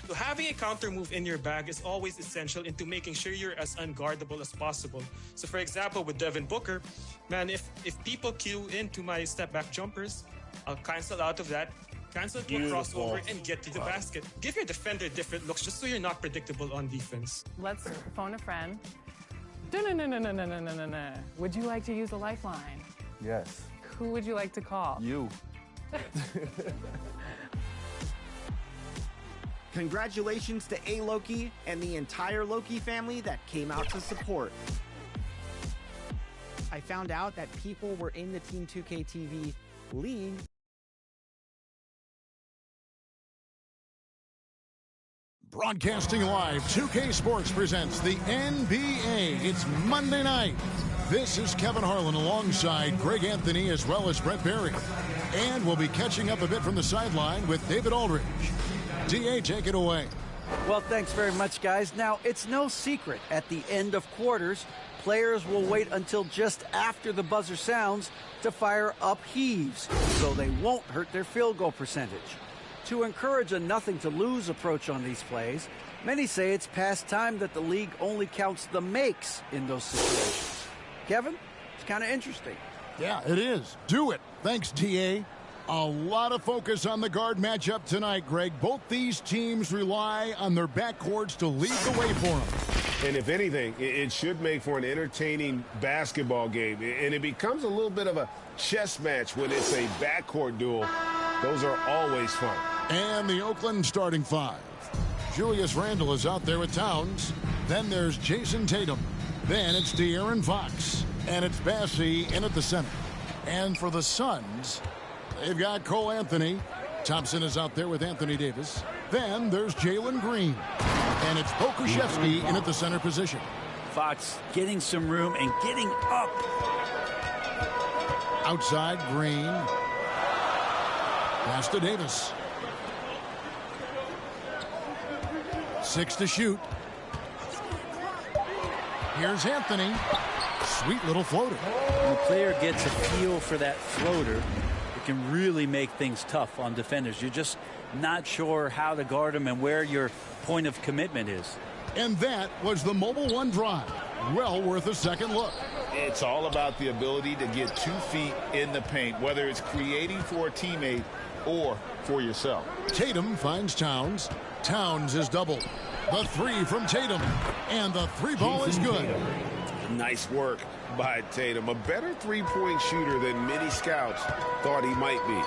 So having a counter move in your bag is always essential into making sure you're as unguardable as possible. So for example, with Devin Booker, man, if people queue into my step back jumpers, I'll cancel out of that, cancel to a crossover, and get to the basket. Give your defender different looks just so you're not predictable on defense. Let's phone a friend. No. Would you like to use a lifeline? Yes. Who would you like to call? You. Congratulations to A-Loki and the entire Loki family that came out to support. I found out that people were in the Team 2K TV league. Broadcasting live, 2K Sports presents the NBA. It's Monday night. This is Kevin Harlan alongside Greg Anthony as well as Brett Berry. And we'll be catching up a bit from the sideline with David Aldridge. DA, take it away. Well, thanks very much, guys. Now, it's no secret at the end of quarters, players will wait until just after the buzzer sounds to fire up heaves, so they won't hurt their field goal percentage. To encourage a nothing-to-lose approach on these plays, many say it's past time that the league only counts the makes in those situations. Kevin, it's kind of interesting. Yeah, it is. Do it. Thanks, DA. A lot of focus on the guard matchup tonight, Greg. Both these teams rely on their backcourts to lead the way for them. And if anything, it should make for an entertaining basketball game. And it becomes a little bit of a chess match when it's a backcourt duel. Those are always fun. And the Oakland starting five. Julius Randle is out there with Towns. Then there's Jason Tatum. Then it's De'Aaron Fox. And it's Bassey in at the center. And for the Suns, they've got Cole Anthony. Thompson is out there with Anthony Davis. Then there's Jalen Green. And it's Pokusevski in at the center position. Fox getting some room and getting up. Outside, Green. Pass to Davis. 6 to shoot. Here's Anthony. Sweet little floater. When the player gets a feel for that floater, it can really make things tough on defenders. You're just not sure how to guard them and where your point of commitment is. And that was the Mobile One drive. Well worth a second look. It's all about the ability to get 2 feet in the paint, whether it's creating for a teammate or for yourself. Tatum finds Towns. Towns is doubled. The three from Tatum. And the three ball is good. Nice work by Tatum. A better three-point shooter than many scouts thought he might be.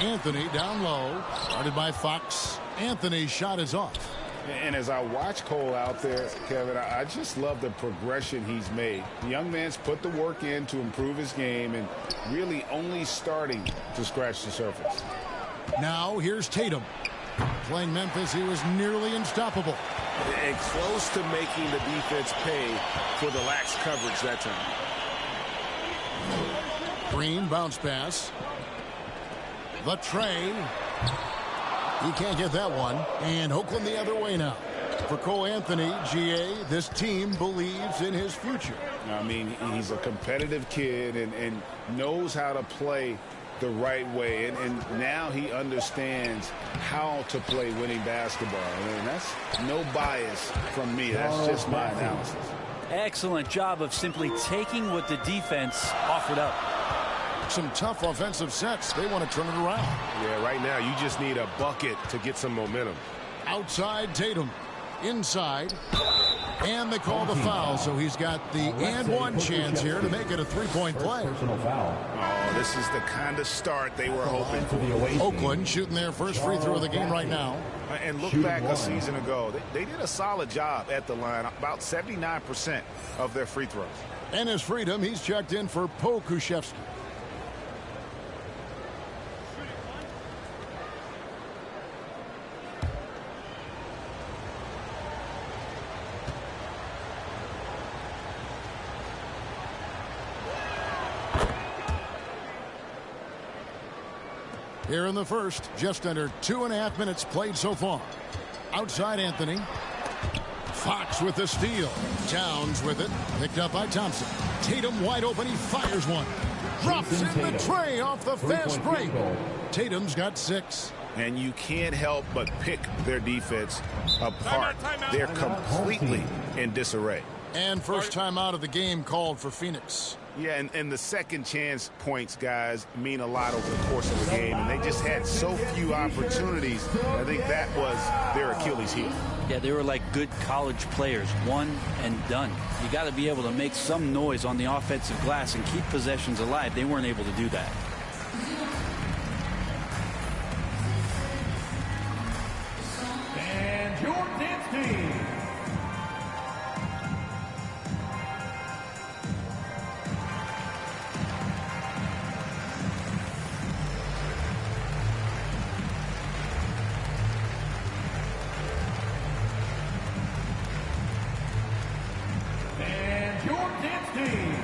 Anthony down low. Guarded by Fox. Anthony's shot is off. And as I watch Cole out there, Kevin, I just love the progression he's made. The young man's put the work in to improve his game and really only starting to scratch the surface. Now here's Tatum. Playing Memphis, he was nearly unstoppable. And close to making the defense pay for the lax coverage that time. Green bounce pass. The tray. He can't get that one. And Oakland the other way now. For Cole Anthony, GA, this team believes in his future. I mean, he's a competitive kid and knows how to play the right way. And now he understands how to play winning basketball. And that's no bias from me. That's just my analysis. Excellent job of simply taking what the defense offered up. Some tough offensive sets. They want to turn it around. Yeah, right now you just need a bucket to get some momentum. Outside Tatum. Inside. And they call the foul, so he's got the and one chance here to make it a three-point play. Oh, this is the kind of start they were hoping for. Oakland shooting their first free throw of the game right now. And look back a season ago. They did a solid job at the line. About 79% of their free throws. And his freedom, he's checked in for Pokusevski. Here in the first, just under 2.5 minutes played so far. Outside Anthony. Fox with the steal. Towns with it. Picked up by Thompson. Tatum wide open. He fires one. drops in the tray off the fast break. Tatum's got 6. And you can't help but pick their defense apart. They're completely in disarray. And first time out of the game called for Phoenix. Yeah, and the second chance points, guys, mean a lot over the course of the game. And they just had so few opportunities. I think that was their Achilles heel. Yeah, they were like good college players, one and done. You got to be able to make some noise on the offensive glass and keep possessions alive. They weren't able to do that. And your dance team. And your dance team.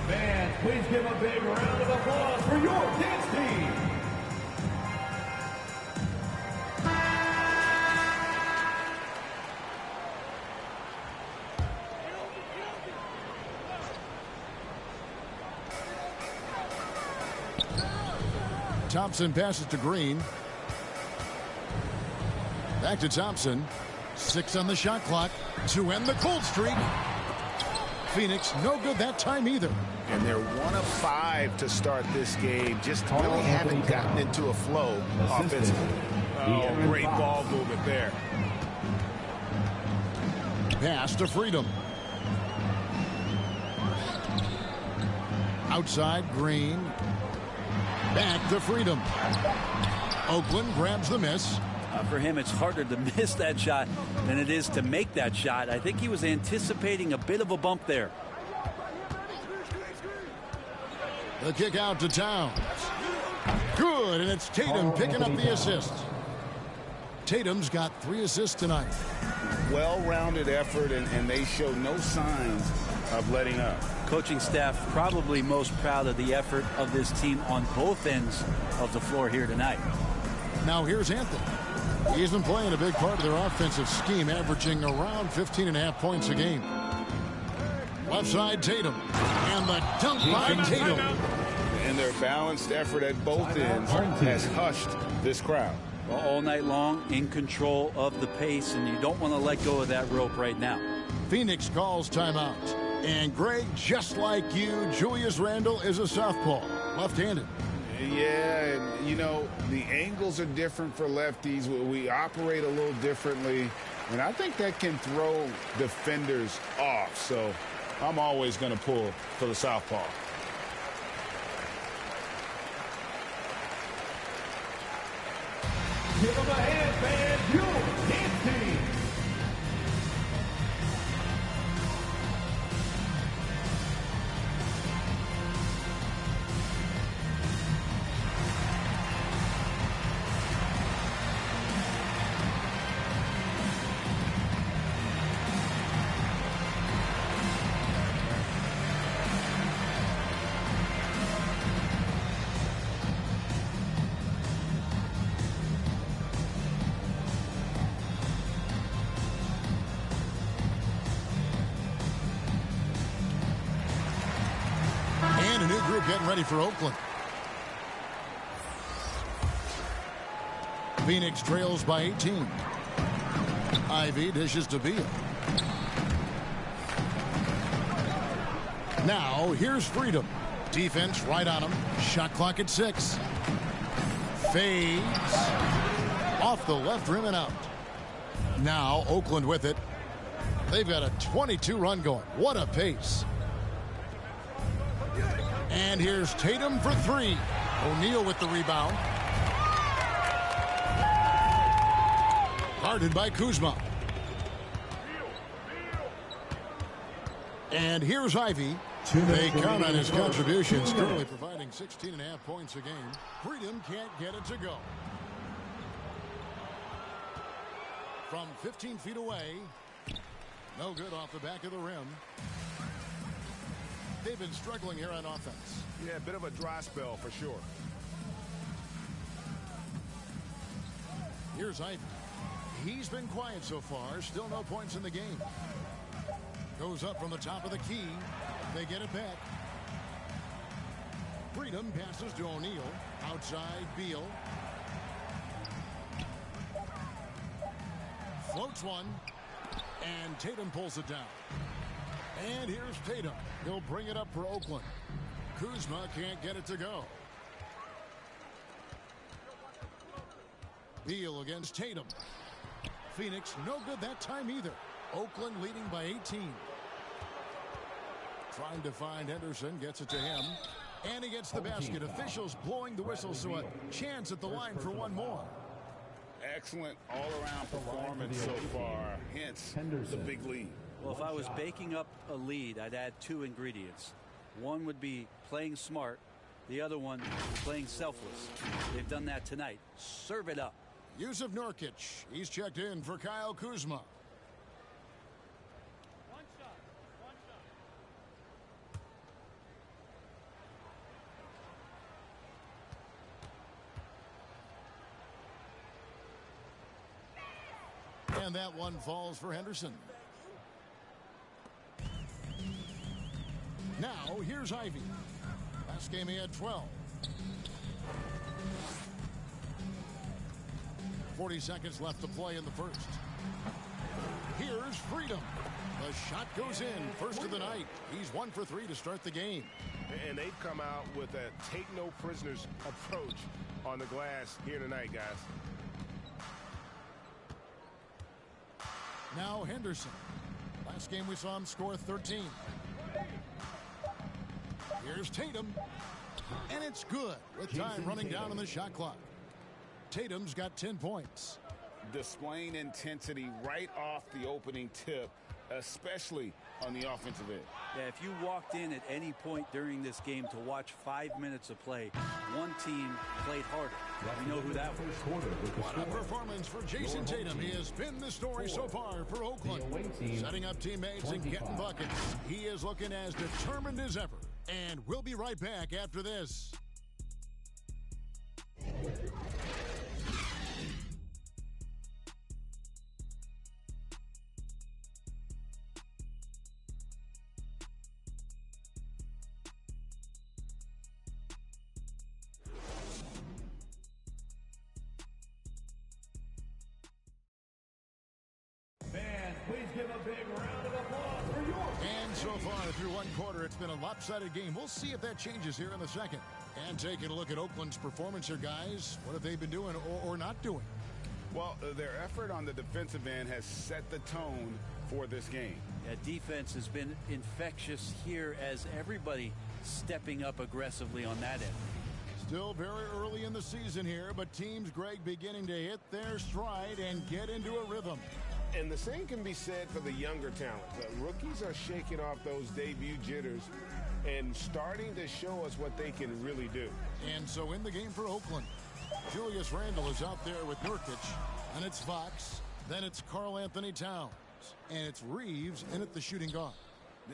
Fans, please give a big round of applause for your dance team. Thompson passes to Green. Back to Thompson. 6 on the shot clock to end the cold streak. Phoenix no good that time either. And they're 1 of 5 to start this game. Just really haven't gotten into a flow offensively. Oh, great ball movement there. Pass to Freedom. Outside, Green. Back to Freedom. Oakland grabs the miss. For him, it's harder to miss that shot than it is to make that shot. I think he was anticipating a bit of a bump there. The kick out to Towns. Good, and it's Tatum picking up the assist. Tatum's got 3 assists tonight. Well-rounded effort, and they show no signs of letting up. Coaching staff probably most proud of the effort of this team on both ends of the floor here tonight. Now here's Anthony. He's been playing a big part of their offensive scheme, averaging around 15.5 points a game. Left side, Tatum. And the dunk by Tatum. And their balanced effort at both ends has hushed this crowd. Well, all night long, in control of the pace, and you don't want to let go of that rope right now. Phoenix calls timeout. And Greg, just like you, Julius Randle is a southpaw, left-handed. Yeah, and you know, the angles are different for lefties. We operate a little differently, and I think that can throw defenders off. So I'm always going to pull for the southpaw. Give them a hand, fans. Your dance team. Getting ready for Oakland. Phoenix trails by 18. Ivy dishes to Beal. Now here's Freedom. Defense right on him. Shot clock at 6. Fades. Off the left rim and out. Now Oakland with it. They've got a 22-run going. What a pace. And here's Tatum for 3. O'Neal with the rebound. Guarded by Kuzma. And here's Ivy. They count on his contributions, currently providing 16.5 points a game. Freedom can't get it to go. From 15 feet away. No good off the back of the rim. They've been struggling here on offense. Yeah, a bit of a dry spell for sure. Here's Ivy. He's been quiet so far. Still no points in the game. Goes up from the top of the key. They get it back. Freedom passes to O'Neal. Outside, Beal. Floats one. And Tatum pulls it down. And here's Tatum. He'll bring it up for Oakland. Kuzma can't get it to go. Beal against Tatum. Phoenix no good that time either. Oakland leading by 18. Trying to find Henderson. Gets it to him. And he gets the basket. Officials blowing the whistle, so a chance at the line for one more. Excellent all-around performance so far. Hence the big lead. Well, if I was baking up a lead, I'd add two ingredients. One would be playing smart. The other one, playing selfless. They've done that tonight. Serve it up. Yusuf Nurkic. He's checked in for Kyle Kuzma. One shot. And that one falls for Henderson. Now, here's Ivy. Last game he had 12. 40 seconds left to play in the first. Here's Freedom. The shot goes in. First of the night. He's 1 for 3 to start the game. And they've come out with a take-no-prisoners approach on the glass here tonight, guys. Now Henderson. Last game we saw him score 13. Here's Tatum. And it's good with time running down on the shot clock. Tatum's got 10 points. Displaying intensity right off the opening tip, especially on the offensive end. Yeah, if you walked in at any point during this game to watch 5 minutes of play, one team played harder. You know who that was. What a performance for Jason Tatum. He has been the story so far for Oakland. Setting up teammates and getting buckets. He is looking as determined as ever. And we'll be right back after this. Fans, please give a big round of applause for your... And so far through one quarter, it's been a lopsided game. We'll see if that changes here in the second. And taking a look at Oakland's performance here, guys. What have they been doing or not doing? Well, their effort on the defensive end has set the tone for this game. Yeah, defense has been infectious here as everybody stepping up aggressively on that end. Still very early in the season here, but teams, Greg, beginning to hit their stride and get into a rhythm. And the same can be said for the younger talent. The rookies are shaking off those debut jitters and starting to show us what they can really do. And so in the game for Oakland, Julius Randle is out there with Nurkic, and it's Fox, then it's Karl Anthony Towns, and it's Reeves in at the shooting guard.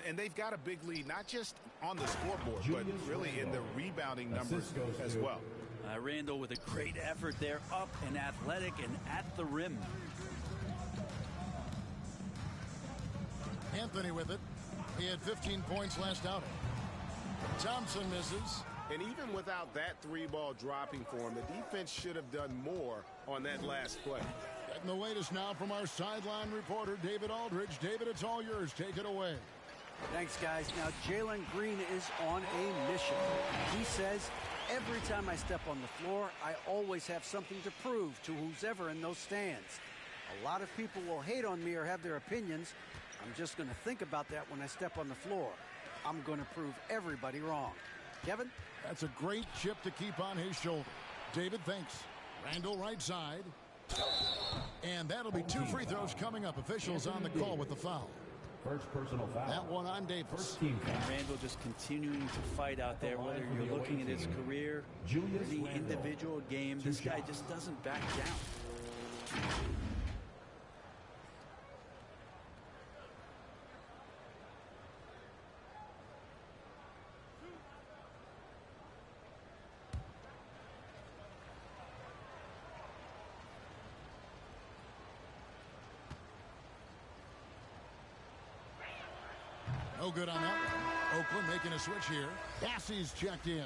And they've got a big lead, not just on the scoreboard, but really in the rebounding numbers as well. Randle with a great effort there, up and athletic and at the rim. Anthony with it. He had 15 points last outing. Thompson misses. And even without that three ball dropping for him, the defense should have done more on that last play. Getting the latest now from our sideline reporter, David Aldridge. David, it's all yours. Take it away. Thanks, guys. Now, Jalen Green is on a mission. He says, every time I step on the floor, I always have something to prove to who's ever in those stands. A lot of people will hate on me or have their opinions. I'm just going to think about that when I step on the floor. I'm going to prove everybody wrong. Kevin? That's a great chip to keep on his shoulder. David, thanks. Randle right side. And that'll be 2 free throws coming up. Officials on the call with the foul. First personal foul. That one on Davis. First team foul. Randle just continuing to fight out there, whether you're looking at his career or the individual game. This guy just doesn't back down. No good on that one. Oakland making a switch here. Bassey's checked in.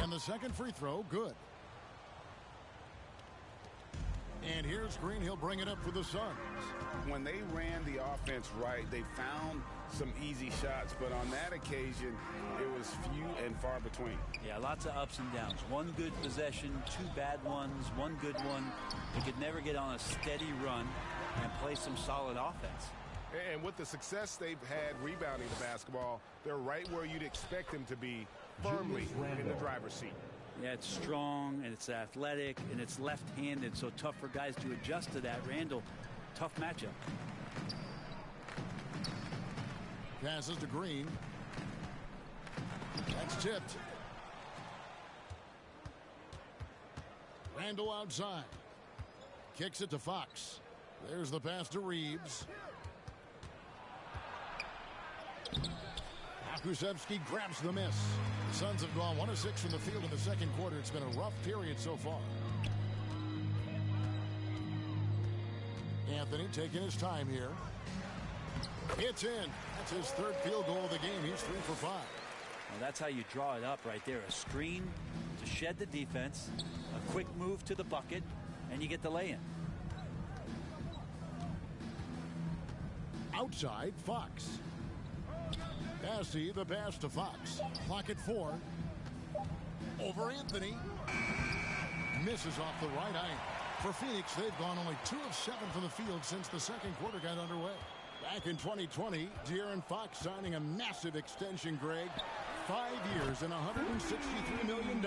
And the second free throw, good. And here's Green. He'll bring it up for the Suns. When they ran the offense right, they found some easy shots, but on that occasion, it was few and far between. Yeah, lots of ups and downs. One good possession, two bad ones, one good one. They could never get on a steady run and play some solid offense. And with the success they've had rebounding the basketball, they're right where you'd expect them to be, firmly in the driver's seat. Yeah, it's strong, and it's athletic, and it's left-handed, so tough for guys to adjust to that. Randall, tough matchup. Passes to Green. That's tipped. Randall outside. Kicks it to Fox. There's the pass to Reeves. Akusevsky grabs the miss. The Suns have gone 1 of 6 from the field in the second quarter. It's been a rough period so far. Anthony taking his time here. It's in. That's his third field goal of the game. He's 3 for 5. Well, that's how you draw it up right there. A screen to shed the defense, a quick move to the bucket, and you get the lay-in. Outside, Fox. Bassey, the pass to Fox. Clock at 4. Over Anthony. Misses off the right eye. For Phoenix, they've gone only 2 of 7 from the field since the second quarter got underway. Back in 2020, De'Aaron Fox signing a massive extension, Greg. 5 years and $163 million. And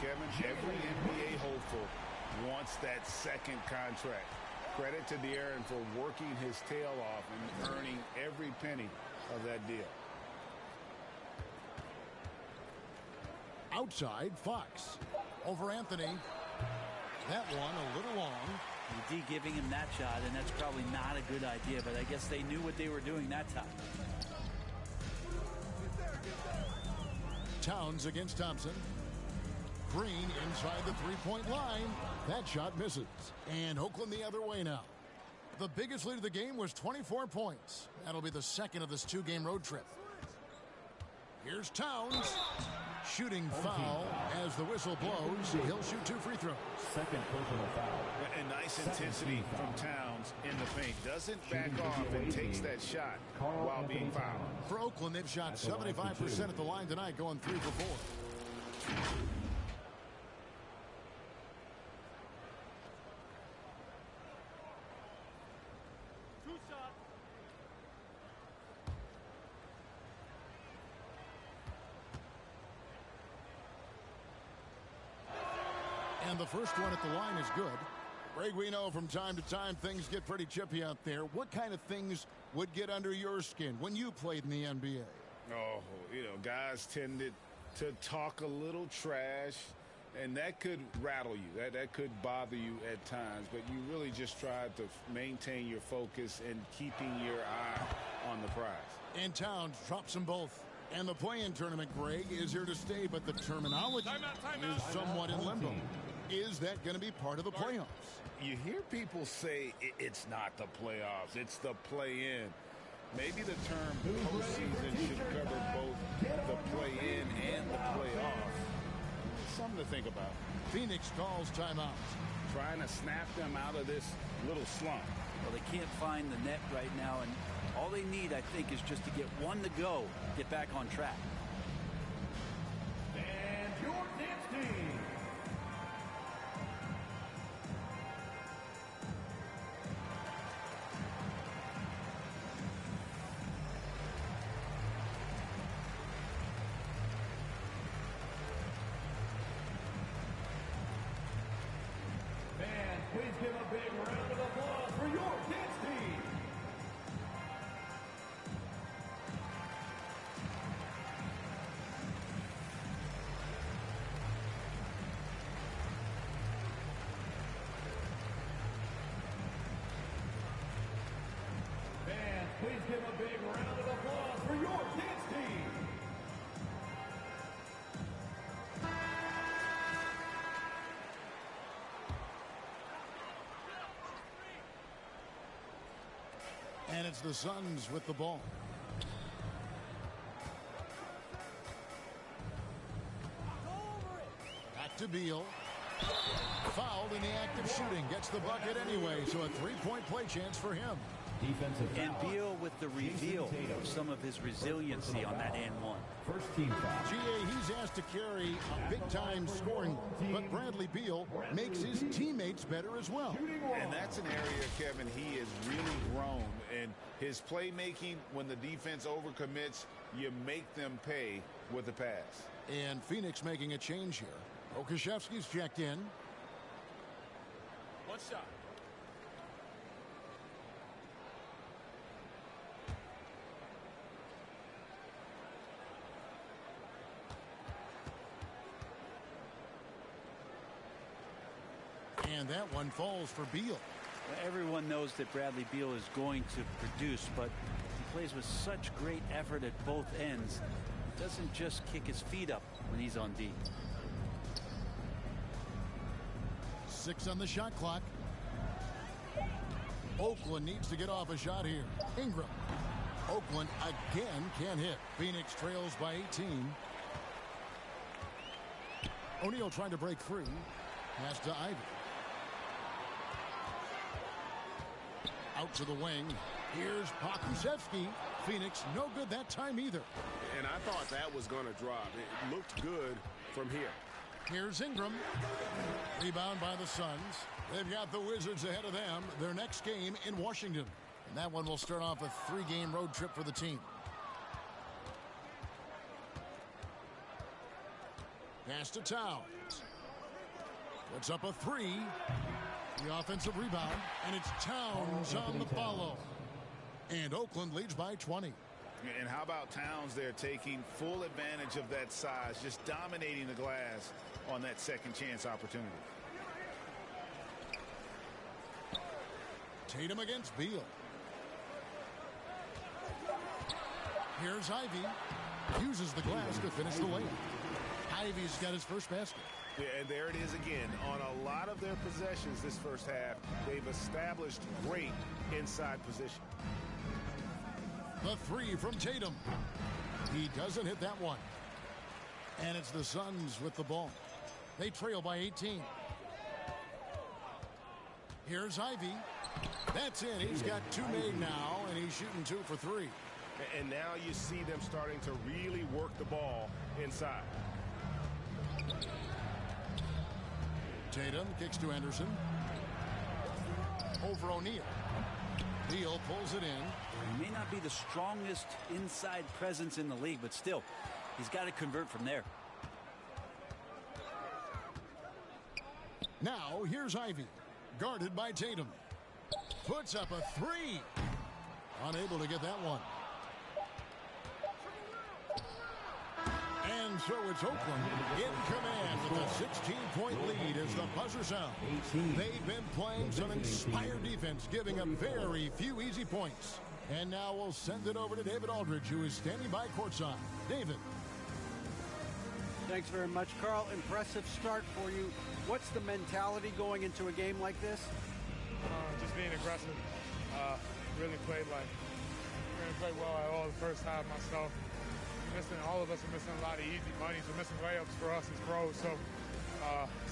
Kevin, every NBA hopeful wants that second contract. Credit to De'Aaron for working his tail off and earning every penny of that deal. Outside, Fox. Over Anthony. That one a little long. The D giving him that shot, and that's probably not a good idea, but I guess they knew what they were doing that time. Towns against Thompson. Green inside the three-point line. That shot misses. And Oakland the other way now. The biggest lead of the game was 24 points. That'll be the second of this 2-game road trip. Here's Towns. Shooting foul as the whistle blows. He'll shoot 2 free throws. Second personal foul. And nice intensity from Towns in the paint. Doesn't back off and takes that shot while being fouled. For Oakland, they've shot 75% at the line tonight, going 3 for 4. And the first one at the line is good. Greg, we know from time to time things get pretty chippy out there. What kind of things would get under your skin when you played in the NBA? Oh, guys tended to talk a little trash, and that could rattle you. That could bother you at times, but you really just tried to maintain your focus and keeping your eye on the prize. And Towns drops them both. And the play-in tournament, Greg, is here to stay, but the terminology is somewhat in limbo. Is that going to be part of the playoffs? You hear people say it's not the playoffs, it's the play-in. Maybe the term postseason should cover both the play-in and the playoff. Something to think about. Phoenix calls timeout. Trying to snap them out of this little slump. Well, they can't find the net right now, and all they need, I think, is just to get one to go, get back on track. And your dance team. And please give a big round of applause for your dance team. Please give a big round of applause for your kids team. And it's the Suns with the ball. Back to Beal. Fouled in the act of shooting. Gets the bucket anyway, so a three-point play chance for him. Defensive foul. And Beal with the reveal of some of his resiliency on that and one. First team foul. GA, he's asked to carry a big-time scoring, but Bradley Beal makes his teammates better as well. And that's an area, Kevin, he has really grown. And his playmaking, when the defense overcommits, you make them pay with the pass. And Phoenix making a change here. Okashevsky's checked in. One shot. And that one falls for Beal. Everyone knows that Bradley Beal is going to produce, but he plays with such great effort at both ends. He doesn't just kick his feet up when he's on D. 6 on the shot clock. Oakland needs to get off a shot here. Ingram. Oakland again can't hit. Phoenix trails by 18. O'Neal trying to break free. Pass to Ivy. Out to the wing. Here's Pokusevski. Phoenix no good that time either. And I thought that was going to drop. It looked good from here. Here's Ingram. Rebound by the Suns. They've got the Wizards ahead of them. Their next game in Washington. And that one will start off a 3-game road trip for the team. Pass to Towns. Puts up a 3. The offensive rebound. And it's Towns on the follow. And Oakland leads by 20. And how about Towns there taking full advantage of that size, just dominating the glass on that second chance opportunity. Tatum against Beal. Here's Ivy. Uses the glass to finish the layup. Ivy's got his first basket. Yeah, and there it is again. On a lot of their possessions this first half, they've established great inside position. The 3 from Tatum. He doesn't hit that one. And it's the Suns with the ball. They trail by 18. Here's Ivy. That's in. He's got 2 made now, and he's shooting 2 for 3. And now you see them starting to really work the ball inside. Tatum kicks to Anderson. Over O'Neal. Beal pulls it in. He may not be the strongest inside presence in the league, but still, he's got to convert from there. Now, here's Ivy. Guarded by Tatum. Puts up a 3. Unable to get that one. And so it's Oakland in command with a 16-point lead as the buzzer sounds. They've been playing some inspired defense, giving up very few easy points. And now we'll send it over to David Aldridge, who is standing by courtside. David. Thanks very much, Carl. Impressive start for you. What's the mentality going into a game like this? Just being aggressive. Really played well at all the first half myself. All of us are missing a lot of easy monies. We're missing layups for us as pros. So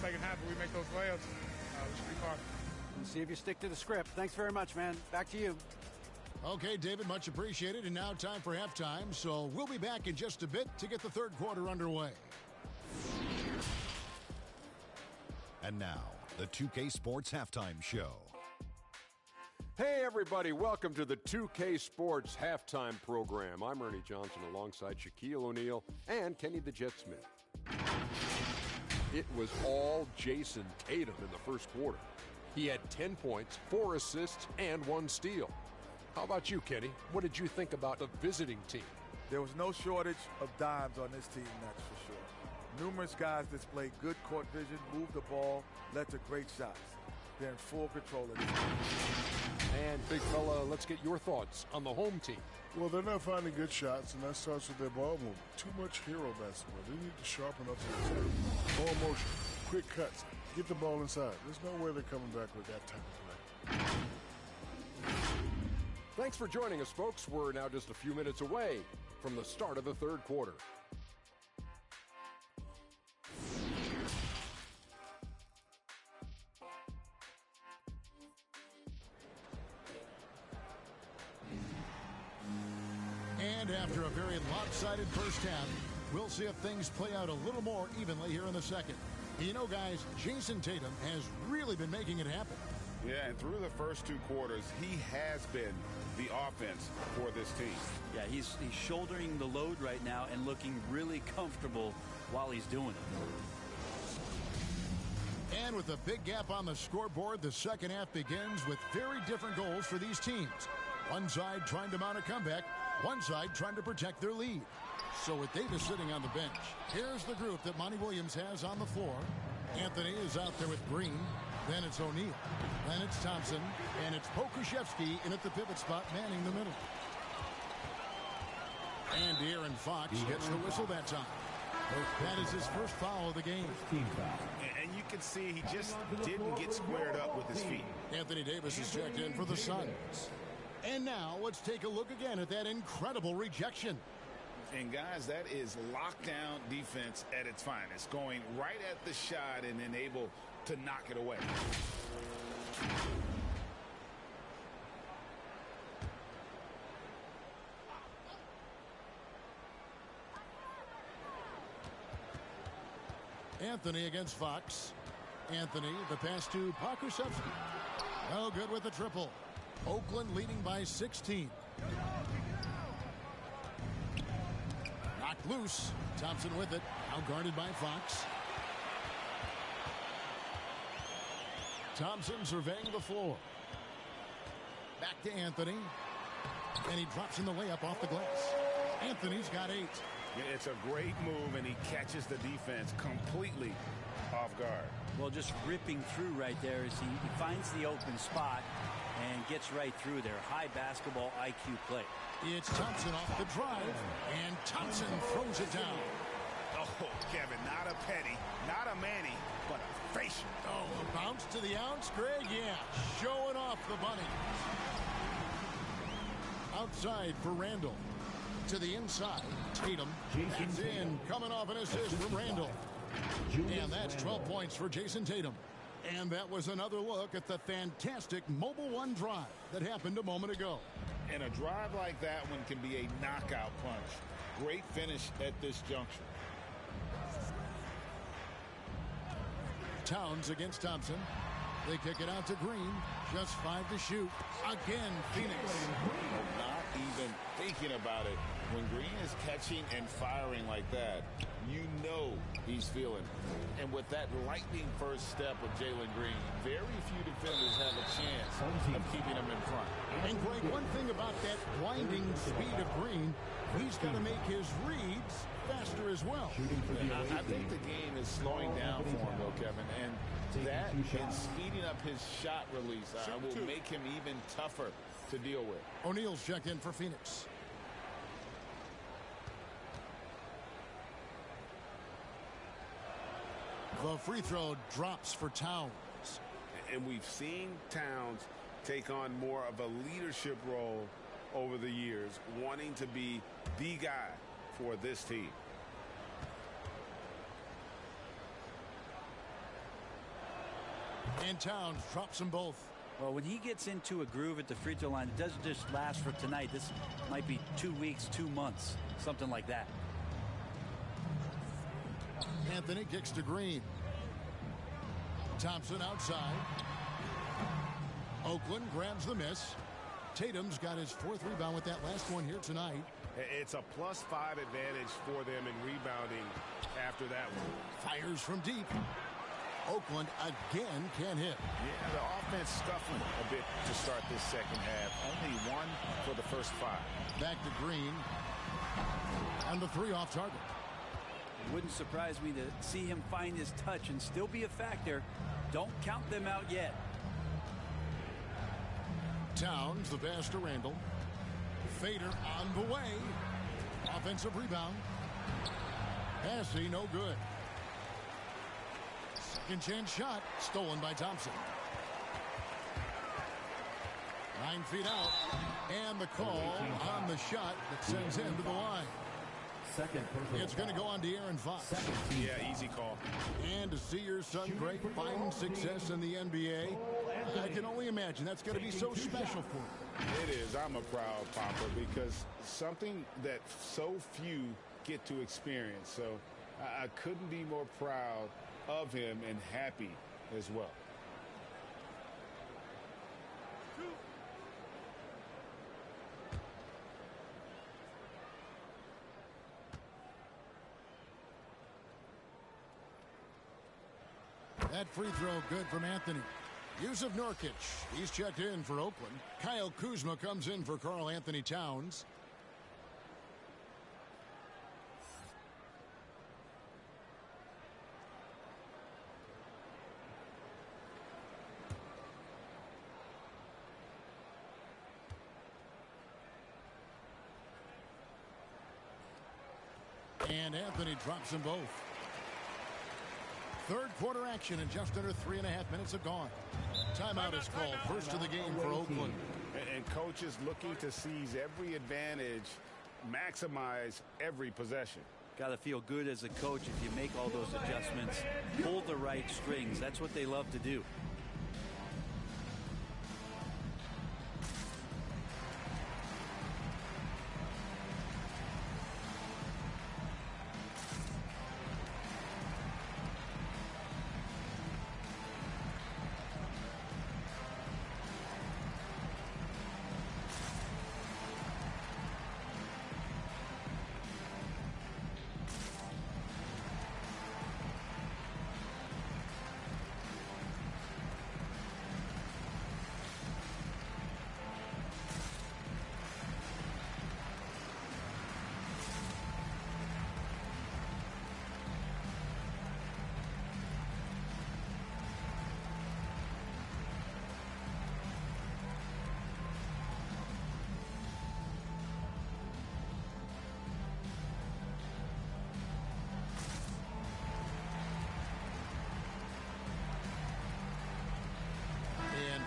second half, if we make those layups, we should be fine. Let's see if you stick to the script. Thanks very much, man. Back to you. Okay, David, much appreciated. And now time for halftime. So we'll be back in just a bit to get the third quarter underway. And now, the 2K Sports Halftime Show. Hey, everybody. Welcome to the 2K Sports Halftime Program. I'm Ernie Johnson alongside Shaquille O'Neal and Kenny the Jet Smith. It was all Jason Tatum in the first quarter. He had 10 points, 4 assists, and 1 steal. How about you, Kenny? What did you think about the visiting team? There was no shortage of dimes on this team, that's for sure. Numerous guys displayed good court vision, moved the ball, led to great shots. They're in full control of this game. And big fella, let's get your thoughts on the home team. Well, they're not finding good shots, and that starts with their ball movement. Too much hero basketball. They need to sharpen up the attack. Ball motion, quick cuts, get the ball inside. There's no way they're coming back with that type of play. Thanks for joining us, folks. We're now just a few minutes away from the start of the third quarter. And after a very lopsided first half, we'll see if things play out a little more evenly here in the second. You know, guys, Jason Tatum has really been making it happen. Yeah, and through the first 2 quarters, he has been the offense for this team. Yeah, he's shouldering the load right now and looking really comfortable while he's doing it. And with a big gap on the scoreboard, the second half begins with very different goals for these teams. One side trying to mount a comeback, one side trying to protect their lead. So with Davis sitting on the bench, here's the group that Monty Williams has on the floor. Anthony is out there with Green. Then it's O'Neal. Then it's Thompson. And it's Pokuševski in at the pivot spot, manning the middle. And De'Aaron Fox gets the whistle that time. That is his first foul of the game. And you can see he just didn't get squared up with his feet. Anthony Davis is checked in for the Suns. And now let's take a look again at that incredible rejection. And guys, that is lockdown defense at its finest. Going right at the shot and then able to knock it away. Anthony against Fox. Anthony, the pass to Pokuševski. No good with the triple. Oakland leading by 16. Knocked loose. Thompson with it. Now guarded by Fox. Thompson surveying the floor. Back to Anthony. And he drops in the layup off the glass. Anthony's got 8. It's a great move, and he catches the defense completely off guard. Well, just ripping through right there as he finds the open spot and gets right through there. High basketball IQ play. It's Thompson off the drive, and Thompson throws it down. Oh, Kevin, not a petty, not a Manny, but a facial. Oh, a bounce to the ounce, Greg? Yeah, showing off the bunny. Outside for Randall. To the inside, Tatum. That's in, coming off an assist from Randall. And that's 12 points for Jason Tatum. And that was another look at the fantastic Mobile One drive that happened a moment ago. And a drive like that one can be a knockout punch. Great finish at this juncture. Towns against Thompson. They kick it out to Green. Just 5 to shoot. Again, Phoenix. Not even thinking about it. When Green is catching and firing like that, you know he's feeling it. And with that lightning first step of Jalen Green, very few defenders have a chance of keeping him in front. And Greg, one thing about that blinding speed of Green, he's got to make his reads faster as well. I think the game is slowing down for him, though, Kevin. And that and speeding up his shot release will make him even tougher to deal with. O'Neal's checked in for Phoenix. The free throw drops for Towns. And we've seen Towns take on more of a leadership role over the years, wanting to be the guy for this team. And Towns drops them both. Well, when he gets into a groove at the free throw line, it doesn't just last for tonight. This might be 2 weeks, 2 months, something like that. Anthony kicks to Green. Thompson outside. Oakland grabs the miss. Tatum's got his 4th rebound with that last one here tonight. It's a +5 advantage for them in rebounding after that one. Fires from deep. Oakland again can't hit. Yeah, the offense scuffling a bit to start this second half. Only 1 for the first 5. Back to Green. And the 3 off target. It wouldn't surprise me to see him find his touch and still be a factor. Don't count them out yet. Towns, the pass to Randall. Fader on the way. Offensive rebound. Passing, no good. Second chance shot, stolen by Thompson. 9 feet out. And the call on the shot that sends him to the line. It's going to go on De'Aaron Fox. Yeah, easy call. And to see your son Greg find success in the NBA, I can only imagine that's going to be so special for him. It is. I'm a proud papa because something that so few get to experience. So I couldn't be more proud of him and happy as well. That free throw good from Anthony. Yusuf Nurkic, he's checked in for Oakland. Kyle Kuzma comes in for Karl Anthony Towns. And Anthony drops them both. Third quarter action and just under 3.5 minutes have gone. Timeout is called. First of the game for Oakland. And coaches looking to seize every advantage, maximize every possession. Got to feel good as a coach if you make all those adjustments. Pull the right strings. That's what they love to do.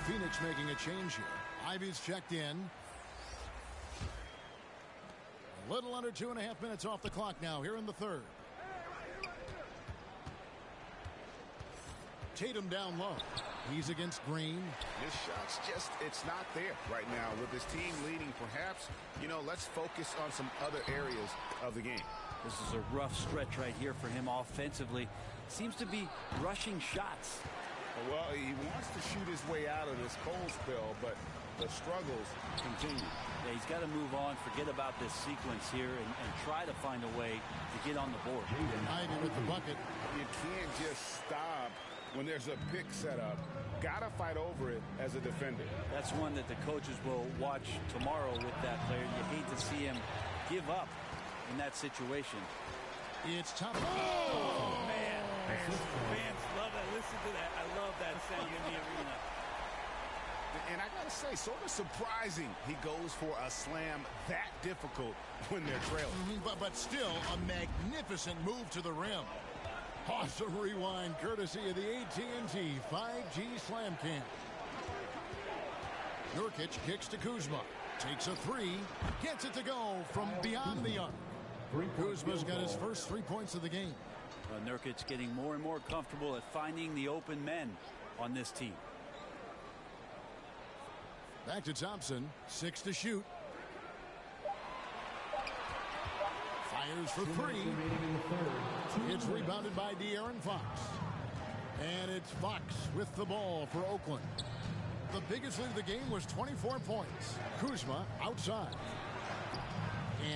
Phoenix making a change here. Ivy's checked in. A little under 2.5 minutes off the clock now here in the third. Tatum down low. He's against Green. His shot's just, it's not there right now. With his team leading, perhaps, let's focus on some other areas of the game. This is a rough stretch right here for him offensively. Seems to be rushing shots. Well, he wants to shoot his way out of this cold spell, but the struggles continue. Yeah, he's got to move on, forget about this sequence here, and try to find a way to get on the board. Ivy with the bucket. You can't just stop when there's a pick set up. Got to fight over it as a defender. That's one that the coaches will watch tomorrow with that player. You hate to see him give up in that situation. It's tough. Oh, man. Fans love that. Listen to that. I love that sound in the arena. And I got to say, sort of surprising he goes for a slam that difficult when they're trailing. But still a magnificent move to the rim. Awesome rewind courtesy of the AT&T 5G Slam Cam. Nurkic kicks to Kuzma. Takes a three. Gets it to go from beyond the arc. Kuzma's got his first 3 points of the game. Nurkic getting more and more comfortable at finding the open men on this team. Back to Thompson. 6 to shoot. Fires for three. It's rebounded by De'Aaron Fox. And it's Fox with the ball for Oakland. The biggest lead of the game was 24 points. Kuzma outside.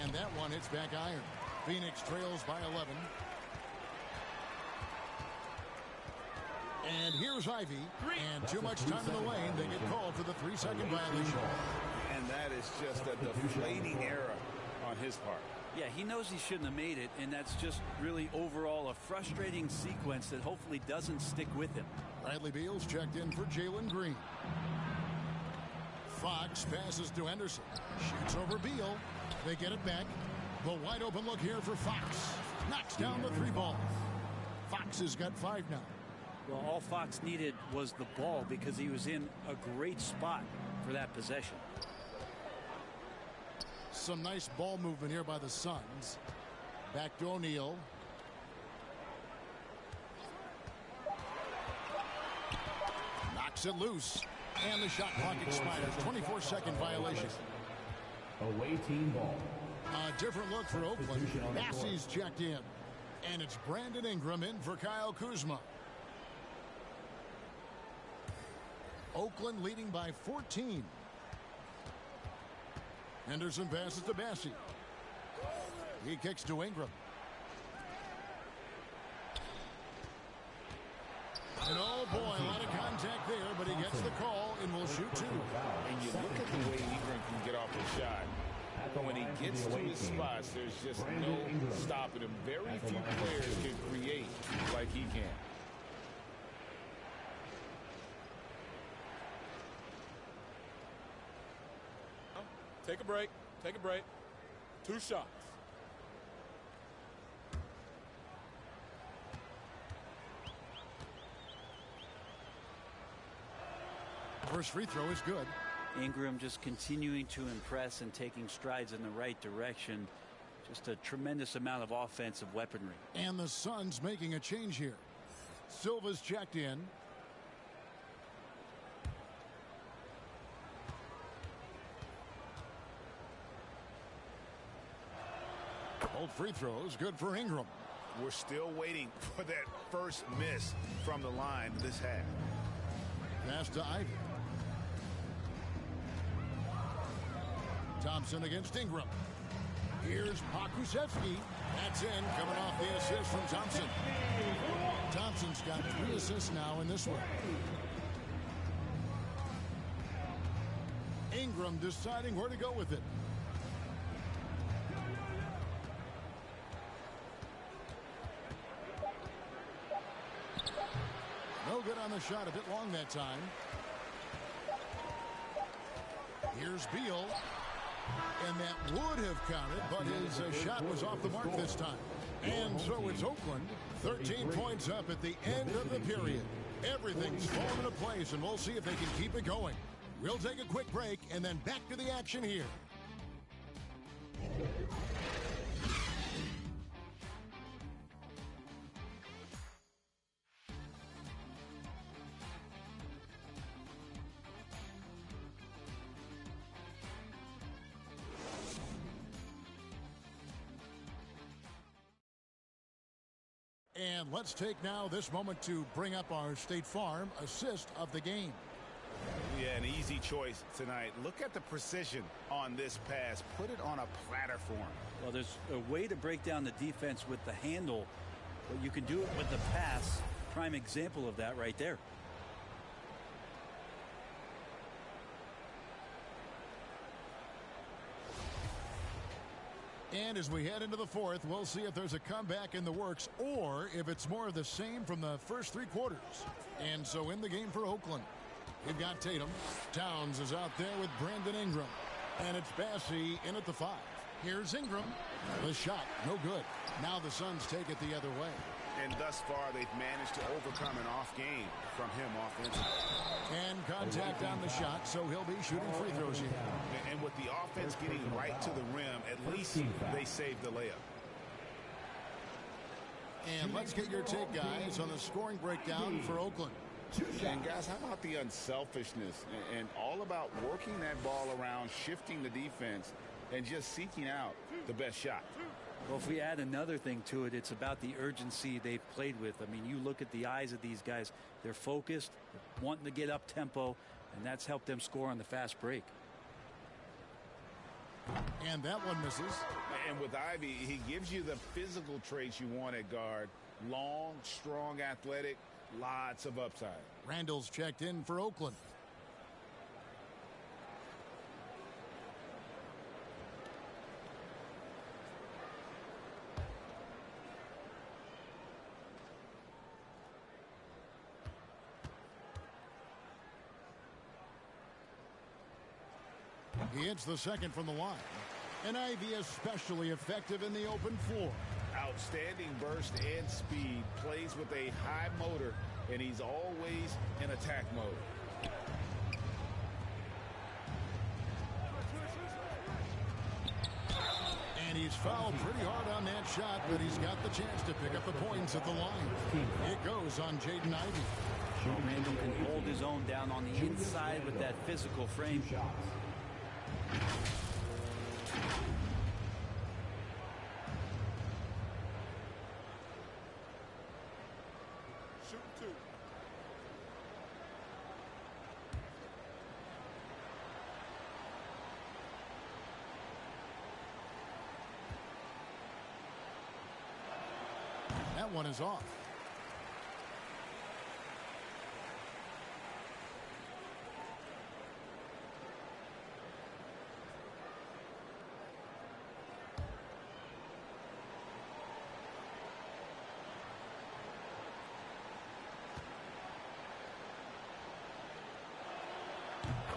And that one hits back iron. Phoenix trails by 11. And here's Ivy. And too much time in the lane. They get called for the 3-second violation. And that is just a deflating error on his part. Yeah, he knows he shouldn't have made it, and that's just really overall a frustrating sequence that hopefully doesn't stick with him. Bradley Beal's checked in for Jalen Green. Fox passes to Henderson. Shoots over Beal. They get it back. The wide open look here for Fox. Knocks down the 3 ball. Fox has got 5 now. Well, all Fox needed was the ball because he was in a great spot for that possession. Some nice ball movement here by the Suns. Back to O'Neal. Knocks it loose. And the shot clock expires. 24-second violation. Away team ball. A different look for Oakland. Bassey's checked in. And it's Brandon Ingram in for Kyle Kuzma. Oakland leading by 14. Henderson passes to Bassey. He kicks to Ingram. And oh boy, a lot of contact there, but he gets the call and will shoot 2. And you look at the way Ingram can get off the shot. When he gets to his spots, there's just no stopping him. Very few players can create like he can. Take a break. Take a break. 2 shots. First free throw is good. Ingram just continuing to impress and taking strides in the right direction. Just a tremendous amount of offensive weaponry. And the Suns making a change here. Silva's checked in. Both free throws good for Ingram. We're still waiting for that first miss from the line this half. Pass to Ivy. Thompson against Ingram. Here's Pokusevski. That's in, coming off the assist from Thompson. Thompson's got 3 assists now in this one. Ingram deciding where to go with it. No good on the shot, a bit long that time. Here's Beal. And that would have counted, but his shot was off the mark this time. And so it's Oakland, 13 points up at the end of the period. Everything's falling into place, and we'll see if they can keep it going. We'll take a quick break and then back to the action here. And let's take now this moment to bring up our State Farm assist of the game. Yeah, an easy choice tonight. Look at the precision on this pass. Put it on a platter for him. Well, there's a way to break down the defense with the handle, but you can do it with the pass. Prime example of that right there. And as we head into the fourth, we'll see if there's a comeback in the works or if it's more of the same from the first 3 quarters. And so in the game for Oakland, we've got Tatum. Towns is out there with Brandon Ingram. And it's Bassey in at the 5. Here's Ingram. The shot, no good. Now the Suns take it the other way. And thus far, they've managed to overcome an off game from him offensively. And contact on the shot, so he'll be shooting free throws here. And with the offense getting right to the rim, at least they saved the layup. And let's get your take, guys, on the scoring breakdown for Oakland. And guys, how about the unselfishness and all about working that ball around, shifting the defense, and just seeking out the best shot? Well, if we add another thing to it, it's about the urgency they've played with. I mean, you look at the eyes of these guys. They're focused, wanting to get up tempo, and that's helped them score on the fast break. And that one misses. And with Ivy, he gives you the physical traits you want at guard. Long, strong, athletic, lots of upside. Randall's checked in for Oakland. He hits the second from the line. And Ivy especially effective in the open floor. Outstanding burst and speed, plays with a high motor, and he's always in attack mode. And he's fouled pretty hard on that shot, but he's got the chance to pick up the points at the line. It goes on Jaden Ivey. Randall can hold his own down on the inside with that physical frame. That one is off.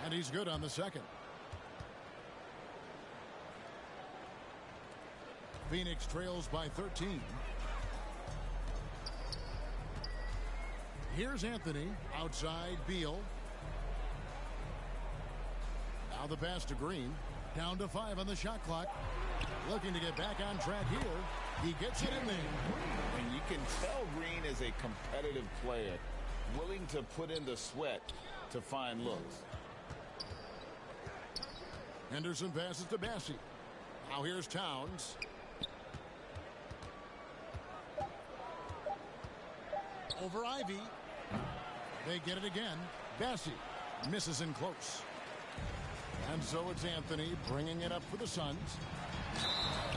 And he's good on the second. Phoenix trails by 13. Here's Anthony. Outside, Beal. Now the pass to Green. Down to 5 on the shot clock. Looking to get back on track here. He gets it in there. And you can tell Green is a competitive player, willing to put in the sweat to find looks. Henderson passes to Bassey. Now here's Towns. Over Ivy. They get it again. Bassey misses in close. And so it's Anthony bringing it up for the Suns.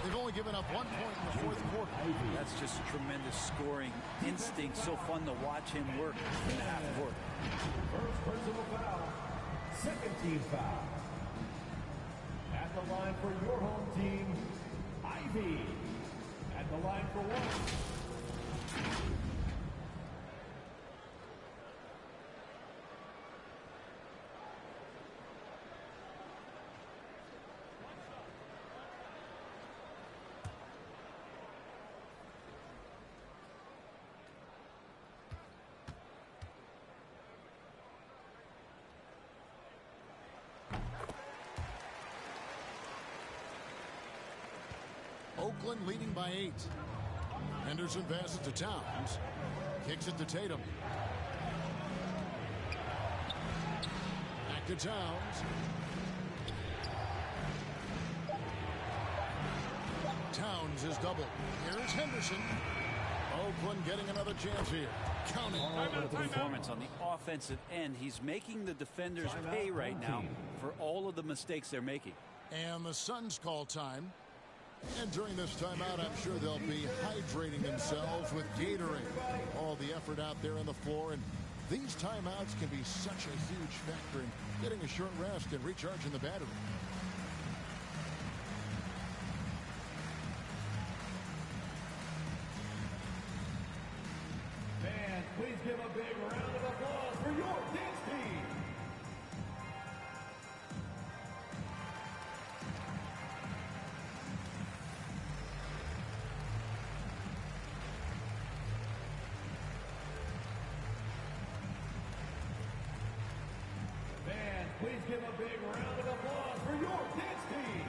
They've only given up 1 point in the fourth quarter. That's just tremendous scoring instinct. So fun to watch him work in the half court. First personal foul. Second team foul. At the line for your home team, Ivy. At the line for one. Oakland leading by 8. Henderson passes to Towns. Kicks it to Tatum. Back to Towns. Towns is doubled. Here's Henderson. Oakland getting another chance here. Counting. Performance on the offensive end. He's making the defenders pay right now for all of the mistakes they're making. And the Suns call time. And during this timeout, I'm sure they'll be hydrating themselves with Gatorade. All the effort out there on the floor. And these timeouts can be such a huge factor in getting a short rest and recharging the battery. Fans, please give a big round of applause for your dance team. Fans, please give a big round of applause for your dance team.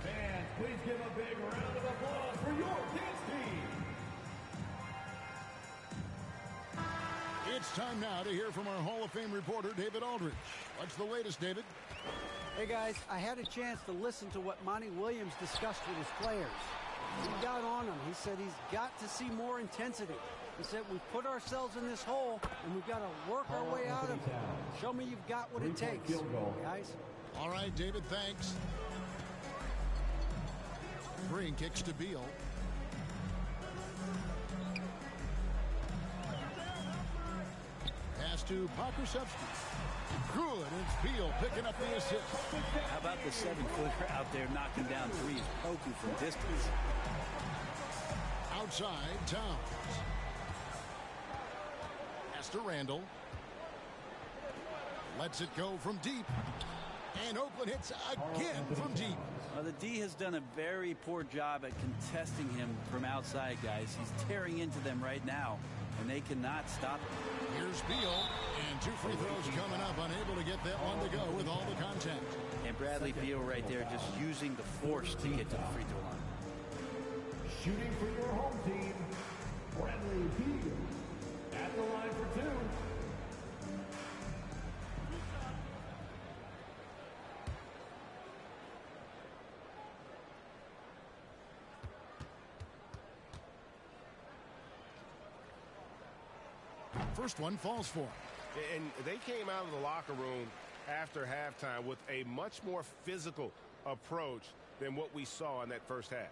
Fans, please give a big round of applause for your dance team. It's time now to hear from our Hall of Fame reporter, David Aldridge. What's the latest, David? Hey, guys, I had a chance to listen to what Monty Williams discussed with his players. He got on them. He said he's got to see more intensity. He said we put ourselves in this hole, and we've got to work our way out of it. Show me you've got what it takes, guys. All right, David, thanks. Green kicks to Beal. Pass to Pokusevski. Good, and it's Beal picking up the assist. How about the 7-footer out there knocking down threes, poking from distance? Outside, Towns. Pass to Randall. Lets it go from deep. And Oakland hits again from deep. Well, the D has done a very poor job at contesting him from outside, guys. He's tearing into them right now, and they cannot stop him. Here's Beal, and 2 free throws coming up, unable to get that one to go with all the contact. And Bradley Beal right there just using the force to get to the free throw line. Shooting for your home team, Bradley Beal at the line for 2. First one falls for him. And they came out of the locker room after halftime with a much more physical approach than what we saw in that first half.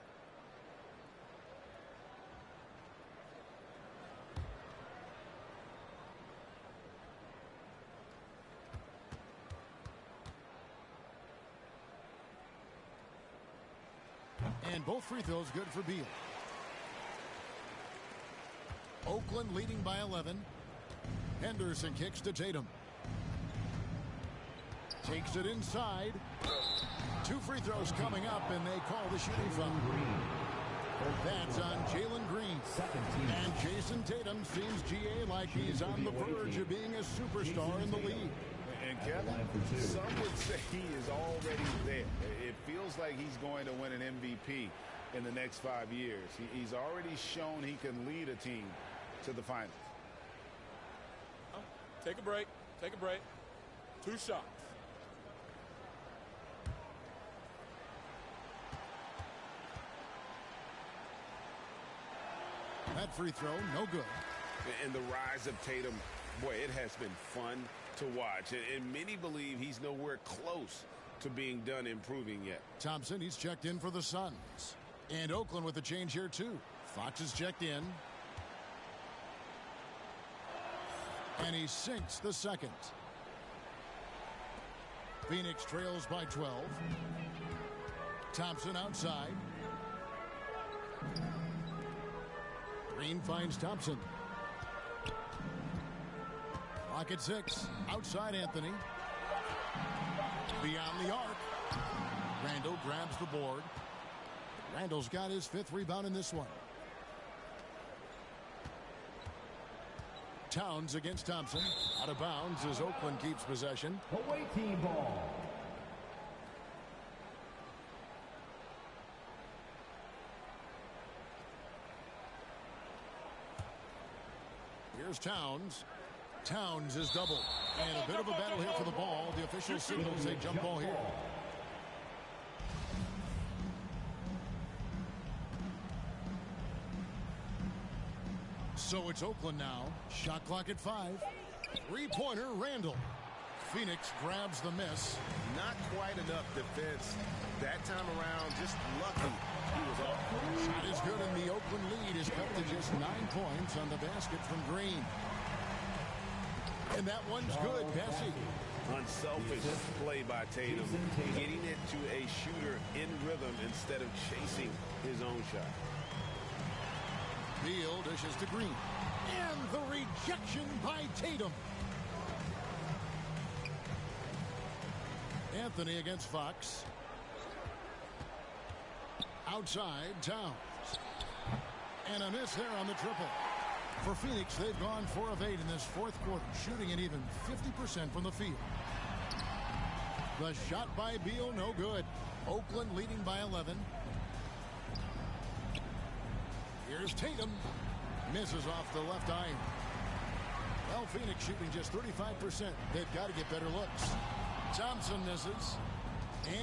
And both free throws good for Beal. Oakland leading by 11. Henderson kicks to Tatum. Takes it inside. 2 free throws coming up, and they call the shooting foul. That's on Jalen Green. And Jason Tatum seems, GA, like he's on the verge of being a superstar in the league. And Kevin, some would say he is already there. It feels like he's going to win an MVP in the next 5 years. He's already shown he can lead a team to the finals. Take a break. Take a break. 2 shots. That free throw, no good. And the rise of Tatum, boy, it has been fun to watch. And many believe he's nowhere close to being done improving yet. Thompson, he's checked in for the Suns. And Oakland with a change here, too. Fox is checked in. And he sinks the second. Phoenix trails by 12. Thompson outside. Green finds Thompson. Clock at 6. Outside Anthony. Beyond the arc. Randall grabs the board. Randall's got his 5th rebound in this one. Towns against Thompson. Out of bounds as Oakland keeps possession. Away team ball. Here's Towns. Towns is doubled. And a bit of a battle here for the ball. The official signals a jump ball here. So it's Oakland now. Shot clock at 5. 3-pointer Randall. Phoenix grabs the miss. Not quite enough defense that time around. Just lucky he was off. Shot is good, and the Oakland lead is cut to just 9 points on the basket from Green. And that one's good, Bessie. Unselfish play by Tatum, getting it to a shooter in rhythm instead of chasing his own shot. Beal dishes to Green. And the rejection by Tatum. Anthony against Fox. Outside, Towns. And a miss there on the triple. For Phoenix, they've gone 4 of 8 in this 4th quarter, shooting at even 50% from the field. The shot by Beal, no good. Oakland leading by 11. Here's Tatum. Misses off the left iron. Well, Phoenix shooting just 35%. They've got to get better looks. Thompson misses.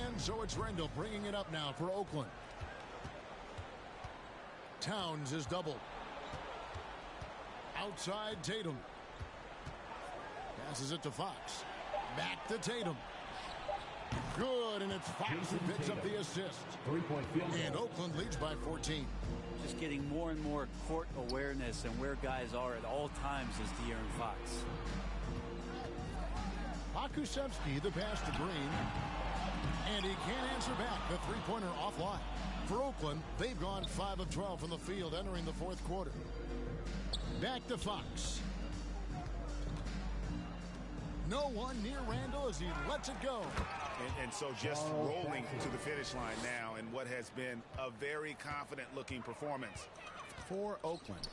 And so it's Randall bringing it up now for Oakland. Towns is doubled. Outside Tatum. Passes it to Fox. Back to Tatum. Good, and it's Fox who picks up the assist. 3-point field goal. And Oakland leads by 14. He's getting more and more court awareness and where guys are at all times as De'Aaron Fox. Pakusevsky, the pass to Green. And he can't answer back. The three-pointer offline. For Oakland, they've gone 5 of 12 from the field entering the fourth quarter. Back to Fox. No one near Randall as he lets it go. And so just rolling to the finish line now in what has been a very confident-looking performance for Oakland.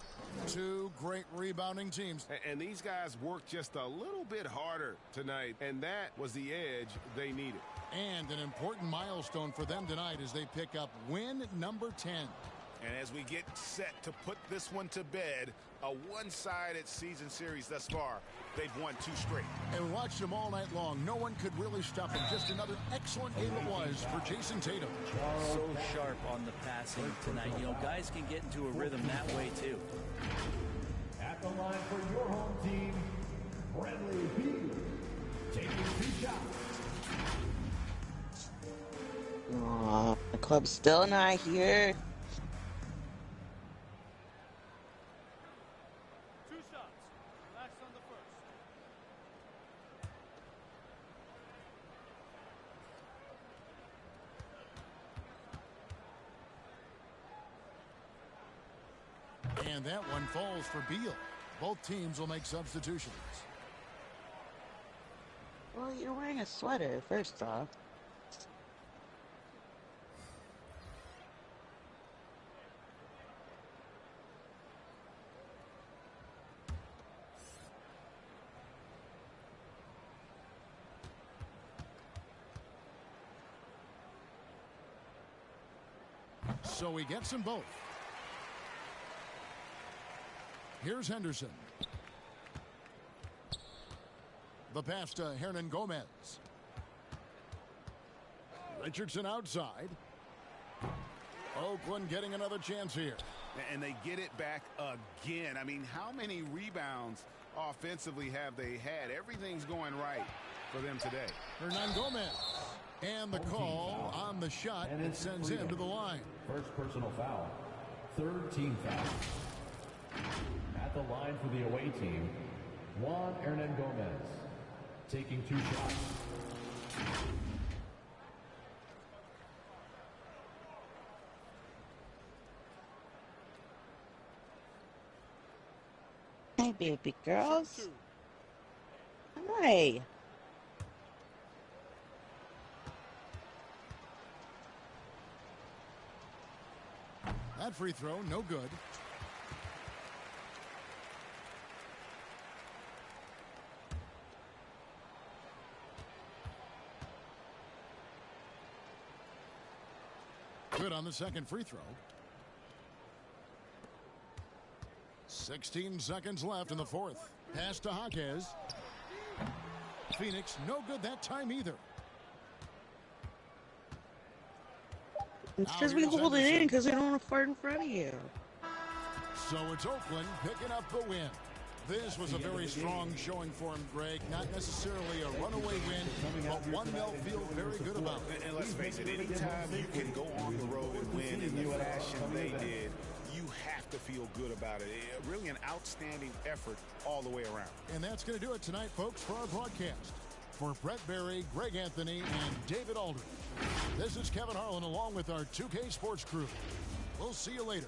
Two great rebounding teams. And these guys worked just a little bit harder tonight, and that was the edge they needed. And an important milestone for them tonight as they pick up win number 10. And as we get set to put this one to bed, a one-sided season series thus far, they've won 2 straight. And watched them all night long. No one could really stop them. Just another excellent game it was for Jason Tatum. So sharp on the passing tonight. You know, guys can get into a rhythm that way, too. At the line for your home team, Bradley Beal, taking 2 shots. Aw, the club's still not here. 2 shots. Relax on the first. And that one falls for Beal. Both teams will make substitutions. Well, you're wearing a sweater, first off. So he gets them both. Here's Henderson. The pass to Hernan Gomez. Richardson outside. Oakland getting another chance here. And they get it back again. I mean, how many rebounds offensively have they had? Everything's going right for them today. Hernan Gomez. And the call on the shot, it sends him to the line. First personal foul. 3rd team foul. At the line for the away team, Juan Hernan Gomez, taking 2 shots. Hey, baby girls. Hi. That free throw, no good. Good on the second free throw. 16 seconds left in the fourth. Pass to Jaquez. Phoenix, no good that time either. It's because we hold it in because we don't want to fart in front of you. So it's Oakland picking up the win. This was a very strong showing for him, Greg. Not necessarily a runaway win, but one they'll feel very good about. And let's face it, anytime you can go on the road and win in the fashion they did, you have to feel good about it. Really an outstanding effort all the way around. And that's going to do it tonight, folks, for our broadcast. For Brett Berry, Greg Anthony, and David Aldridge, this is Kevin Harlan along with our 2K Sports crew. We'll see you later.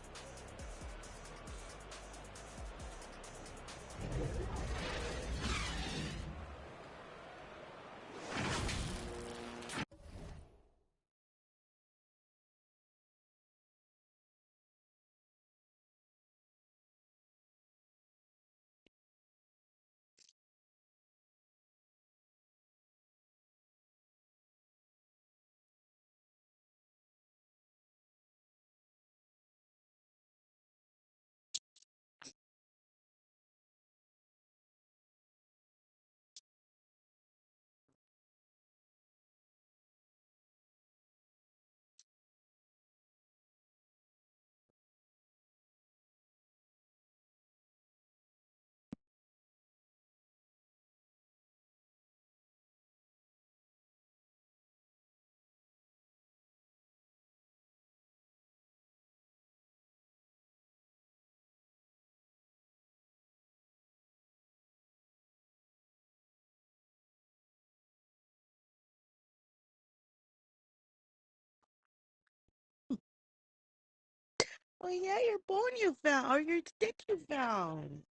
Oh yeah, your bone you found, or your stick you found.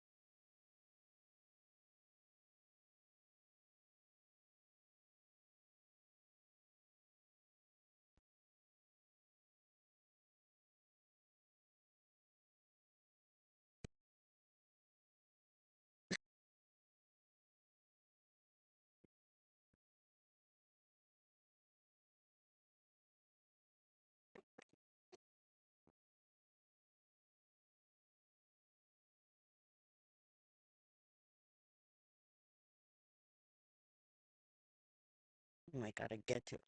Oh, I gotta get it.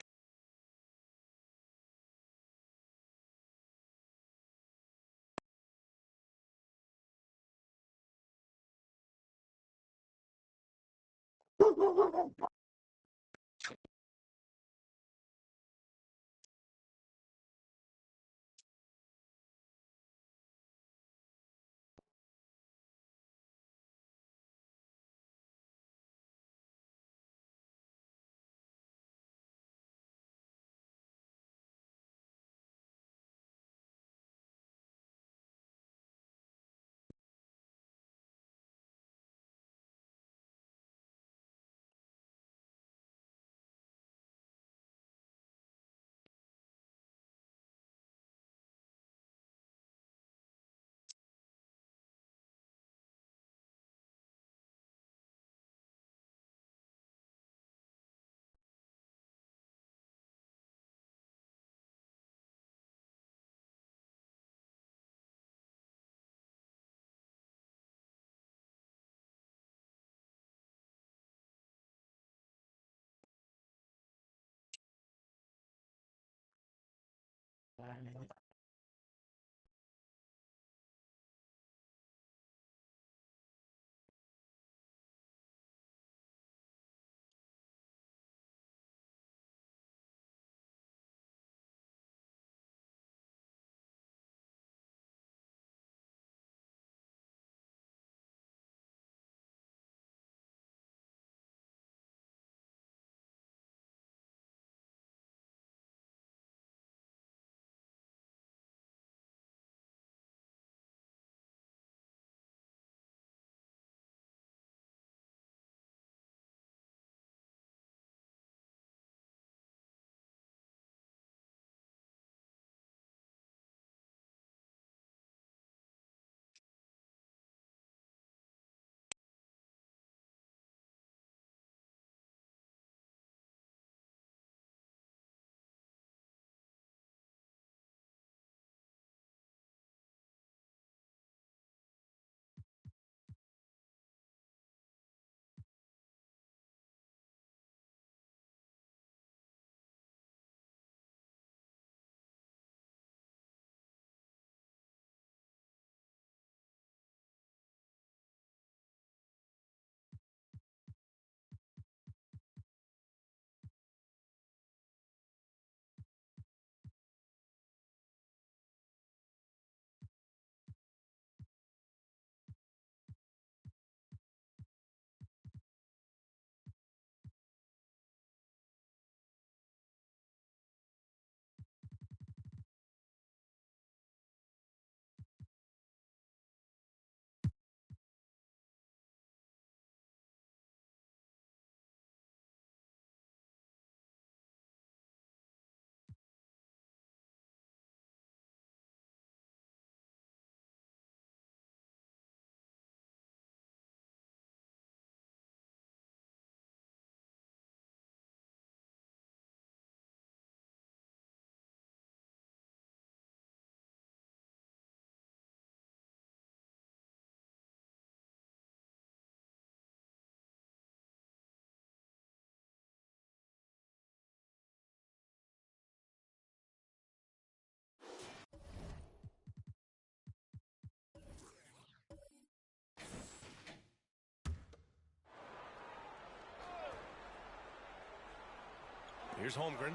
Here's Holmgren.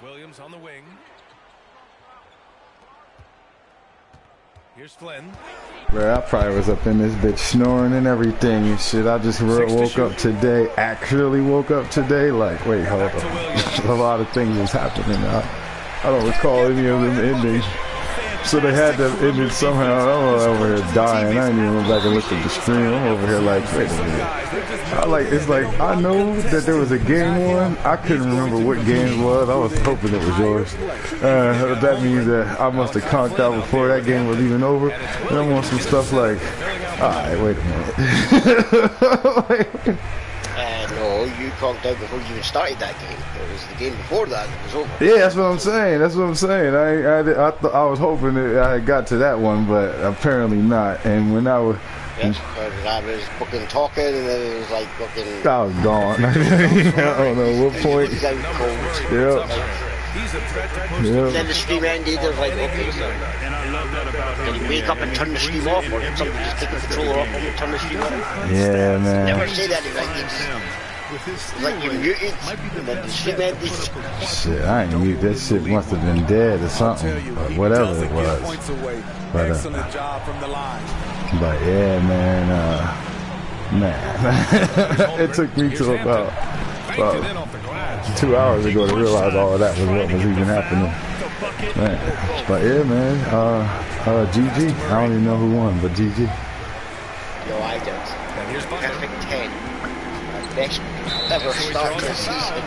Williams on the wing. Here's Flynn. Bro, I probably was up in this bitch snoring and everything and shit. I just woke up today, actually woke up today, like, wait, hold up. A lot of things was happening. I don't recall any of them ending. So they had to end it somehow. I'm over here dying. I didn't even went back and looked at the stream. I'm over here like, wait a minute. It's like I know that there was a game on. I couldn't remember what game it was. I was hoping it was yours. That means that I must have conked out before that game was even over. And I'm on some stuff like, all right, wait a minute. No, you conked out before you even started that game. It was the game before that was over. Yeah, that's what I'm saying. I was hoping that I had got to that one, but apparently not. And when I was... Yes, I was fucking talking, and then it was like fucking... I was gone. I don't know what point. Yep. Then the stream ended, I was like, okay, so can you wake up and turn the stream off, or can somebody just take the controller off and turn the stream off? Yeah, man. Never say that, like you're muted, and then the stream ended. Shit, I ain't mute. That shit must have been dead or something, or whatever it was. But yeah, man, it took me to about 2 hours ago to realize all of that was what was even happening. Man. But yeah, man, GG. I don't even know who won, but GG. Yo, I did. Perfect 10. Best ever start to the season.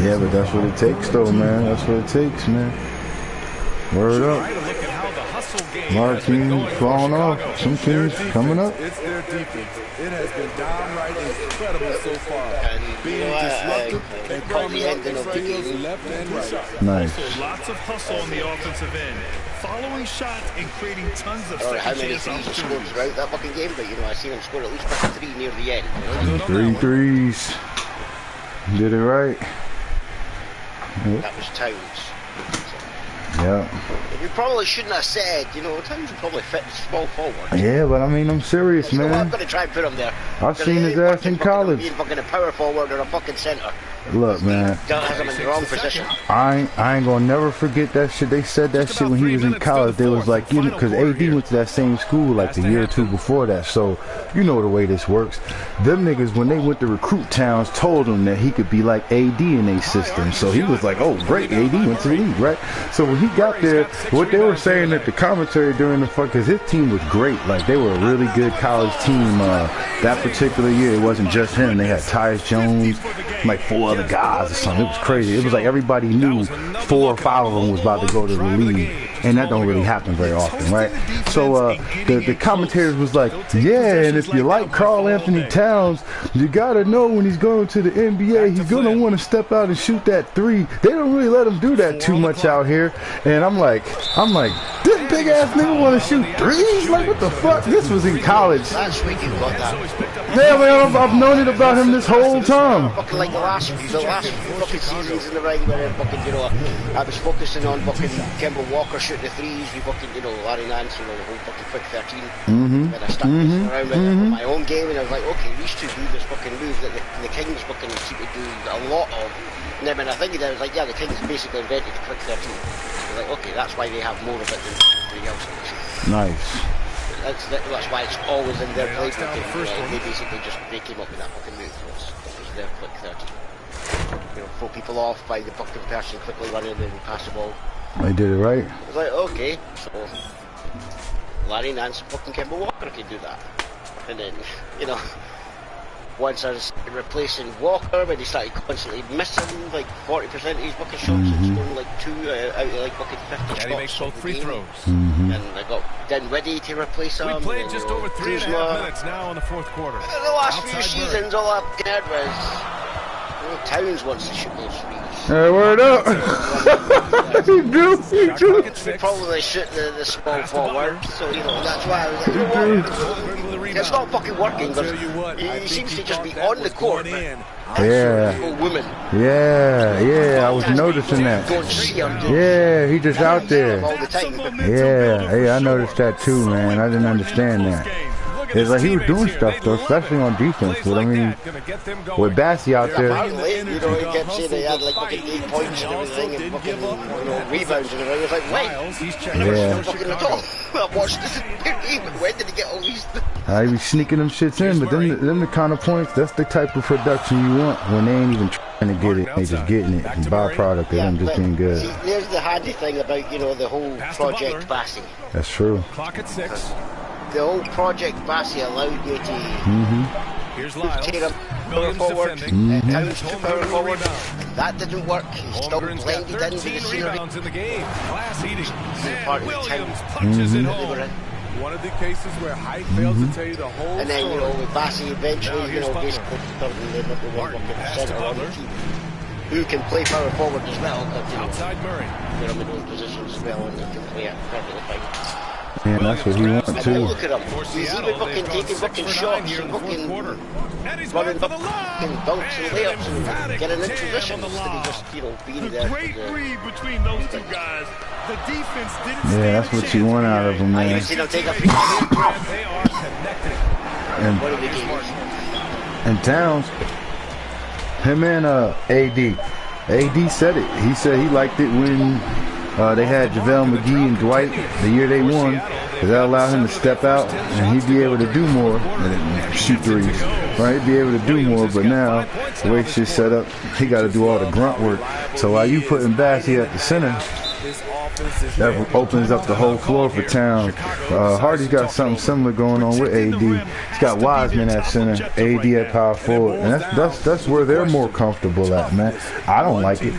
Yeah, but that's what it takes, though, man. That's what it takes, man. Word up. A lot of teams falling off. Some teams coming up. It's their defense. It has been downright incredible so far. Being disruptive and coming up in fields left and right. Nice. Lots of hustle on the offensive end. Following shots and creating tons of how many threes he scored throughout that fucking game, but I seen him score at least 3 near the end. 3 threes. Did it right. That was Towns. Yeah. You probably shouldn't have said, Towns would probably fit small forward. Yeah, but I mean, I'm serious, man. I'm going to try and put him there. I've seen his ass in college. Being fucking a power forward or a fucking center. Look, man. Has him in the wrong position. I ain't gonna never forget that shit. They said that shit when he was in college. They was like, because AD went to that same school like the year or two before that. So, you know the way this works. Them niggas, when they went to recruit Towns, told him that he could be like AD in their system. So he was like, oh, great, AD went to the league, right? So when he got there, what they were saying at the commentary during the because his team was great. Like, they were a really good college team that particular year. It wasn't just him. They had Tyus Jones, like 4 other guys or something. It was crazy. It was like everybody knew 4 or 5 of them was about to go to the league, and that don't really happen very often, right? So the commentators was like, yeah, and if you like Karl Anthony Towns, you gotta know when he's going to the NBA, he's gonna want to step out and shoot that 3. They don't really let him do that too much out here, and I'm like, this big ass nigga want to shoot 3s? Like, what the fuck? This was in college. Last week you got that. Yeah, man, I've known it about him this whole time. Fucking like the last few fucking seasons in the ring where fucking, I was focusing on fucking Kemba Walker shooting the 3s, we fucking, Larry Nance, the whole fucking quick 13. And I started messing around with my own game, and I was like, okay, these two do this fucking move that the Kings fucking seem to do a lot of. And then when I think of it, I was like, yeah, the Kings basically invented the quick 13. I was like, okay, that's why they have more of it than everybody else. Nice. That's why it's always in their playbook. They basically they came up with that fucking move. It was their quick 13. Throw people off by the fucking person quickly running and then pass the ball. They did it right. I was like, okay, so Larry Nance and fucking Kemba Walker can do that. And then, once I was replacing Walker, when he started constantly missing like 40% of his fucking shots and scoring like 2 out of like fucking 50 shots. He makes both free throws. And I got Dinwiddie to replace him. We played just over 3.5 minutes now in the fourth quarter. The last few seasons, all I've had was Towns wants to shoot those 3s. Hey, word up. He do. Probably shoot the small forward, so that's why I was like, it's not fucking working because he seems to just be on the court. Yeah. Woman. Yeah, I was noticing that. Yeah, he just out there. Yeah, I noticed that too, man. I didn't understand that. It's like he was doing stuff though, especially on defense. But I mean, with Bassey out there, you know, he kept saying he had like fucking 8 points and everything, and fucking rebounds and everything. It's like, wait, yeah. fucking at all. I watched this game. When did he get all these? He be sneaking them shits in, but them the kind of points. That's the type of production you want when they ain't even trying to get it. They just getting it. The byproduct of them just being good. See, there's the handy thing about the whole Project Bassey. That's true. Clock at 6. The whole Project Bassey allowed you to. Here's Tatum, power forward, Towns to power forward. That didn't work. He's still blended in with the scenery. In the game. Class eating. Part of the Williams punches it home. One of the cases where height fails to tell you the whole and then, story. with Bassey eventually, basically building the number one center on the team. Who can play power forward as well. Outside Murray. Put him in those positions as well, and he can play it perfectly fine. Man, that's what he wants And too. then look at him. He's even fucking taking fucking shots and fucking running fucking dunks and layups and getting in position instead of just, being there. Great read between those two guys. The defense didn't Yeah, that's what you want out of him, man. I seen him take a free And Towns, him and AD said it. He said he liked it when they had JaVale McGee and Dwight the year they won, because that allowed him to step out and he'd be able to do more and shoot threes. Right, he'd be able to do more, but now the way shit's set up, he got to do all the grunt work. So while you putting Bassey at the center, that opens up the whole floor for Town. Hardy's got something similar going on with AD. He's got Wiseman at center, AD at power forward, and that's where they're more comfortable at, man. I don't like it.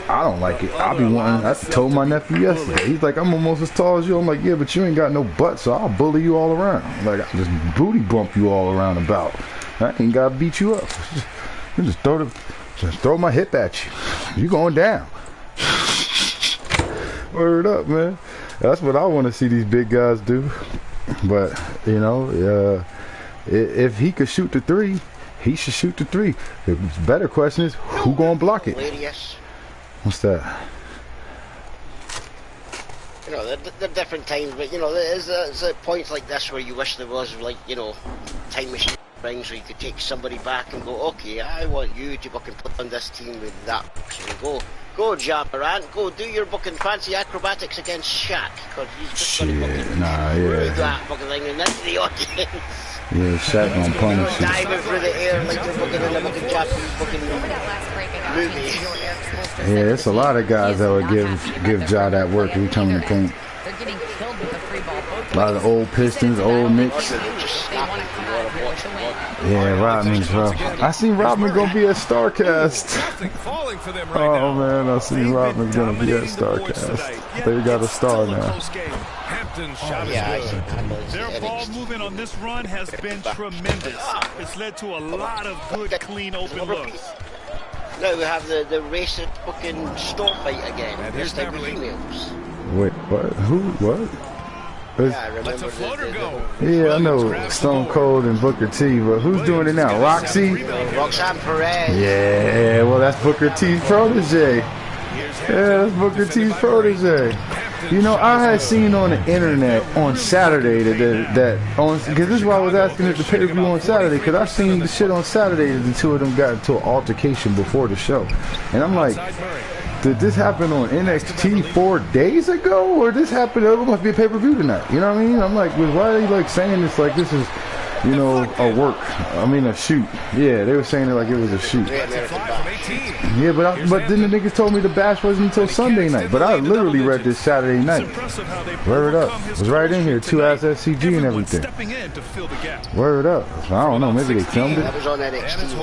I be wanting. I told my nephew yesterday. He's like, I'm almost as tall as you. I'm like, yeah, but you ain't got no butt, so I'll bully you all around. Like, I just booty bump you all around about. I ain't gotta beat you up. Just throw my hip at you. You going down. Word up, man. That's what I want to see these big guys do. But, if he could shoot the three, he should shoot the three. The better question is, who gonna block it? What's that? They're different times, but, there's points like this where you wish there was, time machine things where you could take somebody back and go, okay, I want you to fucking play on this team with that person. Go, Ja Morant, go do your fucking fancy acrobatics against Shaq, because he's just going to fucking do that fucking thing and into the audience. Yeah, Shaq gonna punish you. Diving through the air like you're fucking in a fucking Japanese fucking movie. Yeah, it's a lot of guys that would give Ja that work every time in the paint. A lot of old Pistons, old Knicks. Yeah, Rodman's rough. I seen Rodman gonna be at StarCast. Oh man, I see Rodman's gonna be at StarCast. They got a star now. Their ball movement on this run has been tremendous. It's led to a lot of good, clean, open looks. Now we have the racing fucking store fight again. This time with females. Wait, what? Who? What? Yeah, I remember I know Stone Cold and Booker T, but who's doing it now? Roxy? Roxanne Perez. Yeah, well, that's Booker T's protege. Yeah, that's Booker T's protege. I had seen on the internet on Saturday because this is why I was asking if the pay-per-view on Saturday, because I seen the shit on Saturday that the two of them got into an altercation before the show, and I'm like, did this happen on NXT 4 days ago, or this happened? It must be a pay-per-view tonight. You know what I mean? I'm like, why are they saying this like this is, a shoot? Yeah, they were saying it like it was a shoot. Yeah, but then the niggas told me the bash wasn't until Sunday night. But I literally read this Saturday night. Word up. It was right in here, 2-ass SCG and everything. Word up. I don't know, maybe they filmed it. That was on NXT.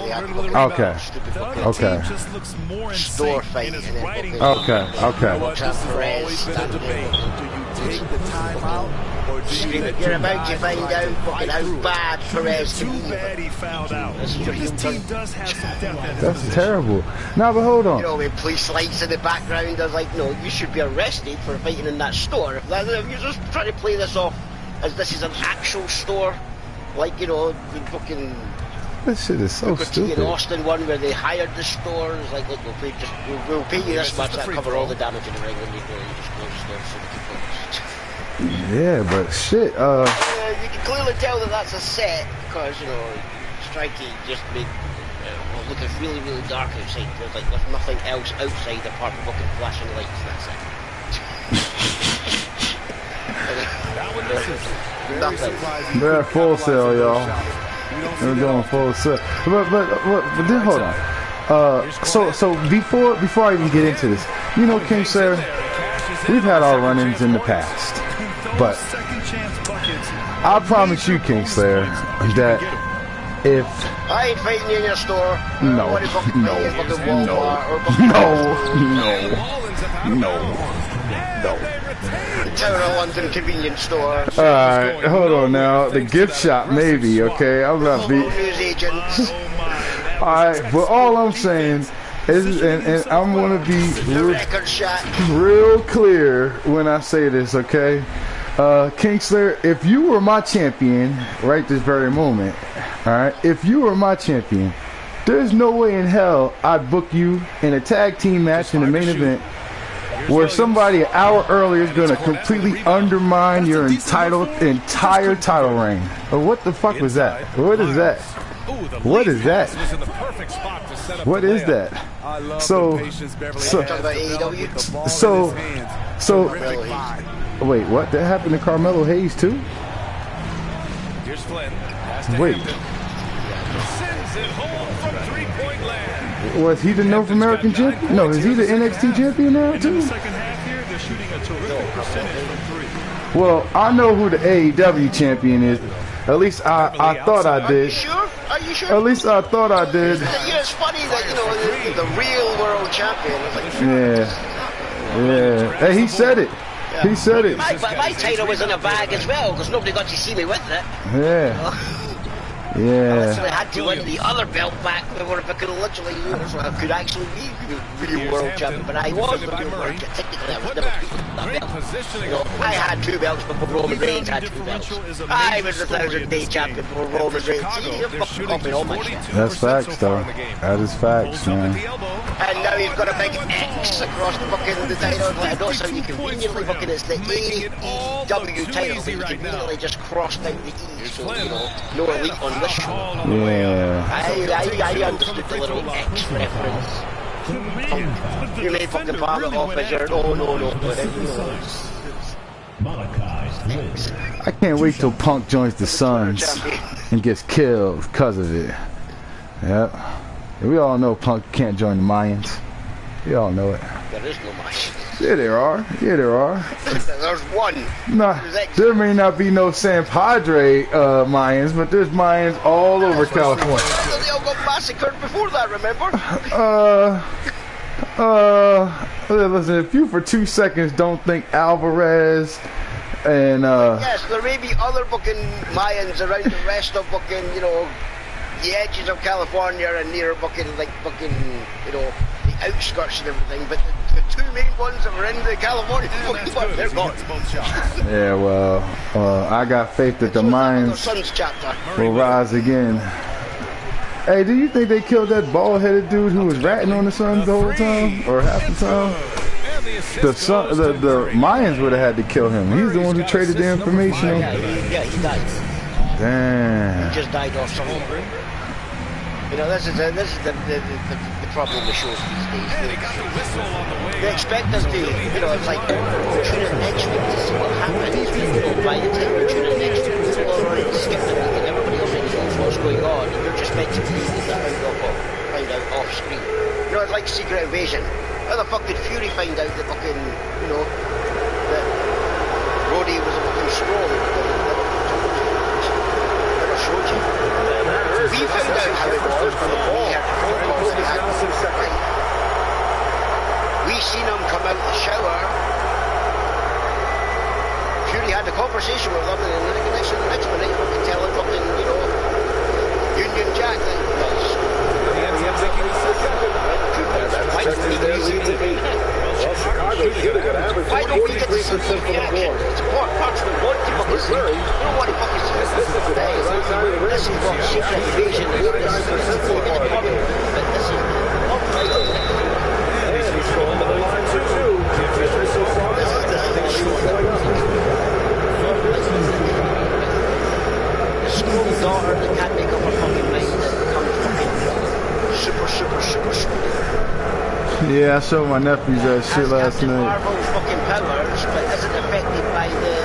Okay. Store fight. Okay. Take the time out, or do you're about to find out fucking how bad Perez can be. This team does have some depth. That's terrible. Now, but hold on. With police lights in the background, they're like, no, you should be arrested for fighting in that store. If you're just trying to play this off as this is an actual store, the fucking... This shit is so stupid. In Austin one where they hired the store, it's like, look, we'll pay you this much, that'll cover all the damage in the ring, and you just close the store so we can focus. Yeah, but shit. You can clearly tell that that's a set because, you know, Strikey just made looking really, really dark outside. There's like there's nothing else outside apart from fucking flashing lights. That's it. Nothing. They're at full sale, y'all. They're doing full sale. But then hold on. So before I even get into this, you know, King Slayer, we've had our run-ins in the past, but I promise you, King Slayer, that if I ain't fighting you in your store. No. Tower of London convenience store. Alright, hold on now. The gift shop, maybe, okay? I'm not beat. News agents. Alright, but all I'm saying is, and I'm gonna be real clear when I say this, okay? King Slayer, if you were my champion right this very moment, alright? If you were my champion, there's no way in hell I'd book you in a tag team match in the main event where somebody an hour earlier is going to completely undermine your entire title reign. What the fuck was that? What is that? What is that? What is that? So, wait, what? That happened to Carmelo Hayes too? Wait. Was he the North American champion? No, is he the NXT champion now too? Well, I know who the AEW champion is. At least I thought I did. Are you sure? At least I thought I did. Yeah, it's funny that, you know, the real world champion is like... Yeah. Hey, he said it. He said it. My title was in a bag as well, because nobody got to see me with it. Yeah. I Yeah. had to win the other belt back before I could literally, so I could actually be the real world champion. But I was the real world champion. Technically, I was never that belt. You know, I had 2 belts before Roman Reigns had 2 belts. I was the 1,000-day champion before Roman Reigns. See, you're fucking copying all my shit. That's facts, though. That is facts, man. And now you've got a big X across the fucking the title. Like, I don't know how you conveniently fucking it's the AEW title. So you conveniently just crossed out the E, so you know, no elite on this show. Yeah. I understood the little X reference. You may fucking palm it off as your no, I can't wait till Punk joins the Suns and gets killed because of it. Yep. We all know Punk can't join the Mayans. We all know it. There is no Mayans. Yeah, there are. There's one. Nah, there may not be no San Padre Mayans, but there's Mayans all over California. They all got massacred before that, remember? Listen, if you for 2 seconds don't think Alvarez and yes, there may be other fucking Mayans around the rest of fucking, you know, the edges of California and near fucking, like, fucking, you know, the outskirts and everything, but the 2 main ones that were in the California fucking one, they're gone. yeah, well, I got faith that the Mayans will rise again. Hey, do you think they killed that bald-headed dude who was ratting on the Suns the whole time, or half the time? The Mayans would have had to kill him. He's the one who traded the information. Yeah, he died. Damn. He just died off somewhere. You know, this is the problem with shows these days. They expect us to, you know, it's like, tune in next week to see what happens. You know, by the time you tune in next week, people are already skipped the week and everybody already knows what's going on. And you're just meant to find out off screen. You know, it's like Secret Invasion. How the fuck did Fury find out that fucking, you know, that Roddy was a fucking scroll? Never showed you. We found out how it was from the ball. We seen him come out the shower. Fury had the conversation with him, and then the next minute, you can tell him fucking, you know, Union Jack that he was. Why don't we get to see the reaction? It's parts we want to fucking see. We don't want to fucking see this. This is what Secret Invasion is. This is what it's coming. But this is not right. This is the show. 6-year-old daughter that can't make up her fucking mind that becomes fucking super strong. Yeah, I showed my nephews that shit last Captain night. Marvel's fucking powers, but isn't affected by the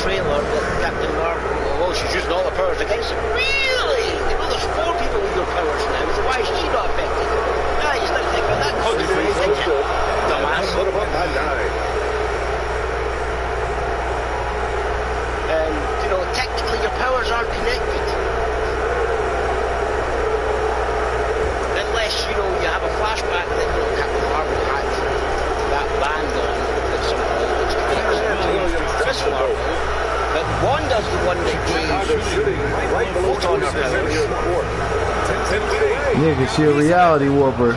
trailer that Captain Marvel, well, she's using all the powers against him. Really? You know, there's 4 people with your powers now, so why is she not affected? Nah, he's not thinking about that continuity thing. Dumbass. What about that guy? And, you know, technically your powers aren't connected. Unless, you know, you have a flashback that, you know, Captain Marvel had that band on at some point, which connects to Chris Marvel. But Wanda's the one that gave Photon her powers. Yeah, because she a reality warper.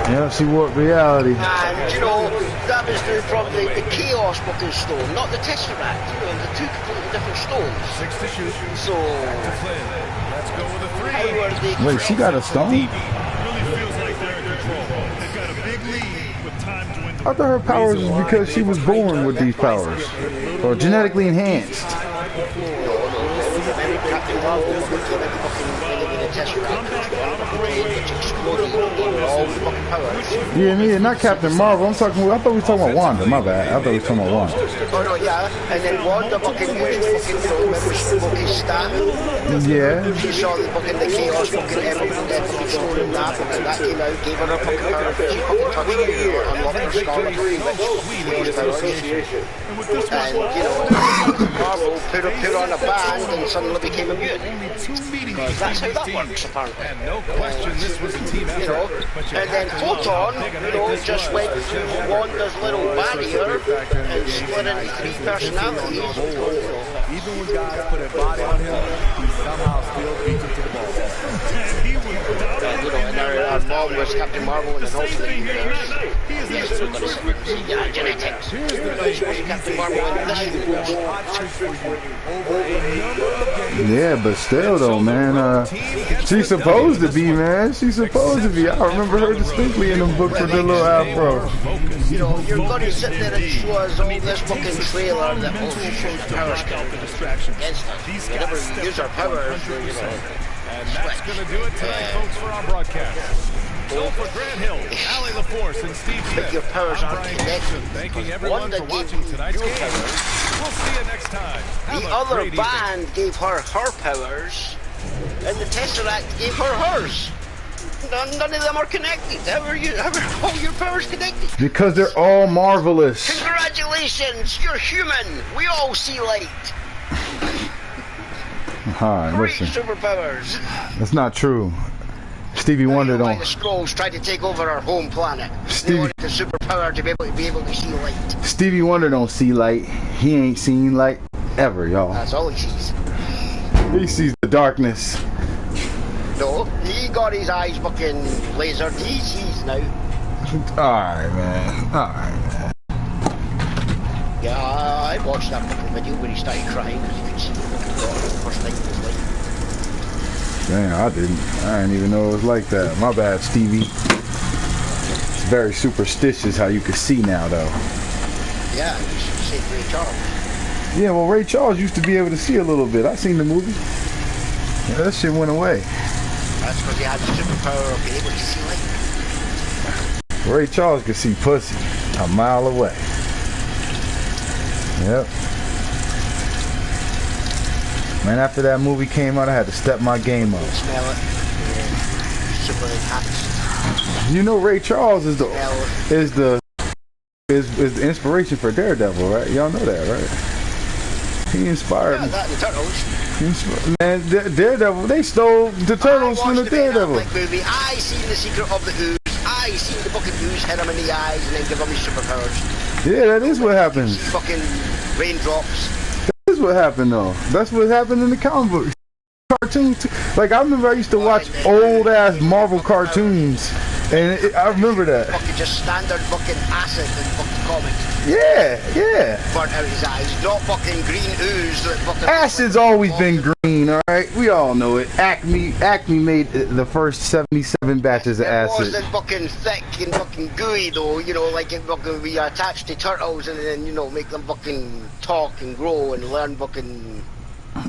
Yeah, she warped reality. And, you know, that was from the Chaos fucking stone, not the Tesseract. You know, the 2 completely different stones. 6 to shoot. So, Let's go with a 3. how are they... Wait, she got a stone? Really feels like they're in control. They've got a big lead with time dwindling. I thought her powers was because she was born with these powers. Or genetically enhanced. Captain Marvel was looking at the fucking thing with the Tesseract, which exploded all the fucking powers. Yeah, not Captain Marvel. I thought we were talking about Wanda. My bad. I thought we were talking about Wanda. Oh no, yeah. And then Wanda fucking used fucking, you know, remember she broke his staff? Yeah. She saw the fucking the Chaos fucking emerald and fucking stone in that, and that came out, gave her her fucking power. She fucking touched it, unlocked her Scarlet Witch Chaos powers. And, you know, Marvel put on a band and suddenly became immune. Because that's how that works, apparently. And no question, this was a team effort. You know, and then Photon, you know, just went through Wanda's little barrier and split into 3 personalities. Even when guys put a body on him, he somehow still beats him to the ball. You know, and our mom was Captain Marvel in an alternate universe. Yes, we're going to sit and see, yeah, genetics. She was Captain Marvel in this universe. Yeah, but still though, man, she's supposed to be, man. She's supposed to be. I remember her distinctly in them books with her little afro. You know, you're going to sit there and show us all this fucking trailer that will show the powers against us. Whenever we use our powers, you know. And that's going to do it tonight, folks, for our broadcast. So for Grant Hill, Allie LaForce, and Steve Smith, your powers I'm aren't Brian connected. Gibson, thanking everyone for watching tonight's game. We'll see you next time. Have The a other great band evening. gave her powers, and the Tesseract gave her hers. None of them are connected. How are all your powers connected? Because they're all marvelous. Congratulations, you're human. We all see light. Alright, Great listen. superpowers. That's not true. Stevie Wonder Why don't. the Skrulls tried to take over our home planet. They wanted the superpower to be able to see light. Stevie Wonder don't see light. He ain't seen light ever, y'all. That's all he sees. He sees the darkness. No, he got his eyes fucking lasered. He sees now. Alright, man. Alright, man. Yeah, I watched that fucking video where he started crying because he could see the fucking daughter for the first time in his life. Damn, I didn't. I didn't even know it was like that. My bad, Stevie. It's very superstitious how you can see now, though. Yeah, you should say Ray Charles. Yeah, well, Ray Charles used to be able to see a little bit. I seen the movie. Yeah, that shit went away. That's because he had the superpower of being able to see light. Ray Charles could see pussy a mile away. Yep. Man, after that movie came out, I had to step my game up. Smell it. Super enhanced. You know, Ray Charles is the inspiration for Daredevil, right? Y'all know that, right? He inspired me. That and the Turtles. Man, Daredevil, they stole the Turtles from the Daredevil. Movie. I seen the secret of the ooze. I seen the fucking ooze hit him in the eyes and then give him his superpowers. Yeah, that is what happens. Fucking raindrops. That is what happened, though. That's what happened in the comic books. Cartoons. Like, I remember I used to watch old-ass Marvel cartoons, and I remember that. Fucking just standard fucking acid in fucking comics. Yeah, yeah. Burnt out his eyes. Not fucking green ooze. That fucking Acid's always been green, alright? We all know it. Acme made the first 77 batches of acid. It wasn't fucking thick and fucking gooey, though. You know, like it fucking be attached to turtles and then, you know, make them fucking talk and grow and learn fucking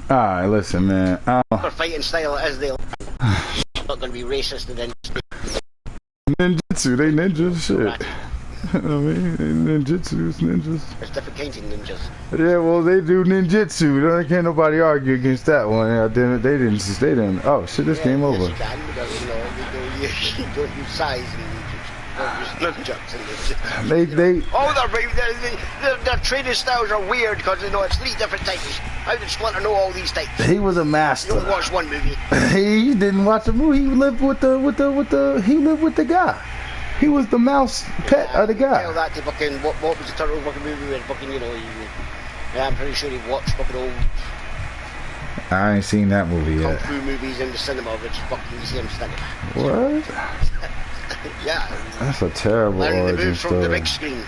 All right, listen, man. Their fighting style as they not going to be racist and then ninjutsu. They ninjas, shit. I mean, ninjutsu is ninjas. There's different kinds of ninjas. Yeah, well, they do ninjutsu. Can't nobody argue against that one. They didn't. Oh shit, this game over. Yes, you can, because you don't use size and nunchucks and their training styles are weird because it's 3 different types. How did Splinter know all these types? He was a master. You only watched one movie. He didn't watch a movie. He lived with the guy. He was the mouse pet of the guy. Tell that to fucking what was the turtle fucking movie where fucking I'm pretty sure he watched fucking old I ain't seen that movie yet. Kung Fu movies in the cinema, which fucking the same thing. What? Yeah. That's a terrible origin from story. the big screen.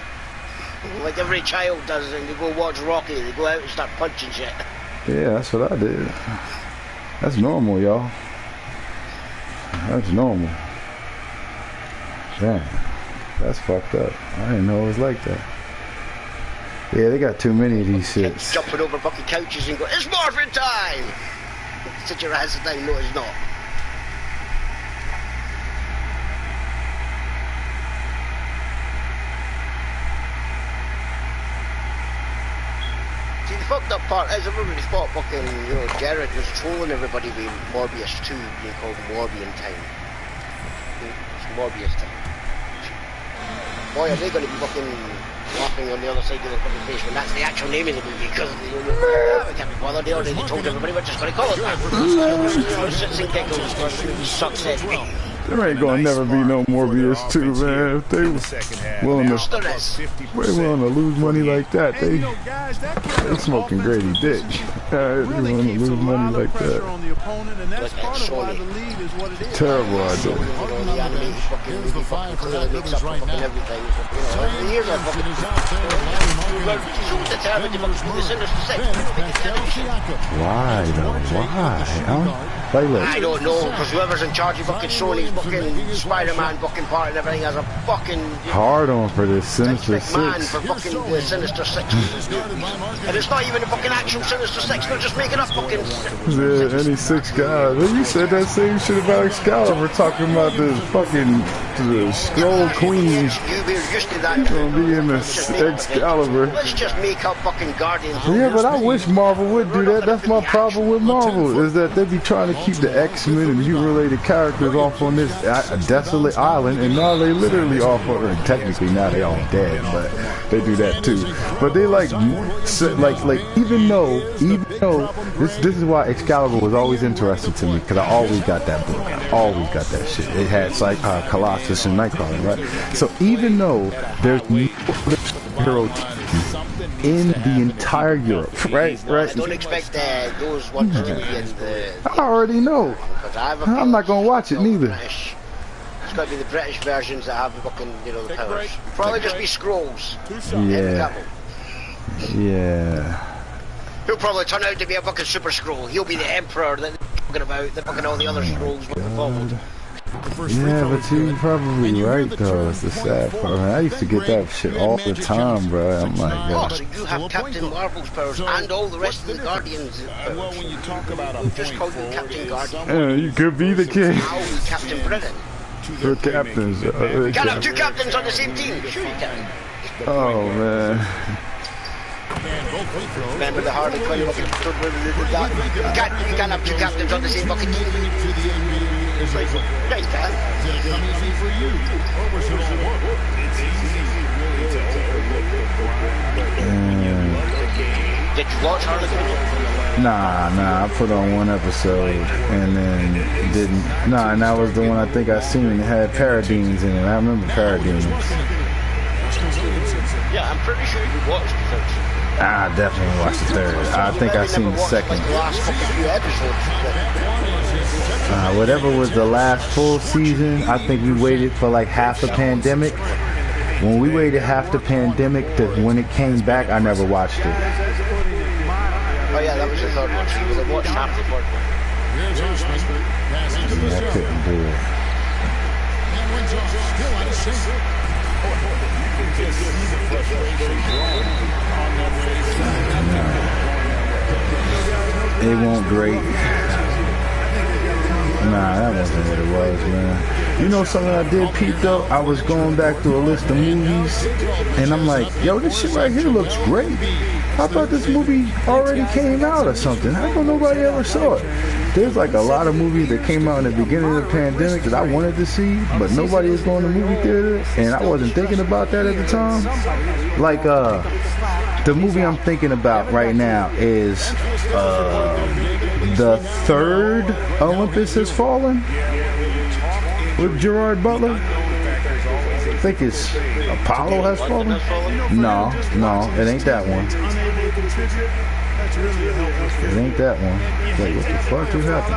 Like every child does, and they go watch Rocky, they go out and start punching shit. Yeah, that's what I did. That's normal, y'all. That's normal. Damn. That's fucked up. I didn't know it was like that. Yeah, they got too many of these shits. Jumping over fucking couches and go, it's morphin' time! Sit your ass down, no it's not. See, the fucked up part is everybody thought fucking, Jared was trolling everybody with Morbius 2 being called Morbian time. It's Morbius time. Boy, are they going to be fucking laughing on the other side of the fucking face when that's the actual name of the movie, because we can't be bothered. They already told everybody we're just going to call it that. Shits and giggles, sucks it. There ain't gonna never be no Morbius 2, man. If they willing to lose money like that, they smoking Grady dick. They willing to lose money like that. Terrible idea. Here's the 5 for that numbers right now. Why though? Why? Huh? I don't know, because whoever's in charge of fucking Sony's fucking Spider-Man fucking part and everything has a fucking hard on for this Sinister man 6. for fucking the Sinister 6. And it's not even a fucking actual Sinister 6, they're just making up fucking... Yeah, any 6 guys. Well, you said that same shit about Excalibur, talking about the fucking Scroll Queen. You're gonna be in the Excalibur. Let's just make up fucking Guardians. Yeah, but I wish Marvel would do that. That's my problem with Marvel, is that they be trying to keep the X-Men and human-related characters off on this desolate island, and now they literally off on, or technically now they all dead, but they do that too. But they like even though this is why Excalibur was always interesting to me, because I always got that book. I always got that shit. It had Colossus and Nightcrawler, right? So even though there's no hero in the entire Europe, right? I don't expect those ones to be in the... I already know. I'm not gonna watch it neither. It's got to be the British versions that have the fucking, the powers. Probably just be Scrolls. Yeah. Yeah. He'll probably turn out to be a fucking super Scroll. He'll be the Emperor that they're talking about. They're fucking all the other Scrolls looking forward. Yeah, but you're probably right though. It's the sad part. I used to get that shit all the time, bro. I'm like, oh, so you have Captain Marvel's powers and all the rest of the Guardians' powers. When you talk about a just call you Captain Guardian. Yeah, you could be the king. I'll be Captain Britain. We're captains. You can't have 2 captains on the same team. Sure you can. Oh man. Remember the Harley Quinn fucking... You can't have 2 captains on the same fucking team. Yeah, you can. Did you watch Harley Quinn? Nah, I put on one episode and then didn't. Nah, and that was the one I think I seen. It had Paradines in it. I remember Paradines. Yeah, I'm pretty sure you watched the first. I definitely watched the third. I think I seen the second. Whatever was the last full season, I think we waited for like half the pandemic. When we waited half the pandemic, when it came back, I never watched it. Oh yeah, that was the third one. So you watched half the fourth one. Yeah, I couldn't do it. It won't great. Nah, that wasn't what it was, man. You know something I did, Pete, though? I was going back through a list of movies, and I'm like, yo, this shit right here looks great. I thought this movie already came out or something. How come nobody ever saw it? There's like a lot of movies that came out in the beginning of the pandemic that I wanted to see, but nobody was going to movie theater, and I wasn't thinking about that at the time. Like, the movie I'm thinking about right now is the third Olympus Has Fallen with Gerard Butler. I think it's Apollo Has Fallen. No, it ain't that one. It ain't that one. Wait, what the fuck just happened?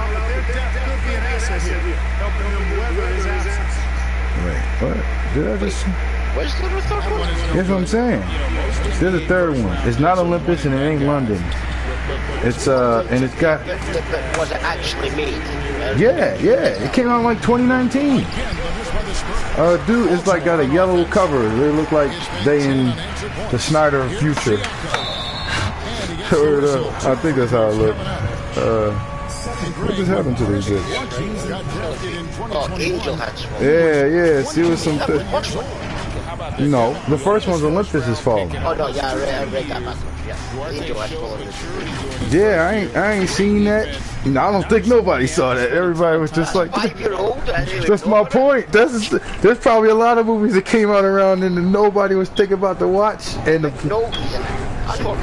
Wait, what? Did I just... Where's the third one? That's what I'm saying. There's a third one. It's not Olympus and it ain't London. It's and it's got... But was it actually made? Yeah. It came out in like 2019. Dude, it's like got a yellow cover. They look like they in the Snyder future. I think that's how it looked. What just happened to these guys? Oh, Angel Has Fallen. Yeah. See, it was some... No, the first one's Olympus Has Fallen. Oh, no, yeah, I read that backwards. Yeah, Angel Has Fallen. Yeah, I ain't seen that. I don't think nobody saw that. Everybody was just like, that's my point. There's probably a lot of movies that came out around and nobody was thinking about to watch. And I thought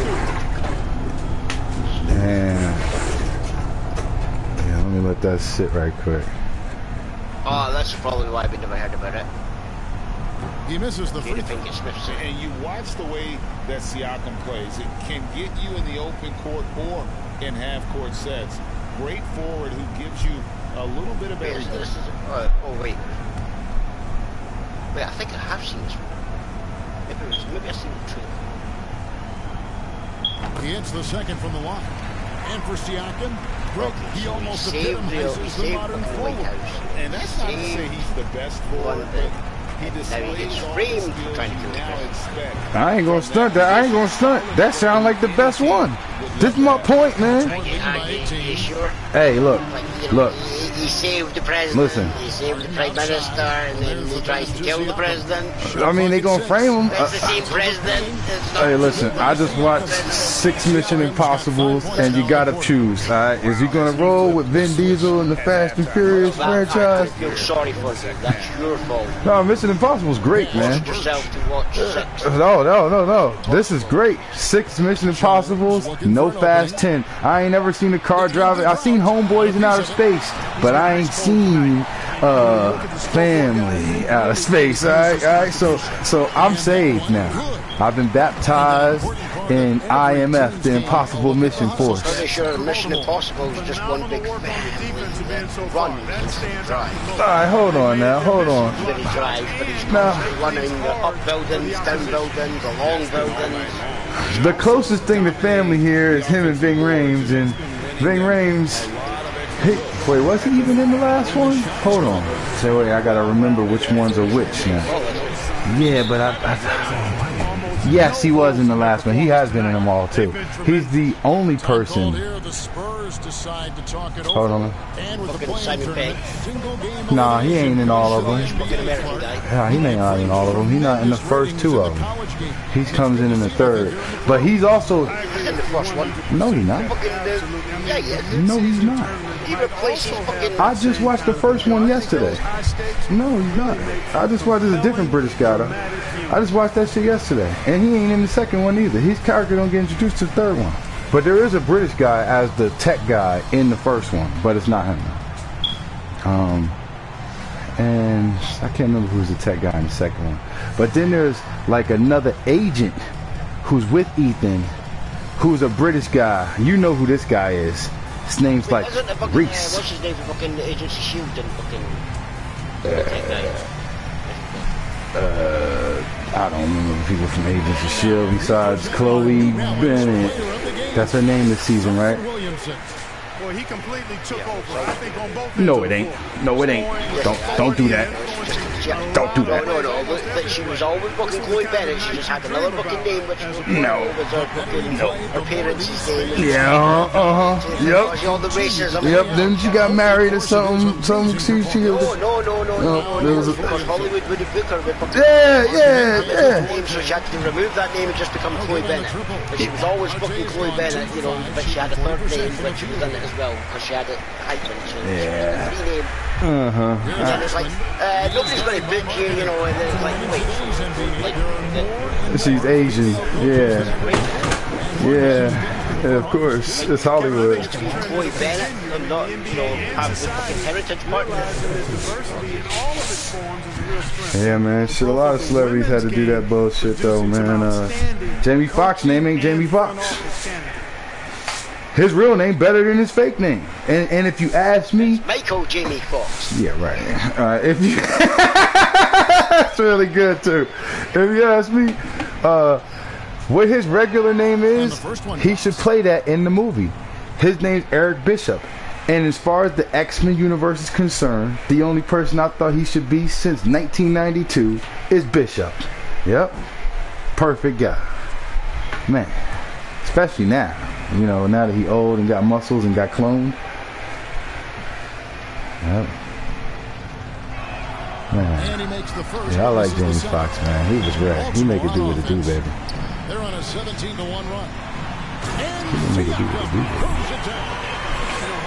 yeah, let me let that sit right quick. Oh, that's probably why we never heard about it. He misses the free throw. And you watch the way that Siakam plays. It can get you in the open court or in half-court sets. Great forward who gives you a little bit of everything. Wait, I think I have seen this one. Maybe I've seen the trailer. He hits the second from the line. And for Siakam, he almost epitomizes the modern forward. And that's not to say he's the best forward, but he displays all the skills you now expect. I ain't gonna stunt that. That sounds like the best one. This is my point, man. Hey, look. He saved the president. Listen. He saved the prime minister, and then he tries to kill the president. I mean, they gonna frame him. That's the same president. Hey, listen. I just watched 6 Mission Impossibles, and you gotta choose. All right, is you gonna roll with Vin Diesel and the Fast and Furious franchise? I feel sorry for you. That's your fault. No, Mission Impossible's great, man. Forced yourself to watch 6. No. This is great. 6 Mission Impossibles, no Fast 10. I ain't never seen a car driving. I seen Homeboys in outer space, but I ain't seen family out of space. All right. So I'm saved now. I've been baptized in IMF, the Impossible Mission Force. Pretty sure Mission Impossible is just one big run. All right, hold on. But he drives, but he's running up buildings, down buildings, along buildings. The closest thing to family here is him and Ving Rhames, and Ving Rhames. Wait, was he even in the last one? Hold on. So wait, I gotta remember which ones are which now. Yeah, but yes, he was in the last one. He has been in them all too. He's the only person. Hold on. Nah, he ain't in all of them. Nah, he ain't in all of them. He's not in the first 2 of them. He comes in the third. But he's also... in the first one. No, he's not. No, he's not. I just watched the first one yesterday. No, he's not. I just watched a different British guy, though. I just watched that shit yesterday. And he ain't in the second one either. His character don't get introduced to the third one. But there is a British guy as the tech guy in the first one, but it's not him. And I can't remember who's the tech guy in the second one. But then there's like another agent who's with Ethan, who's a British guy. You know who this guy is. His name's like Reese. What's his name for fucking Agency Shield and fucking I don't remember the people from Agency Shield besides Chloe Bennett. That's her name this season, right? Well, he completely took over. I think on both. No, it ain't. No, it ain't. Don't do that. Don't do that. No. She was always booking Chloe Bennett. She just had another booking name, which was her parents' name. Yeah, Yep. All the racism. Yep. Then she got married or something. No. Because Hollywood would have booked her with fucking Yeah. name, so she had to remove that name and just become Chloe Bennett. But she was always booking Chloe Bennett, but she had a third name, which was in it as well, because she had it hyphen, so she had a free name. And then it's like, nobody's going to book you, and then it's like, wait. She's Asian. Yeah, of course. It's Hollywood. Chloe Bennett, I'm not, have the fucking heritage part. Yeah, man. Shit, a lot of celebrities had to do that bullshit, though, man. Jamie Foxx name ain't Jamie Foxx. His real name better than his fake name. And if you ask me, Michael Jamie Foxx. Yeah, right. If you, that's really good too. If you ask me, what his regular name is, he should play that in the movie. His name's Eric Bishop. And as far as the X-Men universe is concerned, the only person I thought he should be since 1992 is Bishop. Yep. Perfect guy. Man. Especially now. Now that he old and got muscles and got cloned. Yep. Man. Yeah, I like Jamie Foxx, man. He was rad. He make it do what it do, baby. They're on a 17-1 run. He make it do what it do, baby.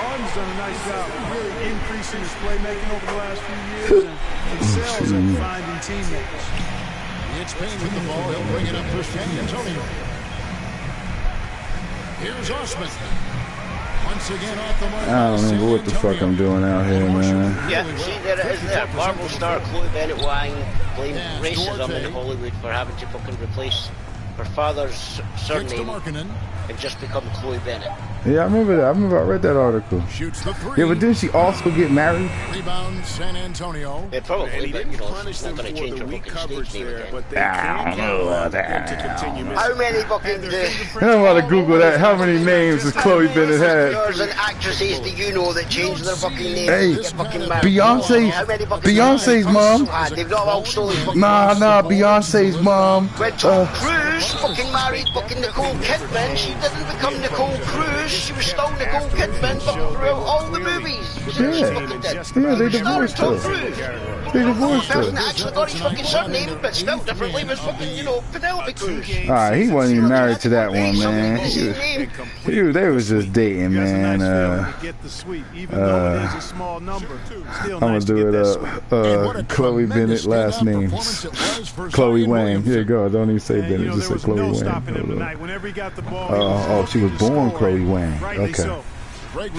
Harden's done a nice job really increasing his playmaking over the last few years and excels at finding teammates. It's Payne with the ball. He'll bring it up for San Antonio. Here's Osman. Once again off the mark. I don't remember what the fuck I'm doing out here, man. Yeah, see, there it is there. Marvel star Chloe Bennett Wang blamed racism in Hollywood for having to fucking replace her father's surname and just become Chloe Bennett. Yeah, I remember that. I read that article. Yeah, but didn't she also get married? Rebound, San Antonio. Yeah, probably, but she's not going to change her fucking stage name again. I don't know about that. How many fucking... I'm about to Google that. How many names has Chloe Bennett had? Actors and actresses that that change their fucking names hey, to get fucking married. Beyonce's mom. They've not all stolen fucking Nah, Beyonce's mom. When Tom Cruise fucking married fucking Nicole Kidman, she didn't become Nicole Cruise. She was still Nicole Kidman throughout all the movies. Yeah, they divorced her. They divorced her. The person that actually got his fucking surname, but spelled differently, was fucking, Penelope Cruz. Alright, he wasn't even married to that one, man. They was just dating, man. I'm gonna do it up. Chloe Bennett, last name. Chloe Wang. Here you go. Don't even say Bennett, just say Chloe Wang. Oh, she was born Chloe Wang. Okay.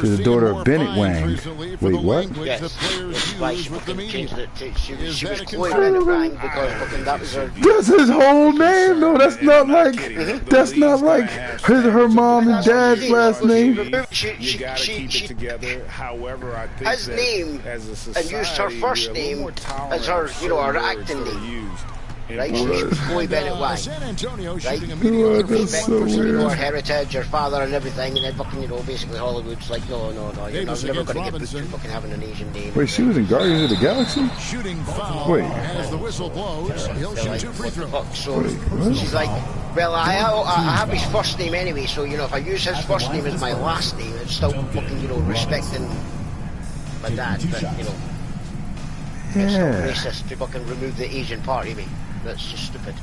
She's the daughter of Bennett Wang. Wait, what? Yes. That's why she fucking changed it to, she was Chloe Bennett Wang because fucking that was her... That's his whole name, though. That's not like her mom and dad's last name. She his name and used her first name as her, her acting name. Right, she was Chloe Bennett Wang. Right? That's so weird. Her heritage, her father and everything, and then fucking, basically Hollywood's like, no, you're never going to get booked for fucking having an Asian name. Wait, she was in Guardians of the Galaxy? Wait. As the whistle blows, he'll shoot 2 free throws. So she's like, well, I have his first name anyway, so, if I use his first name as my last name, it's still fucking, respecting my dad, but, it's not racist to fucking remove the Asian part of me. That's just stupid.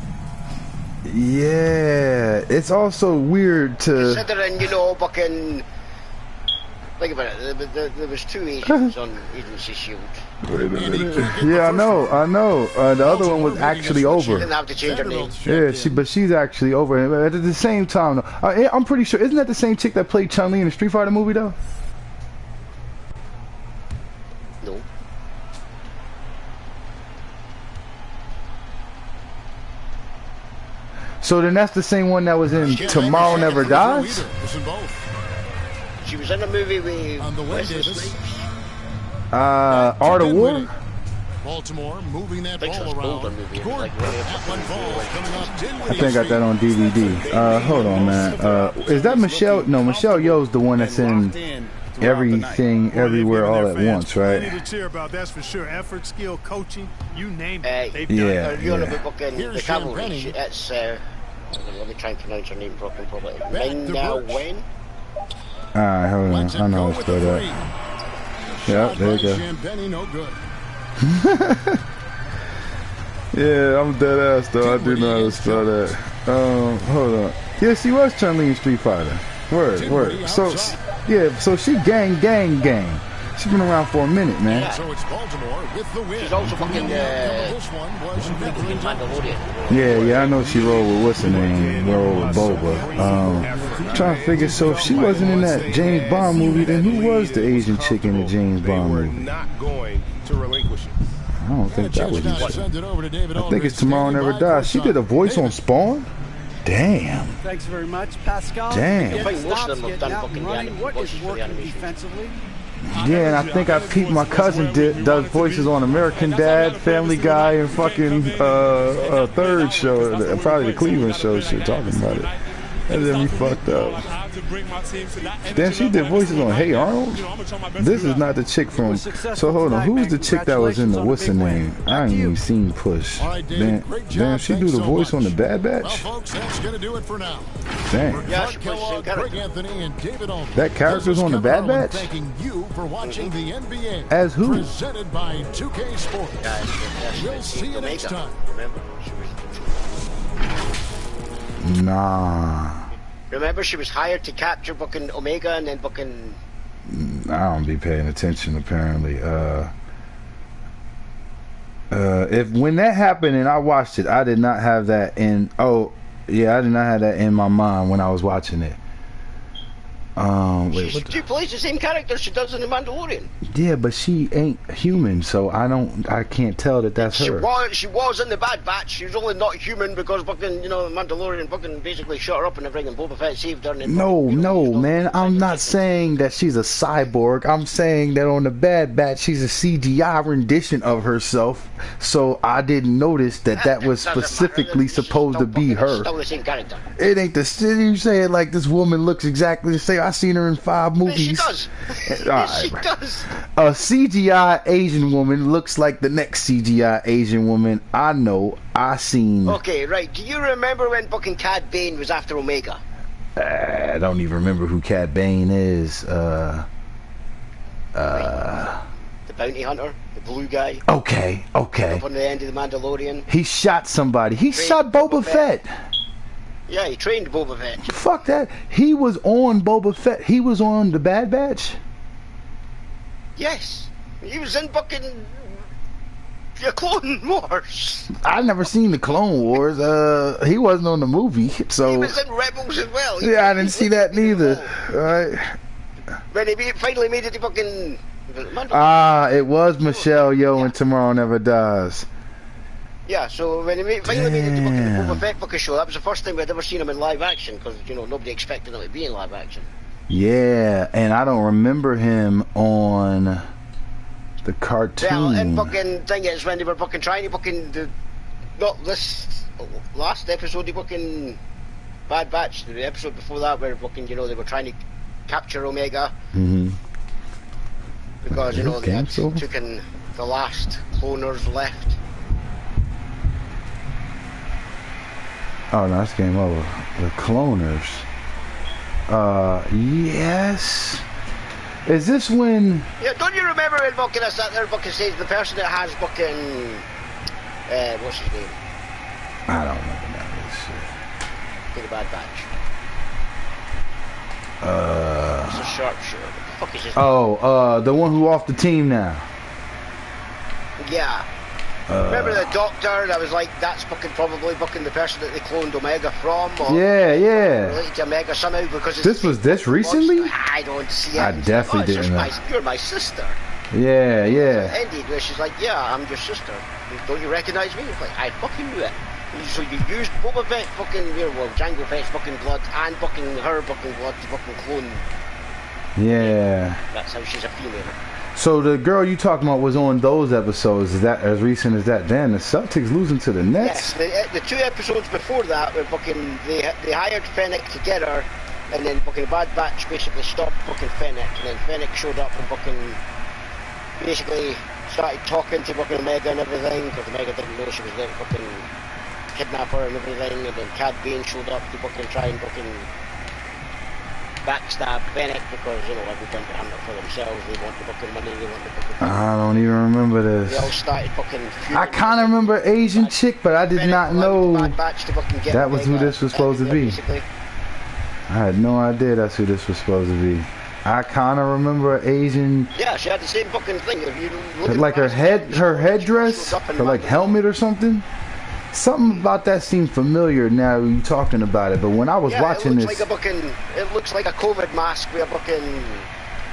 Yeah, it's also weird to... Considering, fucking... Think about it, there was 2 Asians on Agency Shield. Wait a minute. Yeah, I know. The other one was actually over. She didn't have to change her name. Yeah, but she's actually over. At the same time, though, I'm pretty sure, isn't that the same chick that played Chun-Li in the Street Fighter movie, though? No. So then that's the same one that was in Tomorrow Never Dies? She was in a movie with Art of War? Baltimore moving that ball around. I think I got that on DVD. Hold on, man. Is that Michelle? No, Michelle Yeoh's the one that's in everything, everywhere, all at once, right? Plenty to cheer about, that's for sure. Effort, skill, coaching, you name it. They've yeah, You're on about fucking the cavalry. It's let me try and pronounce her name properly. Ming-Na Wen. Alright, hold on. I know how to spell that. Yeah, there you go. No good. Yeah, I'm dead ass though. I do know how to spell that. Hold on. Yeah, she was Chun-Li in Street Fighter. Word. So, yeah, so she gang. She's been around for a minute, man. Yeah. So it's Baltimore with the win. She's also fucking this one was Mandalorian. Yeah, I know she rolled with what's her name, rolled with Boba. Trying to figure, so if she wasn't in that James Bond movie, then who was the Asian chick in the James Bond movie? Not going to relinquish it. I don't think that was I think it's Tomorrow Never Dies. She did a voice on Spawn? Damn. Thanks very much, Pascal. Damn. I think most of them have done fucking What is working defensively? Yeah, and I think I peeped my cousin does voices on American Dad, Family Guy, and fucking Third Show, probably the Cleveland Show shit, talking about it. And then we fucked up. Then she did voices on Hey Arnold. This is not the chick from. So hold on, who's the chick that was in the what's her name? I ain't even seen Push. Damn, she do the voice on the Bad Batch. Well, folks, that's gonna do it for now. Damn. Yeah, she plays Greg Anthony and David Aldridge. That character's on the Bad Batch. Thanking you for watching the NBA. As who? Presented by 2K Sports. We'll see you next time. Remember? Nah. Remember, she was hired to capture fucking Omega and then fucking. I don't be paying attention apparently. If when that happened and I watched it, I did not have that in. Oh, yeah, I did not have that in my mind when I was watching it. Wait, She plays the same character she does in The Mandalorian. Yeah, but she ain't human, so I can't tell that that's her. She was in the Bad Batch. She was only not human because fucking, The Mandalorian fucking basically shot her up and everything, and Boba Fett saved her. And No, man, I'm not saying that she's a cyborg. I'm saying that on the Bad Batch, she's a CGI rendition of herself. So I didn't notice that was specifically supposed to be her. Still the same character. It ain't the city. You say it like this woman looks exactly the same. I seen her in 5 movies. She does. She does. A CGI Asian woman looks like the next CGI Asian woman I know. I seen. Okay, right. Do you remember when fucking Cad Bane was after Omega? I don't even remember who Cad Bane is. The bounty hunter, the blue guy. Okay. Up on the end of the Mandalorian. He shot somebody. He shot Boba Fett. Yeah, he trained Boba Fett. Fuck that. He was on Boba Fett. He was on the Bad Batch. Yes. He was in fucking the Clone Wars. I never seen the Clone Wars. He wasn't on the movie, so. He was in Rebels as well. Yeah, I didn't see that neither. Right. When he finally made it to fucking. It was Michelle Yeoh in Tomorrow Never Dies. Yeah, so when he finally made it to fucking the Boba Fett fucking show, that was the first time we'd ever seen him in live action, because, nobody expected him to be in live action. Yeah, and I don't remember him on the cartoon. Well, and fucking thing is, when they were fucking trying to fucking not this last episode, the fucking Bad Batch, the episode before that, where fucking, they were trying to capture Omega. Mm-hmm. Because, they had taken the last cloners left. Oh, no, that's game over. The cloners. Yes. Is this when? Yeah, don't you remember when fucking I sat there and fucking says the person that has fucking what's his name? I don't remember that shit. The Bad Batch. It's a sharpshooter. What the fuck is his name? The one who off the team now. Yeah. Remember the doctor that was like, that's fucking probably fucking the person that they cloned Omega from? Or yeah. Related to Omega somehow because it's this recently? I don't see it. I definitely didn't know. You're my sister. Yeah. Ended where she's like, yeah, I'm your sister. Don't you recognize me? It's like, I fucking knew it. So you used Boba Fett fucking, Jango Fett's fucking blood and fucking her fucking blood to fucking clone. Yeah. That's how she's a female. So the girl you talking about was on those episodes. Is that as recent as that? Damn, the Celtics losing to the Nets. Yes, the 2 episodes before that were fucking. They hired Fennec to get her, and then fucking Bad Batch basically stopped fucking Fennec, and then Fennec showed up and fucking basically started talking to fucking Omega and everything, because Omega didn't know she was there to fucking kidnap her and everything, and then Cad Bane showed up to fucking try and fucking backstab Fennec, because, you know, everyone can hunt her for themselves, they want the fucking money, they want the fucking... I don't even remember this. They all started fucking... I kind of remember Asian chick, but I did not know that was who this was supposed to be. Basically. I had no idea that's who this was supposed to be. I kind of remember Asian... Yeah, she had the same fucking thing. If you look like her headdress, her like helmet or something. Something about that seemed familiar now you talking about it, but when I was watching this... it looks like a COVID mask with a fucking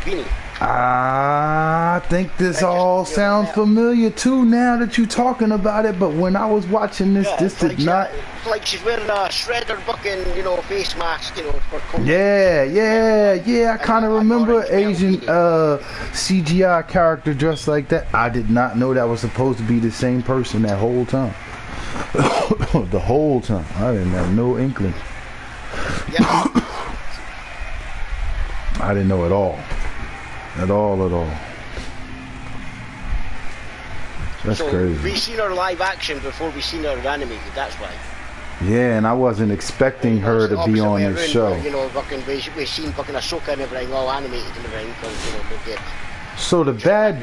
beanie. I think this all sounds familiar too now that you're talking about it, but when I was watching this, this did not... It's like she's wearing a shredder fucking, you know, face mask, you know, for COVID. Yeah, I kind of remember Asian CGI character dressed like that. I did not know that was supposed to be the same person that whole time. The whole time. I didn't have no inkling. I didn't know at all. At all. That's crazy. We seen her live action before we seen her animated, that's why. Yeah, and I wasn't expecting her to be on this show. You know, fucking, we've seen fucking Ahsoka and everything all animated and everything, because, you know, they get... So the Bad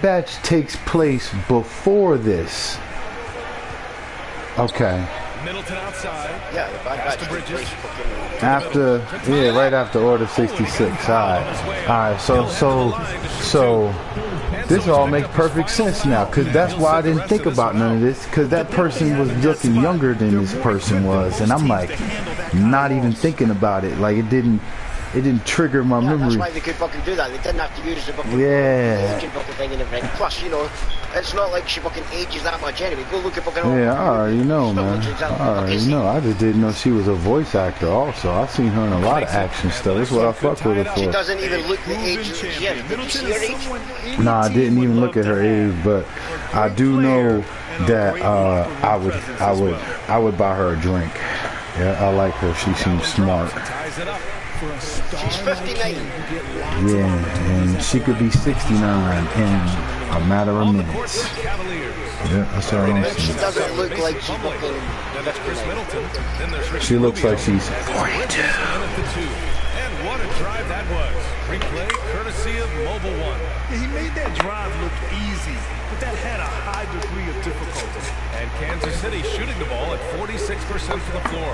Batch takes place before this. Okay. Middleton outside. Yeah, the Bad Batch Bridges. Right after Order 66. Alright, so this all makes perfect sense now, because that's why I didn't think about none of this, because that person was looking younger than this person was, and I'm like, not even thinking about it, like it didn't trigger my memory. That's why they could fucking do that. They didn't have to use the fucking fucking thing and everything. Plus, you know, it's not like she fucking ages that much anyway. Go look at fucking... Yeah, I already know, man. I already know. I just didn't know she was a voice actor also. I've seen her in a lot of action stuff. That's what I fuck with her for. She doesn't even look the age she is. Did you see her age? No, I didn't even look at her age, but I do know that I would buy her a drink. Yeah, I like her. She seems smart. She's 59. Yeah, and she could be 69 in a matter of minutes. Yeah, that's all I'm saying. She doesn't look like she's fucking... That's Chris Middleton. She looks like she's 42. And what a drive that was. Replay courtesy of Mobile One. Yeah, he made that drive look easy, but that had a high degree of difficulty. And Kansas City shooting the ball at 46% from the floor.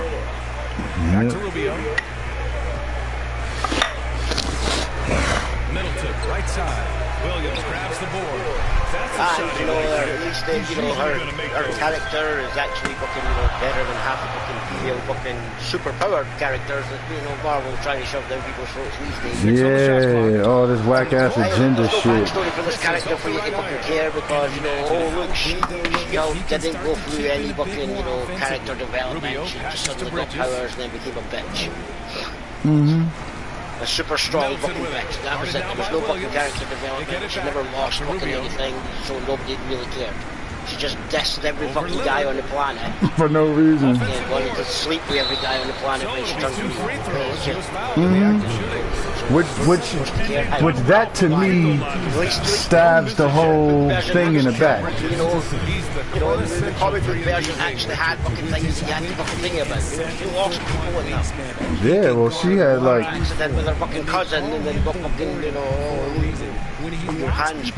Back to Rubio. Middleton, right side. Williams grabs the board. You know, at least, you know, her character is actually fucking, you know, better than half the fucking female fucking superpowered characters that, you know, Marvel trying to shove down people's throats these days. Yeah, all this whack ass agenda shit. There's no backstory for this character for you to fucking care, because, you know, oh look, she didn't go through any fucking, you know, character development. She just suddenly got powers and then became a bitch. A super strong fucking bitch. That was it. There was no fucking character development. She never lost fucking anything, so nobody really cared. She just dissed every fucking guy on the planet. For no reason. And wanted to sleep with every guy on the planet when she turned Which that to me stabs the whole thing in the back. You know, the comic book version actually had fucking things that you had to fucking think about. You lost people in that. Yeah, well, she had like accident with her fucking cousin, and then got fucking, you know, your hands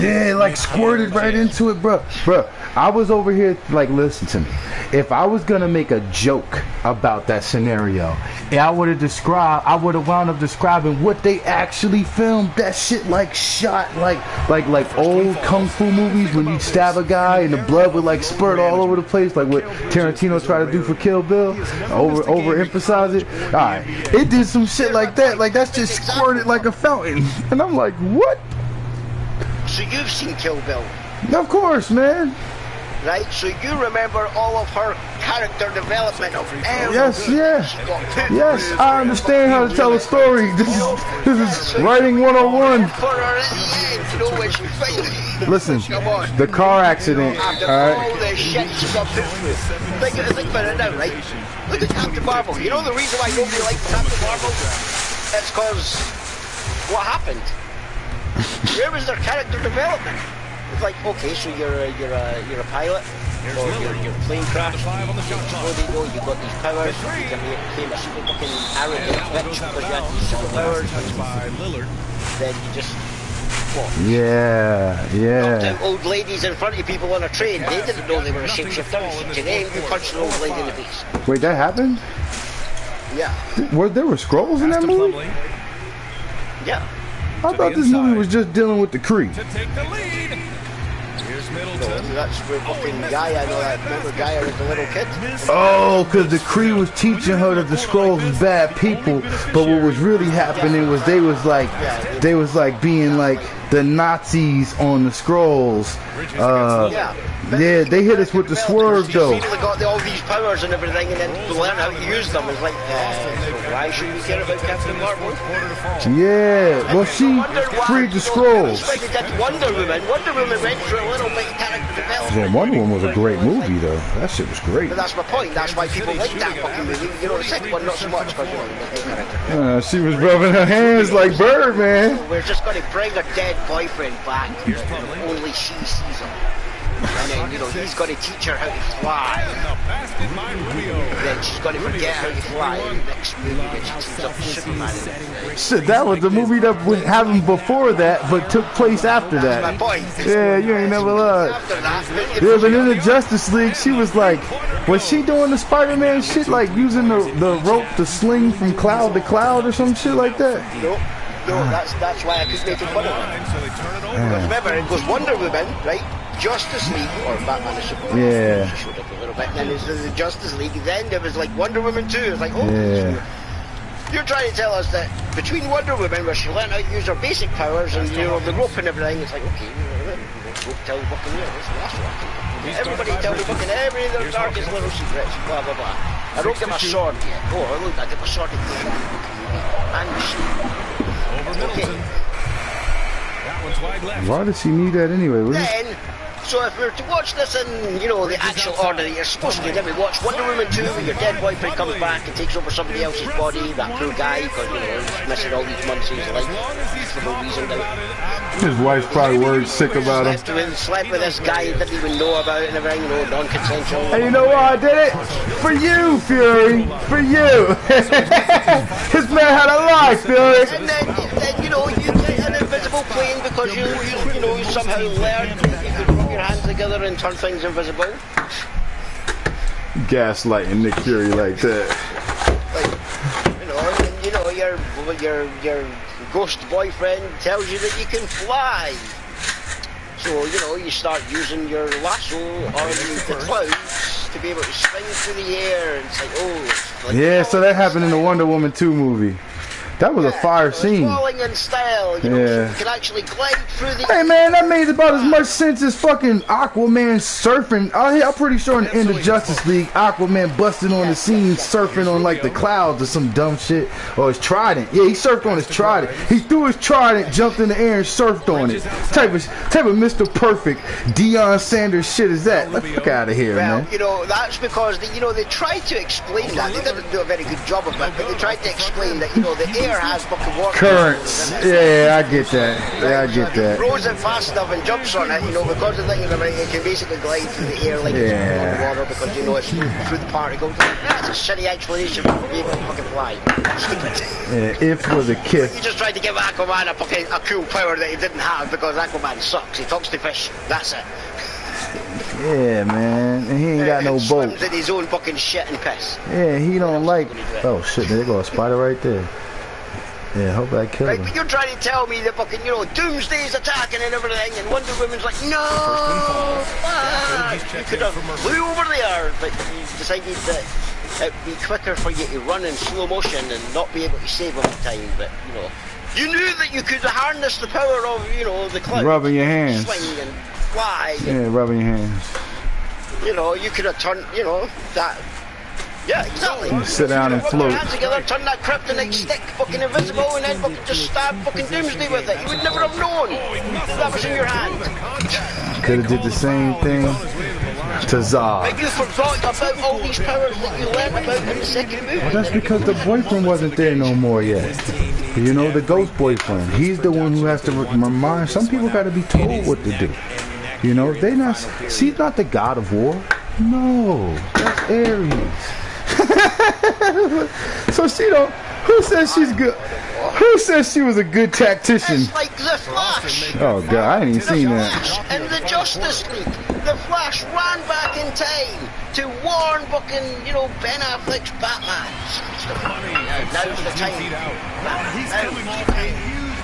yeah, like squirted right into it, bro. I was over here like, listen to me. If I was gonna make a joke about that scenario, I would have wound up describing what they actually filmed. That shit like shot like old kung fu movies when you stab a guy and the blood would like spurt all over the place, like what Tarantino tried to do for Kill Bill. Overemphasize it. Alright. It did some shit like that. Like that's just squirted like a fountain. And I'm like, what? So you've seen Kill Bill? Of course, man. Right, so you remember all of her character development of every Yes, I understand how to tell a story. This is writing 101. For her at the end to know, when she finally... Listen, Come on. the car accident. After All all right. the shit she got put through. Think about it now, right? Look at Captain Marvel. You know the reason why nobody likes Captain Marvel? It's because what happened? Where was their character development? It's like, okay, so you're a pilot, or you're a plane crash. You got these powers. You became a super fucking arrogant bitch because you had these superpowers. Then you just what? Yeah. Knocked out old ladies in front of people on a train. They didn't know they were a shapeshifter. Today, you punched an old lady in the face. Wait, that happened? Yeah. There were scrolls in that movie? Yeah. I thought this movie was just dealing with the Kree. To take the lead. Here's Middleton. No, that's where fucking Gaia, remember Gaia was the little kid? Oh, because the Kree was teaching her that the Skrulls was bad people, but what was really happening was they was like being like the Nazis on the Skrulls. Yeah, they hit us with the swerve though. People that got all these powers and everything, and then learn how to use them. It's like, why should we care about Captain Marvel? Yeah, well she freed the Skrulls. Wonder Woman went through a little bit of character development. Yeah, Wonder Woman was a great movie though. That shit was great. But that's my point. That's why people like that fucking movie. You know, the second one not so much because character. She was rubbing her hands like Birdman. We're just going to bring her dead boyfriend back. Only she sees him. And then, he's going to teach her how to fly. Then she's going to forget how to fly in the next movie when she teams up with Superman. Shit, that was the movie that happened before that, but took place after that. That's my point. Yeah, you ain't never lied. After that, Yeah, but in the Justice League, she was like, was she doing the Spider-Man shit, like using the rope to sling from cloud to cloud or some shit like that? No, that's why I keep making fun of her. Because remember, it goes Wonder Woman, right? Justice League, or Batman and Superman. Yeah. She showed up a little bit. Then there's the Justice League. Then there was like Wonder Woman 2. It's like, Yeah. So you're trying to tell us that between Wonder Woman, where she learned how to use her basic powers, and the rope and everything, it's like, okay, rope tell fucking that's what everybody tell me fucking every their darkest little secrets, blah blah blah. I don't get my sword yet. Oh, look, I get my sword at the end. And Over Middleton. That one's wide left. Why does she need that anyway? Then, so if we were to watch this in, the actual order that you're supposed to, then we watch Wonder Woman 2, where your dead boyfriend comes back and takes over somebody else's body, that poor guy, because, he's missing all these months of his life for no reason. His wife's probably worried sick about him. Slept with this guy he didn't even know about and everything, non-consensual. And you know why I did it? For you, Fury! For you! This man had a life, Fury! And then you get an invisible plane because you somehow learned you could rub your hands together and turn things invisible. Gaslighting Nick Fury like that. Your ghost boyfriend tells you that you can fly. So, you start using your lasso or the clouds to be able to swing through the air and it's like, Yeah, so that happened in the Wonder Woman 2 movie. That was a fire scene. Falling in style, you can actually glide through the... Hey man, that made about as much sense as fucking Aquaman surfing. I'm pretty sure in the end of Justice League, Aquaman busted on the scene surfing on like the clouds or some dumb shit. Or his trident. Yeah, he surfed on his trident. He threw his trident, jumped in the air and surfed on it. Type of Mr. Perfect Deion Sanders shit is that? Let's fuck out of here, man. That's because they tried to explain that. They didn't do a very good job of it, but they tried to explain that, the air has fucking water. Currents. Yeah, I get that. Yeah, I get that. Throws it fast enough and jumps on it, because the thing is about it can basically glide through the air like it's on the water because it's through the particles. That's a shitty explanation for being able to fucking fly. Stupid. Yeah, if was a kiss. You just tried to give Aquaman a cool power that he didn't have because Aquaman sucks. He talks to fish. That's it. Yeah, man. And he ain't got no boat. Swims in his own fucking shit and piss. Yeah, he don't like... Oh, shit, there goes a spider right there. Yeah, hope I killed him. But you're trying to tell me that fucking, Doomsday's attacking and everything, and Wonder Woman's like, no! You could have flew over there, but you decided that it'd be quicker for you to run in slow motion and not be able to save all the time, but, you knew that you could harness the power of, the clouds. Rubbing your hands. Swing and fly. Yeah, rubbing your hands. You could have turned, that... Yeah, exactly. You sit down and Rub float. your hands together, turn that kryptonite stick fucking invisible, and then fucking just stab fucking Doomsday with it. You would never have known that was in your hand. Could have did the same thing to Zod. But you forgot about all these powers that you learned about in the second movie. Well, that's because the boyfriend wasn't there no more yet. You know, the ghost boyfriend. He's the one who has to remind. Some people got to be told what to do. You know, they not. She's not the god of war. No, that's Ares. So she don't. Who says she's good? Who says she was a good tactician? It's like the Flash. Oh God, I ain't even seen that. And the Justice League. The Flash ran back in time to warn fucking, you know, Ben Affleck's Batman. Now's the time.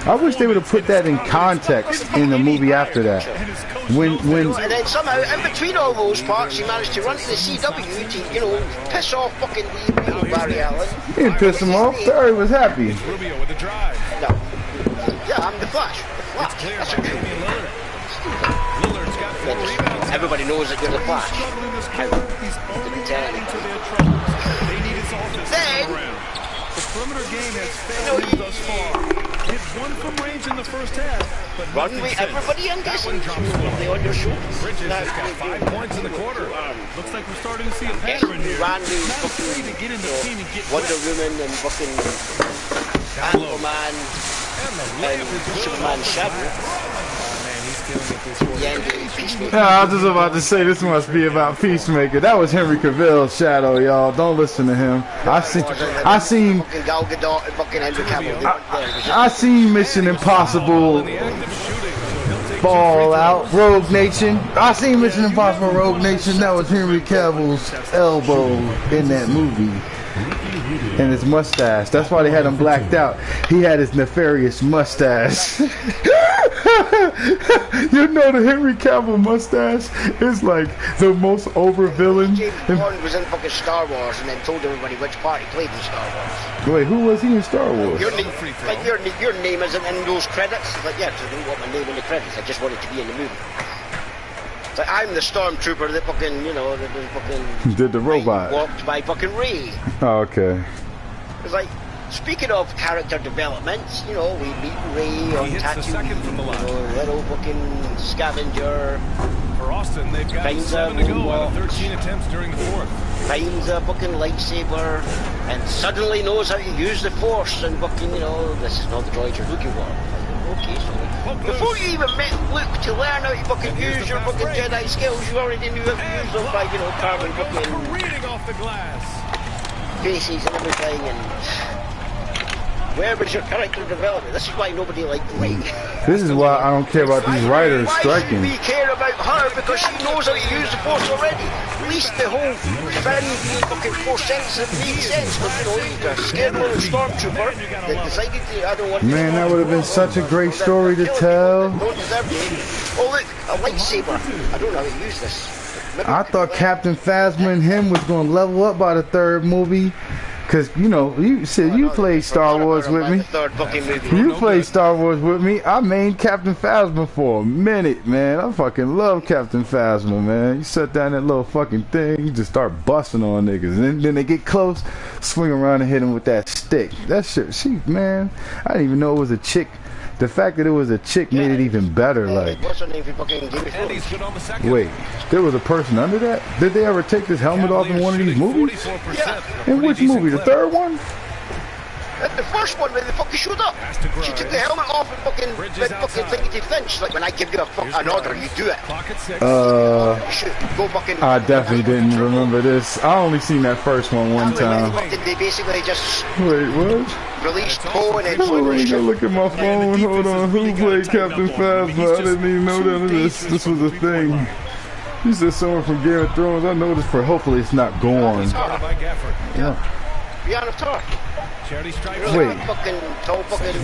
I wish they would have put that in context in the movie after that. When and then somehow in between all those parts he managed to run to the CW to, you know, piss off fucking Barry Allen. He didn't piss him off. Barry was happy. Rubio with the drive. No. Yeah, I'm the Flash. The Flash. That's a Lillard's got 4 rebounds. Everybody knows that you're the Flash. Then the perimeter game has failed thus far. Hit one from range in the first half, but run with everybody in this one. They on your shoulders. Bridges has got 5 points in the quarter. Looks like we're starting to see a pattern here. Randy, fucking, to get in the team and get Wonder Woman and fucking Aquaman and Superman Shadow. Yeah, I was just about to say this must be about Peacemaker. That was Henry Cavill's Shadow, y'all. Don't listen to him. I seen Mission Impossible Fallout, Rogue Nation. I seen Mission Impossible Rogue Nation. That was Henry Cavill's elbow in that movie. And his mustache. That's why they had him blacked out. He had his nefarious mustache. You know the Henry Cavill mustache is like the most over villain. James Bond was in fucking Star Wars and then told everybody which part he played in Star Wars. Wait, who was he in Star Wars? Your name isn't in those credits. It's like, yeah, because I don't want my name in the credits. I just wanted to be in the movie. It's like, I'm the stormtrooper that fucking, you know, that fucking did the robot walked by fucking Rey. Oh, okay. It's like, speaking of character developments, you know, we meet Rey on Tatooine, you know, little fucking scavenger. For Austin, they've got 7 to go out of 13 attempts during the fourth. Finds a fucking lightsaber and suddenly knows how to use the Force and fucking, you know, this is not the droid you're looking for. Okay, so before you even met Luke to learn how to fucking use your fucking Jedi skills, you already knew how to use them by, you know, carving fucking reading off the glass. faces and everything. And where was your character development? This is why nobody liked Rey. This is why I don't care about these writers striking. Why should we care about her? Because she knows how to use the Force already. At least the whole Finn fucking Force sensitive made sense. But, you know, he's a scared little stormtrooper that decided to, I don't want to... Man, that would have been such a great story to tell. Don't deserve it. Oh, look, a lightsaber. I don't know how to use this. I thought Captain Phasma and him was going to level up by the third movie. Cause you know, you said you played Star Wars with me. You played Star Then with me. I made Captain Phasma for a minute, man. I fucking love Captain Phasma, man. You set down that little fucking thing, you just start busting on niggas, and then they get close, swing around and hit them with that stick. That shit, man. I didn't even know it was a chick. The fact that it was a chick made it even better. Like, wait, there was a person under that? Did they ever take this helmet off in one of these movies? Yeah. In which movie? The third one? The first one when they fucking showed up. She took the helmet off and fucking thingy to Finch. She's like, when I give you an order, you do it. Go fucking. I definitely didn't remember this. I only seen that first one time. They basically just wait, what? Released Poe and then Hold on, let me go look at my phone. Hold on, who played Captain Phasma? I didn't even know that this was a thing. You said someone from Game of Thrones. I know this for. Hopefully, it's not Gorn. Yeah. Brianna Tarr.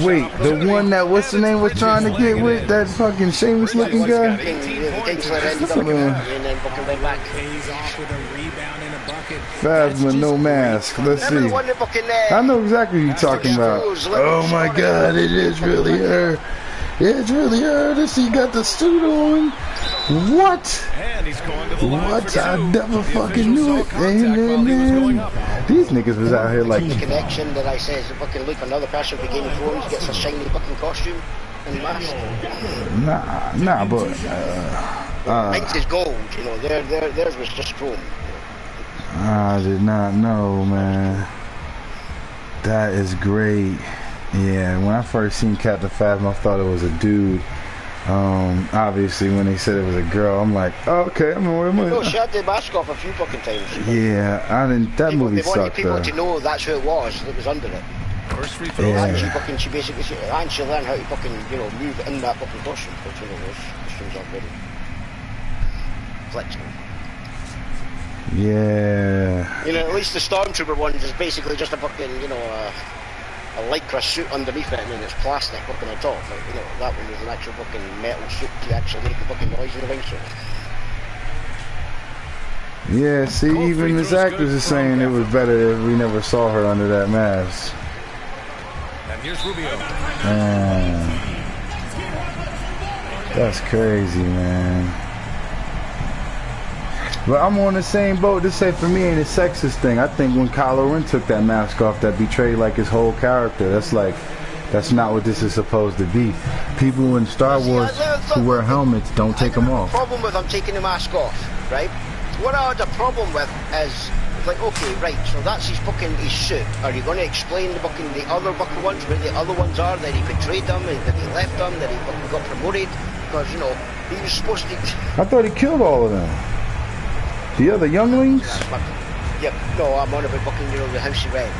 Wait, the one that what's the name was trying to get with that fucking Sheamus looking guy? Phasma, no mask. Let's see. I know exactly who you're talking about. Oh my God, it is really her. It's really Ernest. He got the suit on. What? And he's going to the line What? for I two. never The fucking official knew saw it. contact while he was going up. These niggas was out here like. The connection that I say is fucking look, another person for Game of Thrones gets a shiny fucking costume and mask. Nah, but. Mine's is gold, you know. Theirs was just chrome. I did not know, man. That is great. Yeah, when I first seen Captain Phasma, I thought it was a dude. Obviously, when they said it was a girl, I'm like, oh, okay, I'm on. No, she had the mask off a few fucking times. Yeah, I didn't. That movie They wanted sucked. people to know that's who it was that was under it. First free throw. Yeah. And she basically, she learned how to fucking, you know, move in that fucking costume. Which, you know, those costumes are very flexible. Yeah. You know, at least the Stormtrooper ones is basically just a fucking, you know, a lycra suit underneath it, and then it's plastic fucking on top. Like, you know, that one was an actual fucking metal suit to actually make the fucking noise in the ring. So. Yeah, see, even this actress is saying it was better if we never saw her under that mask. And here's Rubio. Man. That's crazy, man. But I'm on the same boat. This ain't for me ain't a sexist thing. I think when Kylo Ren took that mask off, that betrayed like his whole character. That's like, that's not what this is supposed to be. People in Star Wars who wear helmets don't take them off. The problem with him taking the mask off, right? What I had a problem with is, like, okay, right, so that's his suit. Are you going to explain the other fucking ones, where the other ones are, that he betrayed them, and that he left them, that he fucking got promoted? Because, you know, he was supposed to... I thought he killed all of them. The other younglings? Yep, no, I'm on about fucking, you know, the House of Red.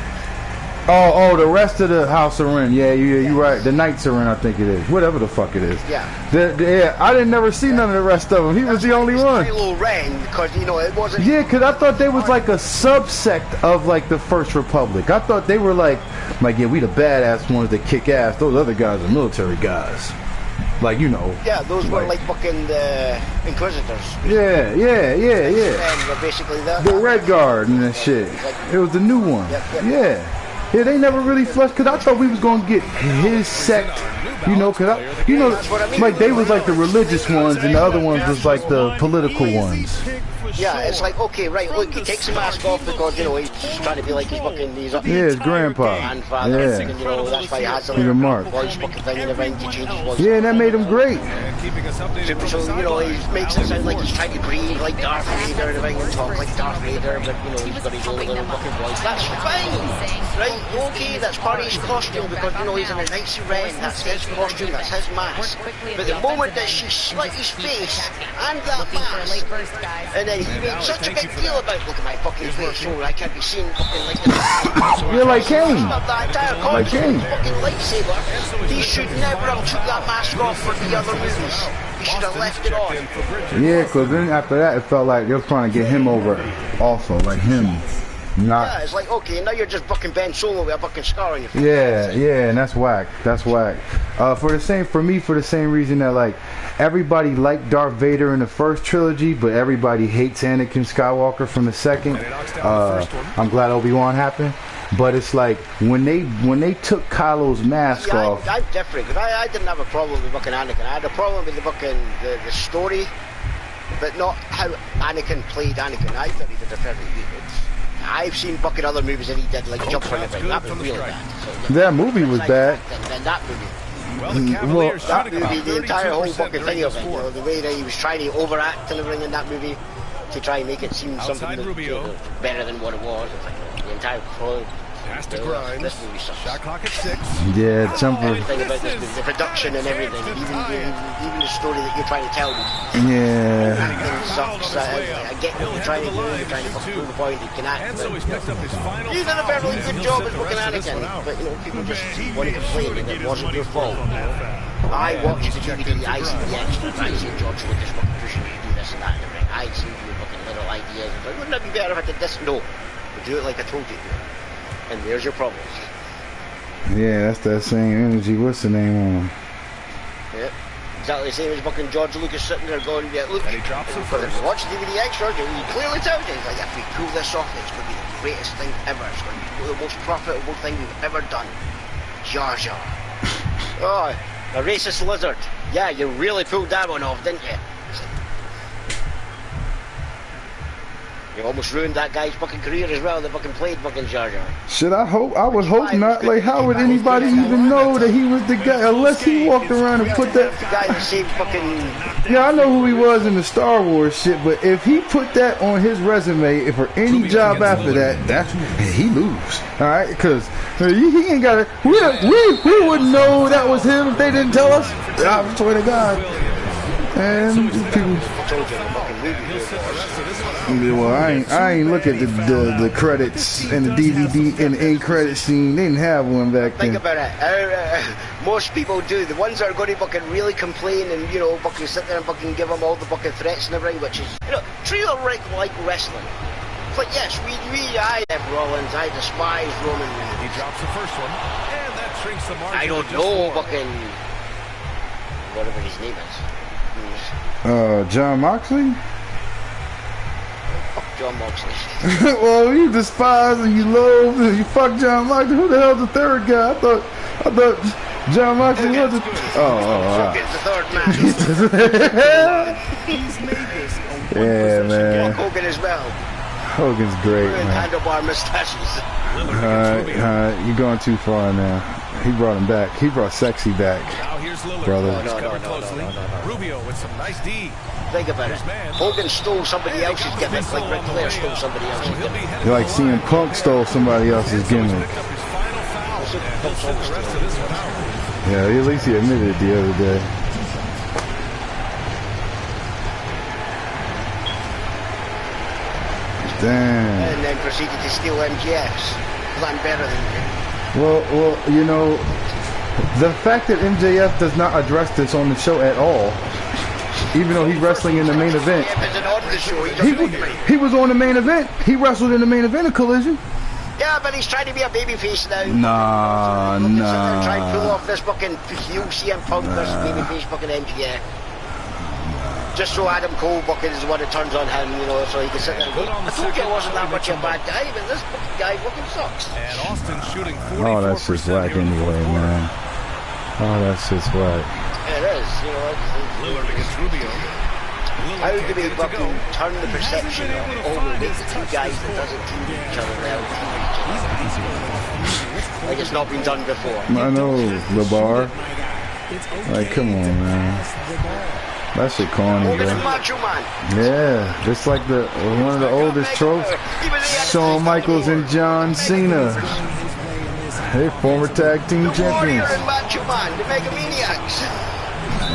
Oh, the rest of the House of Ren. Yeah, you're right. The Knights of Ren, I think it is. Whatever the fuck it is. Yeah. Yeah, I didn't never see none of the rest of them. He was the only one. Kylo Ren, because, you know, it wasn't... Yeah, because I thought they was like a subsect of like the First Republic. I thought they were like, yeah, we the badass ones that kick ass. Those other guys are military guys. Like, you know. Yeah, those were like fucking the Inquisitors. Yeah. And were basically that. The Red Guard and that shit. It was the new one. Yeah. Yeah, they never really fleshed, because I thought we was going to get his sect, you know, because, you know, like they was like the religious ones and the other ones was like the political ones. Yeah, it's like, okay, right, look, he takes the mask off because, you know, he's trying to be like his fucking... Yeah, his grandpa. Grandfather, Yeah. and, you know, that's why he has the Peter Mark. voice fucking thing in the ring to change his voice. Yeah, and that made him great. So, you know, he makes it sound like he's trying to breathe like Darth Vader in the ring and talk like Darth Vader, but, you know, he's got his own little fucking voice. That's fine, right? Okay, that's part of his costume because, you know, he's in a nice ring. That's his costume, that's his mask. But the moment that she slit his face and that mask, and then he made such a big deal about, look at my fucking face, so I can't be seen fucking like this. Yeah, like Kane. That entire Like Kane. fucking lightsaber. He should never have took that mask off for the other movies. He should have left it on. Yeah, because then after that, it felt like they were trying to get him over also, like him. Yeah, it's like, okay, now you're just fucking Ben Solo with a fucking scar on your face. Yeah, and that's whack. That's whack. For the same reason that like everybody liked Darth Vader in the first trilogy, but everybody hates Anakin Skywalker from the second. I'm glad Obi-Wan happened. But it's like when they took Kylo's mask off. I'm different because I didn't have a problem with fucking Anakin. I had a problem with the fucking the story, but not how Anakin played Anakin. I thought he did a very good. I've seen fucking other movies that he did, like Jump on the Ring. That was really bad. So, that movie was bad. Then that movie. Well, the Cavaliers That movie, the entire whole fucking thing of it, you know, the way that he was trying to overact and everything in that movie to try and make it seem something that, you know, better than what it was. It's like the entire quote. Pass to Grimes. This movie sucks. Shot clock at 6. Yeah, jumper. Everything about this movie, the production and everything, even the story that you're trying to tell me. Yeah. Everything sucks. I get what you're trying to do. You're trying to prove the point. You can act. But you did a fairly good job at fucking Anakin. But, you know, people just want to complain and it wasn't your fault. I watched the DVD. I see the extras. I see George Lucas fucking pushing you to do this and that and everything. I see your fucking little ideas. Like, wouldn't it be better if I did this? No. But do it like I told you to. And there's your problem. Yeah, that's that same energy. What's the name on him? Yeah. Exactly the same as fucking George Lucas sitting there going, yeah, look, and he drops him first. Watch DVD extras, and he clearly tells you, he's like, if we pull this off, it's going to be the greatest thing ever. It's going to be the most profitable thing we've ever done. Jar Jar. Oh, A racist lizard. Yeah, you really pulled that one off, didn't you? You almost ruined that guy's fucking career as well. That fucking played fucking Jar Jar. Should I hope? I would hope not. Like, how would anybody even know that he was the guy unless he walked around and put that? Guy that saved fucking. Yeah, I know who he was in the Star Wars shit, but if he put that on his resume, for any job after that, he lose. All right, because he ain't got it. We wouldn't know that was him if they didn't tell us. I swear to God. And people. Well, I ain't look at the credits and the DVD and the end credit scene. They didn't have one back then. Think about it. Most people do. The ones that are going to fucking really complain and, you know, fucking sit there and fucking give them all the fucking threats and everything, which is, you know, treat it like wrestling. It's like, yes, I have Rollins, I despise Roman Reigns. He drops the first one, and that shrinks the margin. I don't know fucking whatever his name is. John Moxley? Fuck John Moxley. Well, you despise and you loathe and you fuck John Moxley. Who the hell's the third guy? I thought John Moxley was the... Hogan's the third man. He's made this a yeah, man. Hogan as well. Hogan's great, man. Handlebar mustaches. You're going too far now. He brought him back. He brought Sexy back. Now here's Lillard. Brother. No. Rubio with some nice D. Think about it. Hogan stole somebody else's gimmick like Ric Flair stole somebody else's gimmick. You're like CM Punk stole somebody else's gimmick. Yeah, at least he admitted it the other day. Damn. And then proceeded to steal MJF's. I'm better than you. Well, you know, the fact that MJF does not address this on the show at all, even though he's wrestling in the main event. He was on the main event. He wrestled in the main event of Collision. Yeah, but he's trying to be a babyface now. Nah. Trying to pull off this fucking heel CM Punk versus babyface fucking MJF. Just so Adam Cole fucking is the one that turns on him, you know, so he can sit there and go, I told you I wasn't that much of a bad guy, but this fucking guy fucking sucks. And Austin shooting 44%. Oh, that's just whack anyway, man. Oh, that's just whack. It is, you know. Lillard against Rubio. How do we fucking turn the perception of, make the two guys that doesn't team each other well, like it's not been done before. I know, LeBar. Like, come on, man. That shit corny, bro. Yeah, just like one of the oldest tropes. Shawn Michaels and John Cena. Hey, former tag team champions.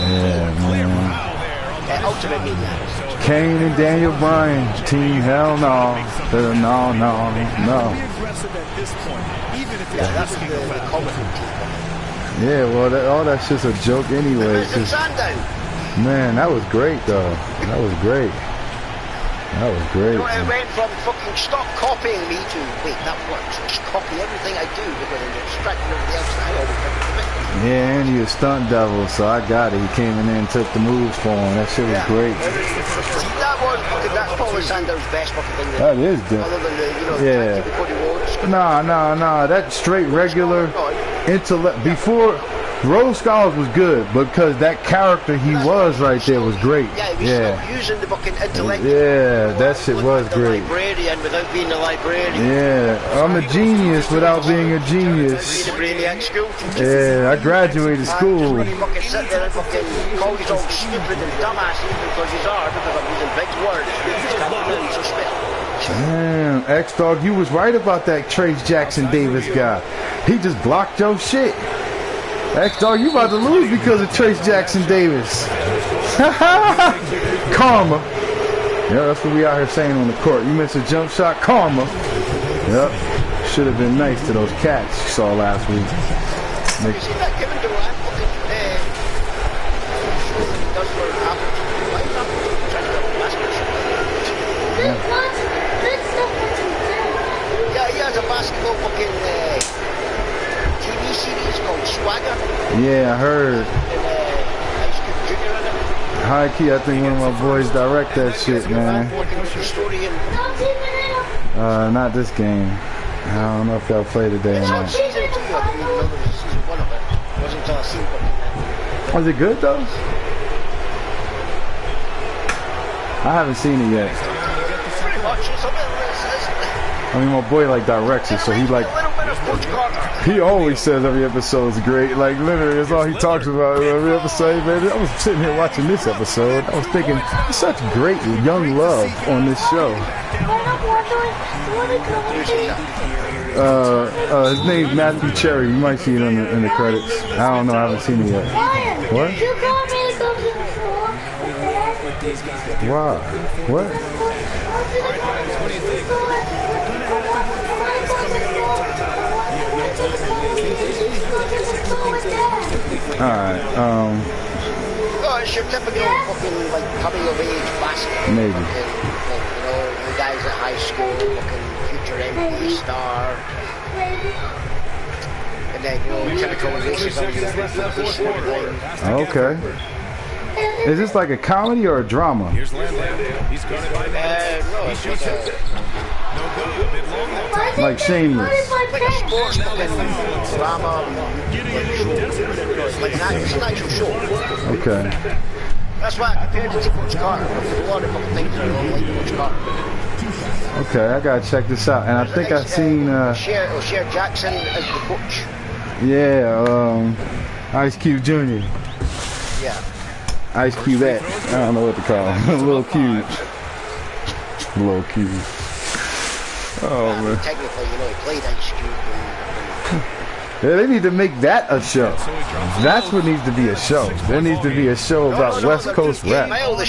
Yeah, man. Ultimate Maniacs. Kane and Daniel Bryan. Team hell no. No. Yeah, well, all that shit's a joke anyway. Man, that was great, though. That was great. You know, it went from fucking stop copying me to, wait, that works. Just copy everything I do because I'm distracting everybody else and I always have to commit. Yeah, and he was stunt devil, so I got it. He came in there and took the moves for him. That shit was great. That's probably Sanders' best fucking thing. That is good. Other than the, you know, yeah. Nah. That straight regular intellect. Before, Rose Scholars was good because that character he was right there was great. Yeah, using the fucking intellect. Yeah, that shit was great. Librarian without being a librarian. Yeah, I'm a genius without being a genius. Yeah, I graduated school. When you fucking sit there and fucking call you all stupid and dumbass because you are, because I'm using big words. Damn, X-Dog, you was right about that Trace Jackson Davis guy. He just blocked your shit. X-Dog, you about to lose because of Trace Jackson Davis. Karma. Yeah, that's what we out here saying on the court. You missed a jump shot, karma. Yep. Should have been nice to those cats you saw last week. Yeah, he has a basketball fucking TV series called Swagger. Yeah, I heard. High key, I think one of my boys direct that shit, man. Not this game. I don't know if y'all play today or not. Was it good though? I haven't seen it yet. I mean, my boy like directs it, so he like he always says every episode is great. Like literally, that's all he talks about every episode. Man, I was sitting here watching this episode. I was thinking, such great young love on this show. His name's Matthew Cherry. You might see it in the credits. I don't know. I haven't seen it yet. What? Wow. What? Alright, Oh, it's your typical fucking, like, coming of age basket. Maybe. You know, the guys at high school, fucking future NBA star. And then, you know, typical racism. Okay. Is this like a comedy or a drama? Here's Landland. He's got it by now. No, it's just no good. A bit long that time. Like Shameless. like a sports fucking drama. Like it's an actual show. Okay. That's why I compared it to Coach Carter. There's a lot of fucking things that are like Coach Carter. Okay, I gotta check this out. And I think I've seen O'Shea Jackson as the coach. Yeah, Ice Cube Jr. Yeah. Ice Cube that. I don't know what to call him. Little Cube. Little Cube. Oh man. Technically, you know, he played Ice Cube. Yeah, they need to make that a show. That's what needs to be a show. There needs to be a show about West Coast rap. Oh God,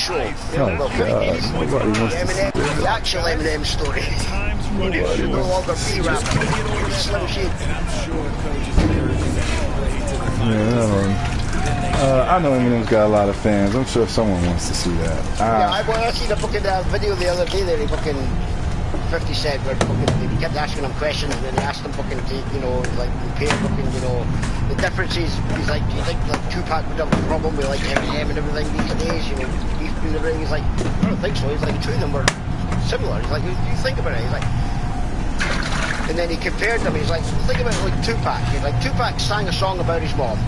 nobody wants to see the actual Eminem story. Should no longer be rapping. Slim Shady. Yeah, I know Eminem's got a lot of fans. I'm sure someone wants to see that. I seen a fucking video the other day that he fucking 50 Cent where fucking he kept asking him questions and then he asked him fucking to, you know, like compare fucking, you know, the difference is he's like, do you think like Tupac would have a problem with like Eminem and everything these days, you know, beef in the ring? He's like, I don't think so. He's like, the two of them were similar. He's like, you think about it. He's like, and then he compared them. He's like, think about it like Tupac. He's like, Tupac sang a song about his mom.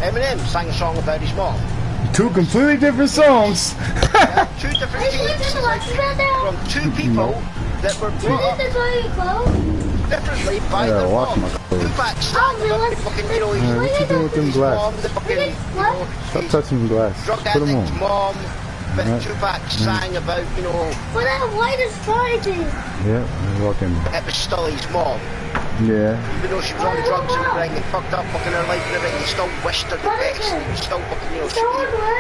Eminem sang a song about his mom. Two completely different songs. Yeah, two different teams. Like, from two people that were brought up differently by their mom. Tupac sang about the fucking, you know, what you doing with them glass? Stop touching them glass. Drug Put them addict's on. mom. But Tupac sang about, you know... Well, that light is fighting. Yeah, I'm walking. It was still his mom. Yeah. Even though she was on drugs and everything and fucked up fucking her life and everything, he still wished her the best. He was still fucking, you know,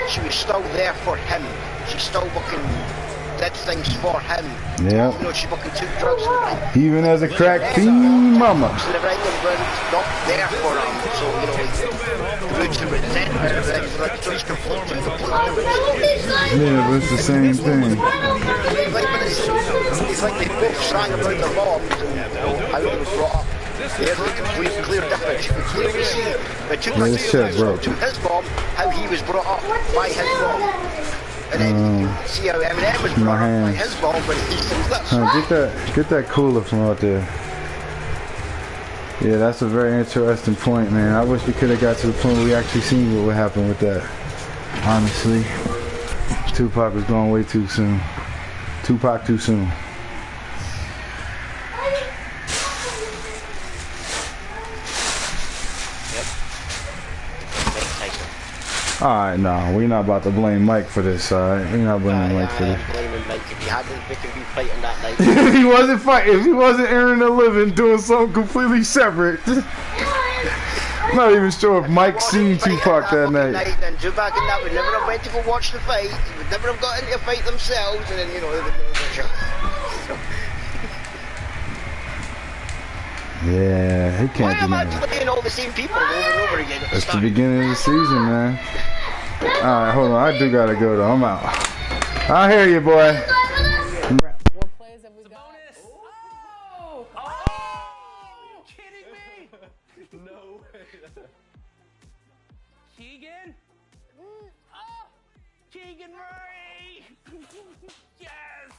she was still there for him. She still fucking did things for him. Yeah. You know, she fucking took drugs and everything. Even as a crack fiend mama. And everything was not there for him. So, you know, he grew to resentment and everything. So that's just completely Yeah, but it's the same thing. It's like they both sang about their moms and, you know, how they were brought up. There's a complete clear difference. You can clearly see the two to his mom, how he was brought up by his mom. And then you can see how Eminem was brought up by his mom when he sings that song. Get that cooler from out there. Yeah, that's a very interesting point, man. I wish we could have got to the point where we actually seen what would happen with that. Honestly, Tupac was going way too soon. Tupac too soon. Alright, no, we're not about to blame Mike for this, alright? We're not blaming Mike for this. Blaming Mike. If he hadn't, they could be fighting that night. If he wasn't fighting, if he wasn't earning a living doing something completely separate. I'm not even sure if Mike seen Tupac that night. And Tupac and that would never have went to go watch the fight. They would never have got into a fight themselves, and then, you know, they would never get shot. Yeah, he can't do Why am I that. playing all the same people over and over again? It's the beginning of the season, man. Alright, hold on. I do gotta go, though. I'm out. I hear you, boy. What plays have we got? Oh! Oh! You kidding me? No way. Keegan? Oh! Keegan Murray! Yes!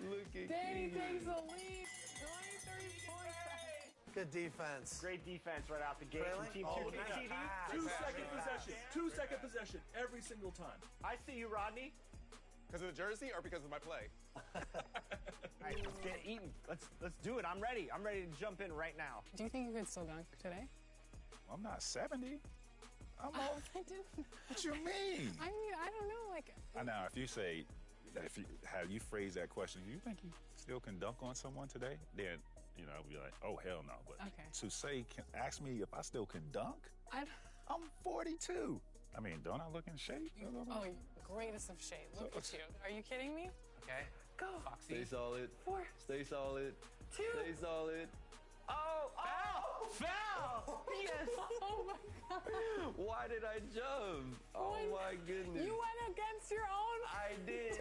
Look at Danny Keegan. takes the lead. 23 points. Good defense. Great defense right out the gate from Team 2K. nice pass. 2-second possession. 2-second possession every single time. I see you, Rodney. Because of the jersey or because of my play? All right, let's get it eaten. Let's do it. I'm ready. I'm ready to jump in right now. Do you think you could still dunk today? I'm not 70. I'm old. What you mean? I mean, I don't know. Like, I know if you say, how you phrase that question, do you think you still can dunk on someone today? Then, you know, I'll be like, oh, hell no. But to say, ask me if I still can dunk? I'm 42. I mean, don't I look in shape? Oh, greatest of shape. Look at you. Are you kidding me? Okay. Go. Foxy. Stay solid. 4. Stay solid. 2. Stay solid. Oh! Foul! Yes! Oh my God! Why did I jump? Oh my goodness! You went against your own. I did.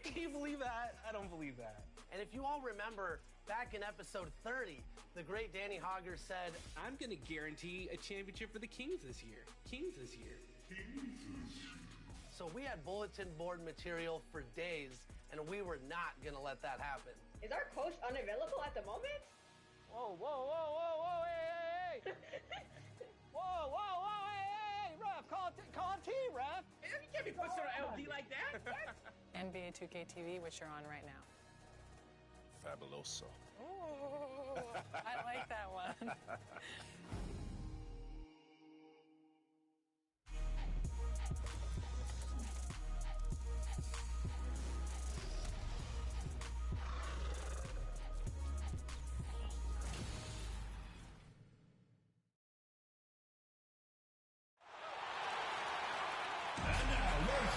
Can you believe that? I don't believe that. And if you all remember, back in episode 30, the great Danny Hogger said, "I'm going to guarantee a championship for the Kings this year. Kings this year." So we had bulletin board material for days, and we were not going to let that happen. Is our coach unavailable at the moment? Whoa, whoa, whoa, whoa, whoa, hey, hey, hey. Whoa, whoa, whoa, hey, hey, ref, call T, ref. You can't be pushing on LD like that. NBA 2K TV, which you're on right now. Fabuloso. Ooh, I like that one.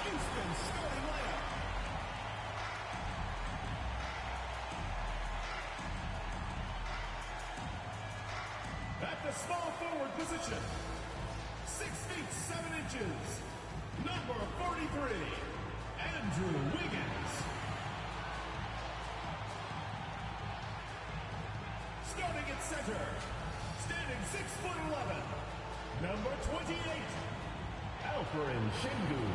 Houston starting lineup. At the small forward position, 6 feet 7 inches, number 43, Andrew Wiggins. Starting at center, standing 6'11", number 28, Alperen Şengün.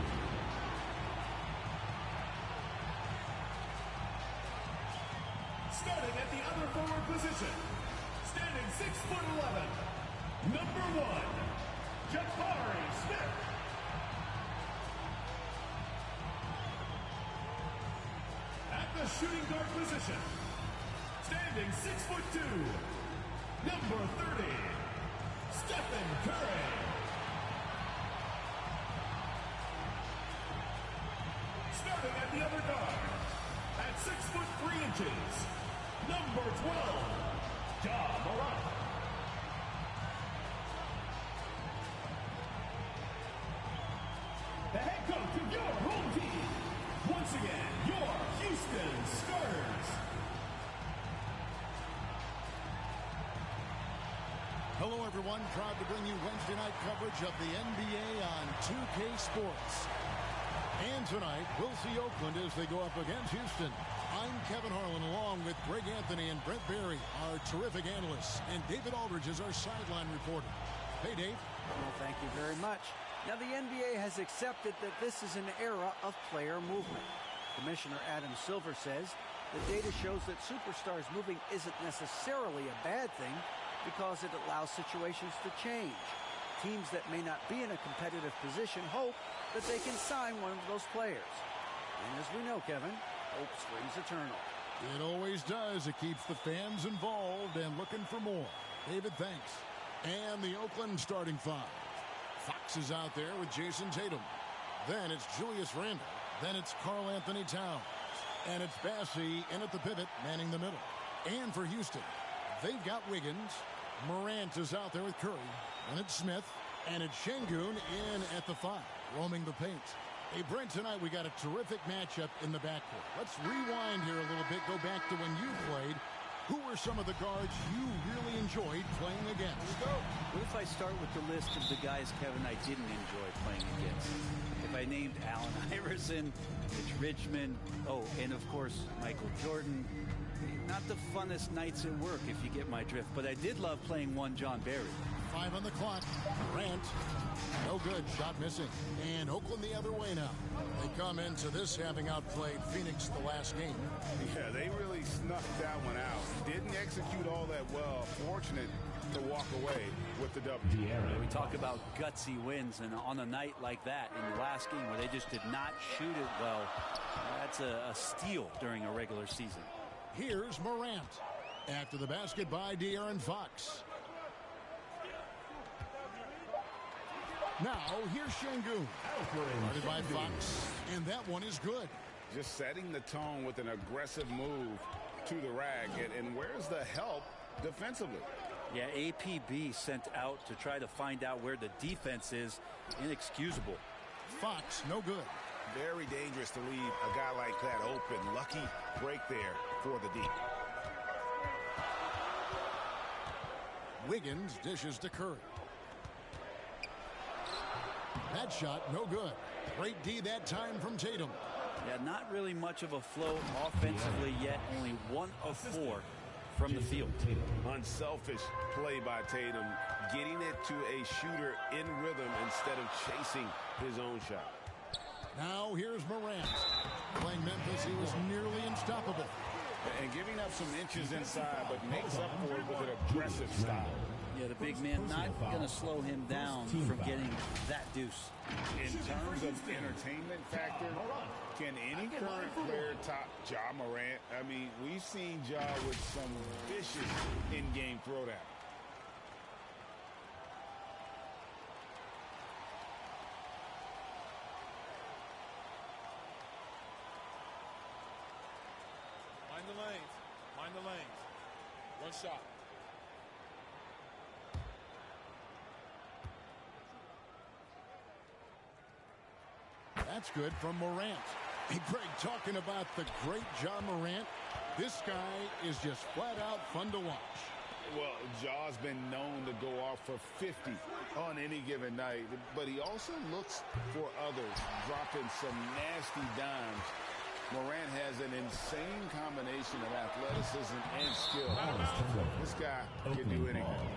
Starting at the other forward position, standing 6'11", number 1, Jabari Smith. At the shooting guard position, standing 6'2", number 30, Stephen Curry. Starting at the other guard, at 6'3", number 12, Ja Morant. The head coach of your home team, once again, your Houston Starters. Hello, everyone. Proud to bring you Wednesday night coverage of the NBA on 2K Sports. And tonight, we'll see Oakland as they go up against Houston. I'm Kevin Harlan, along with Greg Anthony and Brent Barry, our terrific analysts, and David Aldridge is our sideline reporter. Hey, Dave. Well, thank you very much. Now, the NBA has accepted that this is an era of player movement. Commissioner Adam Silver says the data shows that superstars moving isn't necessarily a bad thing because it allows situations to change. Teams that may not be in a competitive position hope that they can sign one of those players. And as we know, Kevin, hope springs eternal. It always does. It keeps the fans involved and looking for more. David, thanks. And the Oakland starting five. Fox is out there with Jason Tatum. Then it's Julius Randle. Then it's Karl Anthony Towns. And it's Bassey in at the pivot, manning the middle. And for Houston, they've got Wiggins. Morant is out there with Curry. And it's Smith. And it's Şengün in at the 5, roaming the paint. Hey, Brent, tonight we got a terrific matchup in the backcourt. Let's rewind here a little bit, go back to when you played. Who were some of the guards you really enjoyed playing against? Let's go. What if I start with the list of the guys, Kevin, I didn't enjoy playing against? If I named Allen Iverson, Mitch Richmond, and of course, Michael Jordan. Not the funnest nights at work, if you get my drift, but I did love playing one John Barry. 5 on the clock. Durant. No No good. Shot missing. And Oakland the other way now. They come into this having outplayed Phoenix the last game. Yeah, they really snuck that one out. Didn't execute all that well. Fortunate to walk away with the W. We talk about gutsy wins, and on a night like that in the last game where they just did not shoot it well, that's a steal during a regular season. Here's Morant. After the basket by De'Aaron Fox. Now, here's Şengün. Guarded by Fox. And that one is good. Just setting the tone with an aggressive move to the rack. And where's the help defensively? Yeah, APB sent out to try to find out where the defense is. Inexcusable. Fox, no good. Very dangerous to leave a guy like that open. Lucky break there for the D. Wiggins dishes to Curry. That shot, no good. Great D that time from Tatum. Yeah, not really much of a flow offensively yet. Only 1 of 4 from the field. Unselfish play by Tatum, getting it to a shooter in rhythm instead of chasing his own shot. Now here's Morant. Playing Memphis, he was nearly unstoppable. And giving up some inches inside, but makes up for it with an aggressive style. Yeah, the big man not going to slow him down from getting that deuce. In terms of entertainment factor, can any current player top Ja Morant? I mean, we've seen Ja with some vicious in-game throwdown. Mind the lanes. Mind the lanes. One shot. That's good from Morant. Hey, Greg, talking about the great Ja Morant, this guy is just flat out fun to watch. Well, Ja's been known to go off for 50 on any given night, but he also looks for others, dropping some nasty dimes. Morant has an insane combination of athleticism and skill. This guy can do anything.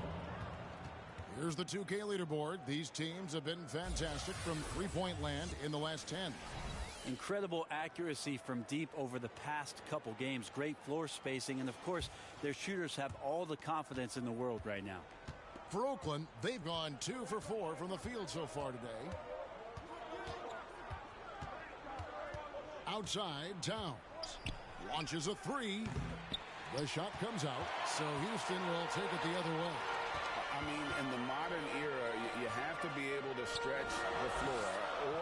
Here's the 2K leaderboard. These teams have been fantastic from three-point land in the last 10. Incredible accuracy from deep over the past couple games. Great floor spacing. And, of course, their shooters have all the confidence in the world right now. For Oakland, they've gone 2 for 4 from the field so far today. Outside, Towns launches a 3. The shot comes out, so Houston will take it the other way. I mean, in the modern era, you have to be able to stretch the floor or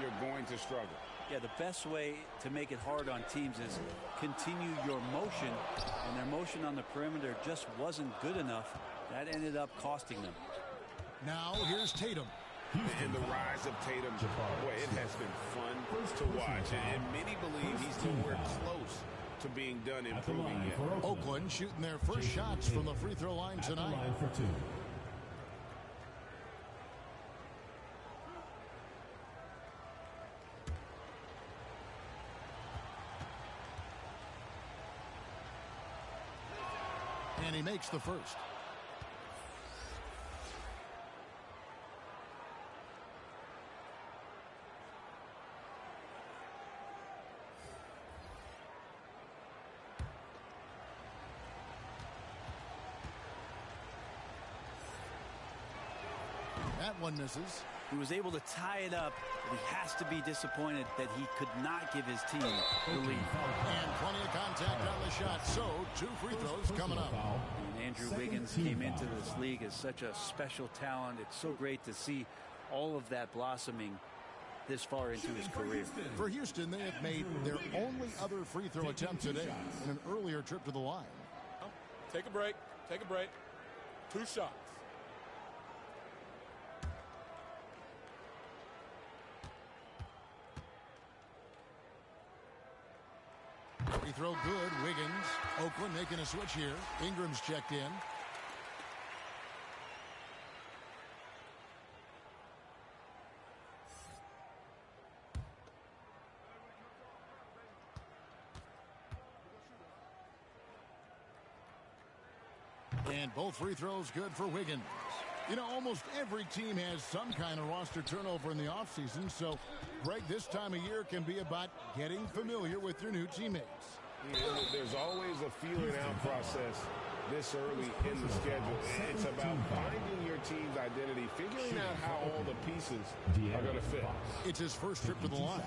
you're going to struggle. Yeah, the best way to make it hard on teams is continue your motion, and their motion on the perimeter just wasn't good enough. That ended up costing them. Now here's Tatum. And the rise of Tatum, boy, it has been fun to watch. And many believe he's nowhere close to being done improving yet. Oakland shooting their first shots from the free throw line tonight. And he makes the first. That one misses. He was able to tie it up, but he has to be disappointed that he could not give his team the lead. And plenty of contact on the shot, so 2 free throws coming up. And Andrew Wiggins came into this league as such a special talent. It's so great to see all of that blossoming this far into his career. For Houston, they have made their only other free throw attempt today in an earlier trip to the line. Take a break. Take a break. 2 shots. Free throw good. Wiggins. Oakland making a switch here. Ingram's checked in. And both free throws good for Wiggins. You know, almost every team has some kind of roster turnover in the offseason, so, Greg, this time of year can be about getting familiar with your new teammates. Yeah, there's always a feeling out process this early in the schedule. It's about finding your team's identity, figuring out how all the pieces are going to fit. It's his first trip to the line.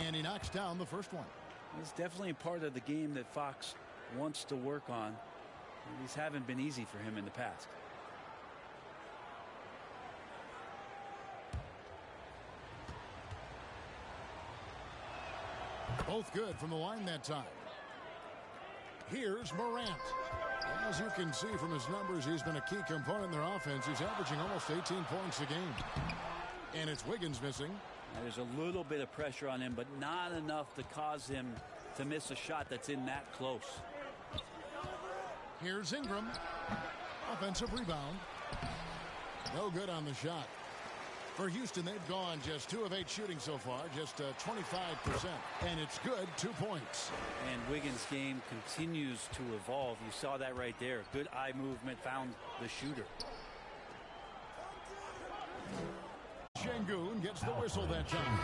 And he knocks down the first one. It's definitely a part of the game that Fox wants to work on. These haven't been easy for him in the past. Both good from the line that time. Here's Morant. As you can see from his numbers, he's been a key component in their offense. He's averaging almost 18 points a game. And it's Wiggins missing. There's a little bit of pressure on him, but not enough to cause him to miss a shot that's in that close. Here's Ingram. Offensive rebound. No good on the shot. For Houston, they've gone just 2 of 8 shooting so far, just 25%. And it's good, 2 points. And Wiggins' game continues to evolve. You saw that right there. Good eye movement, found the shooter. Şengün gets the whistle that time.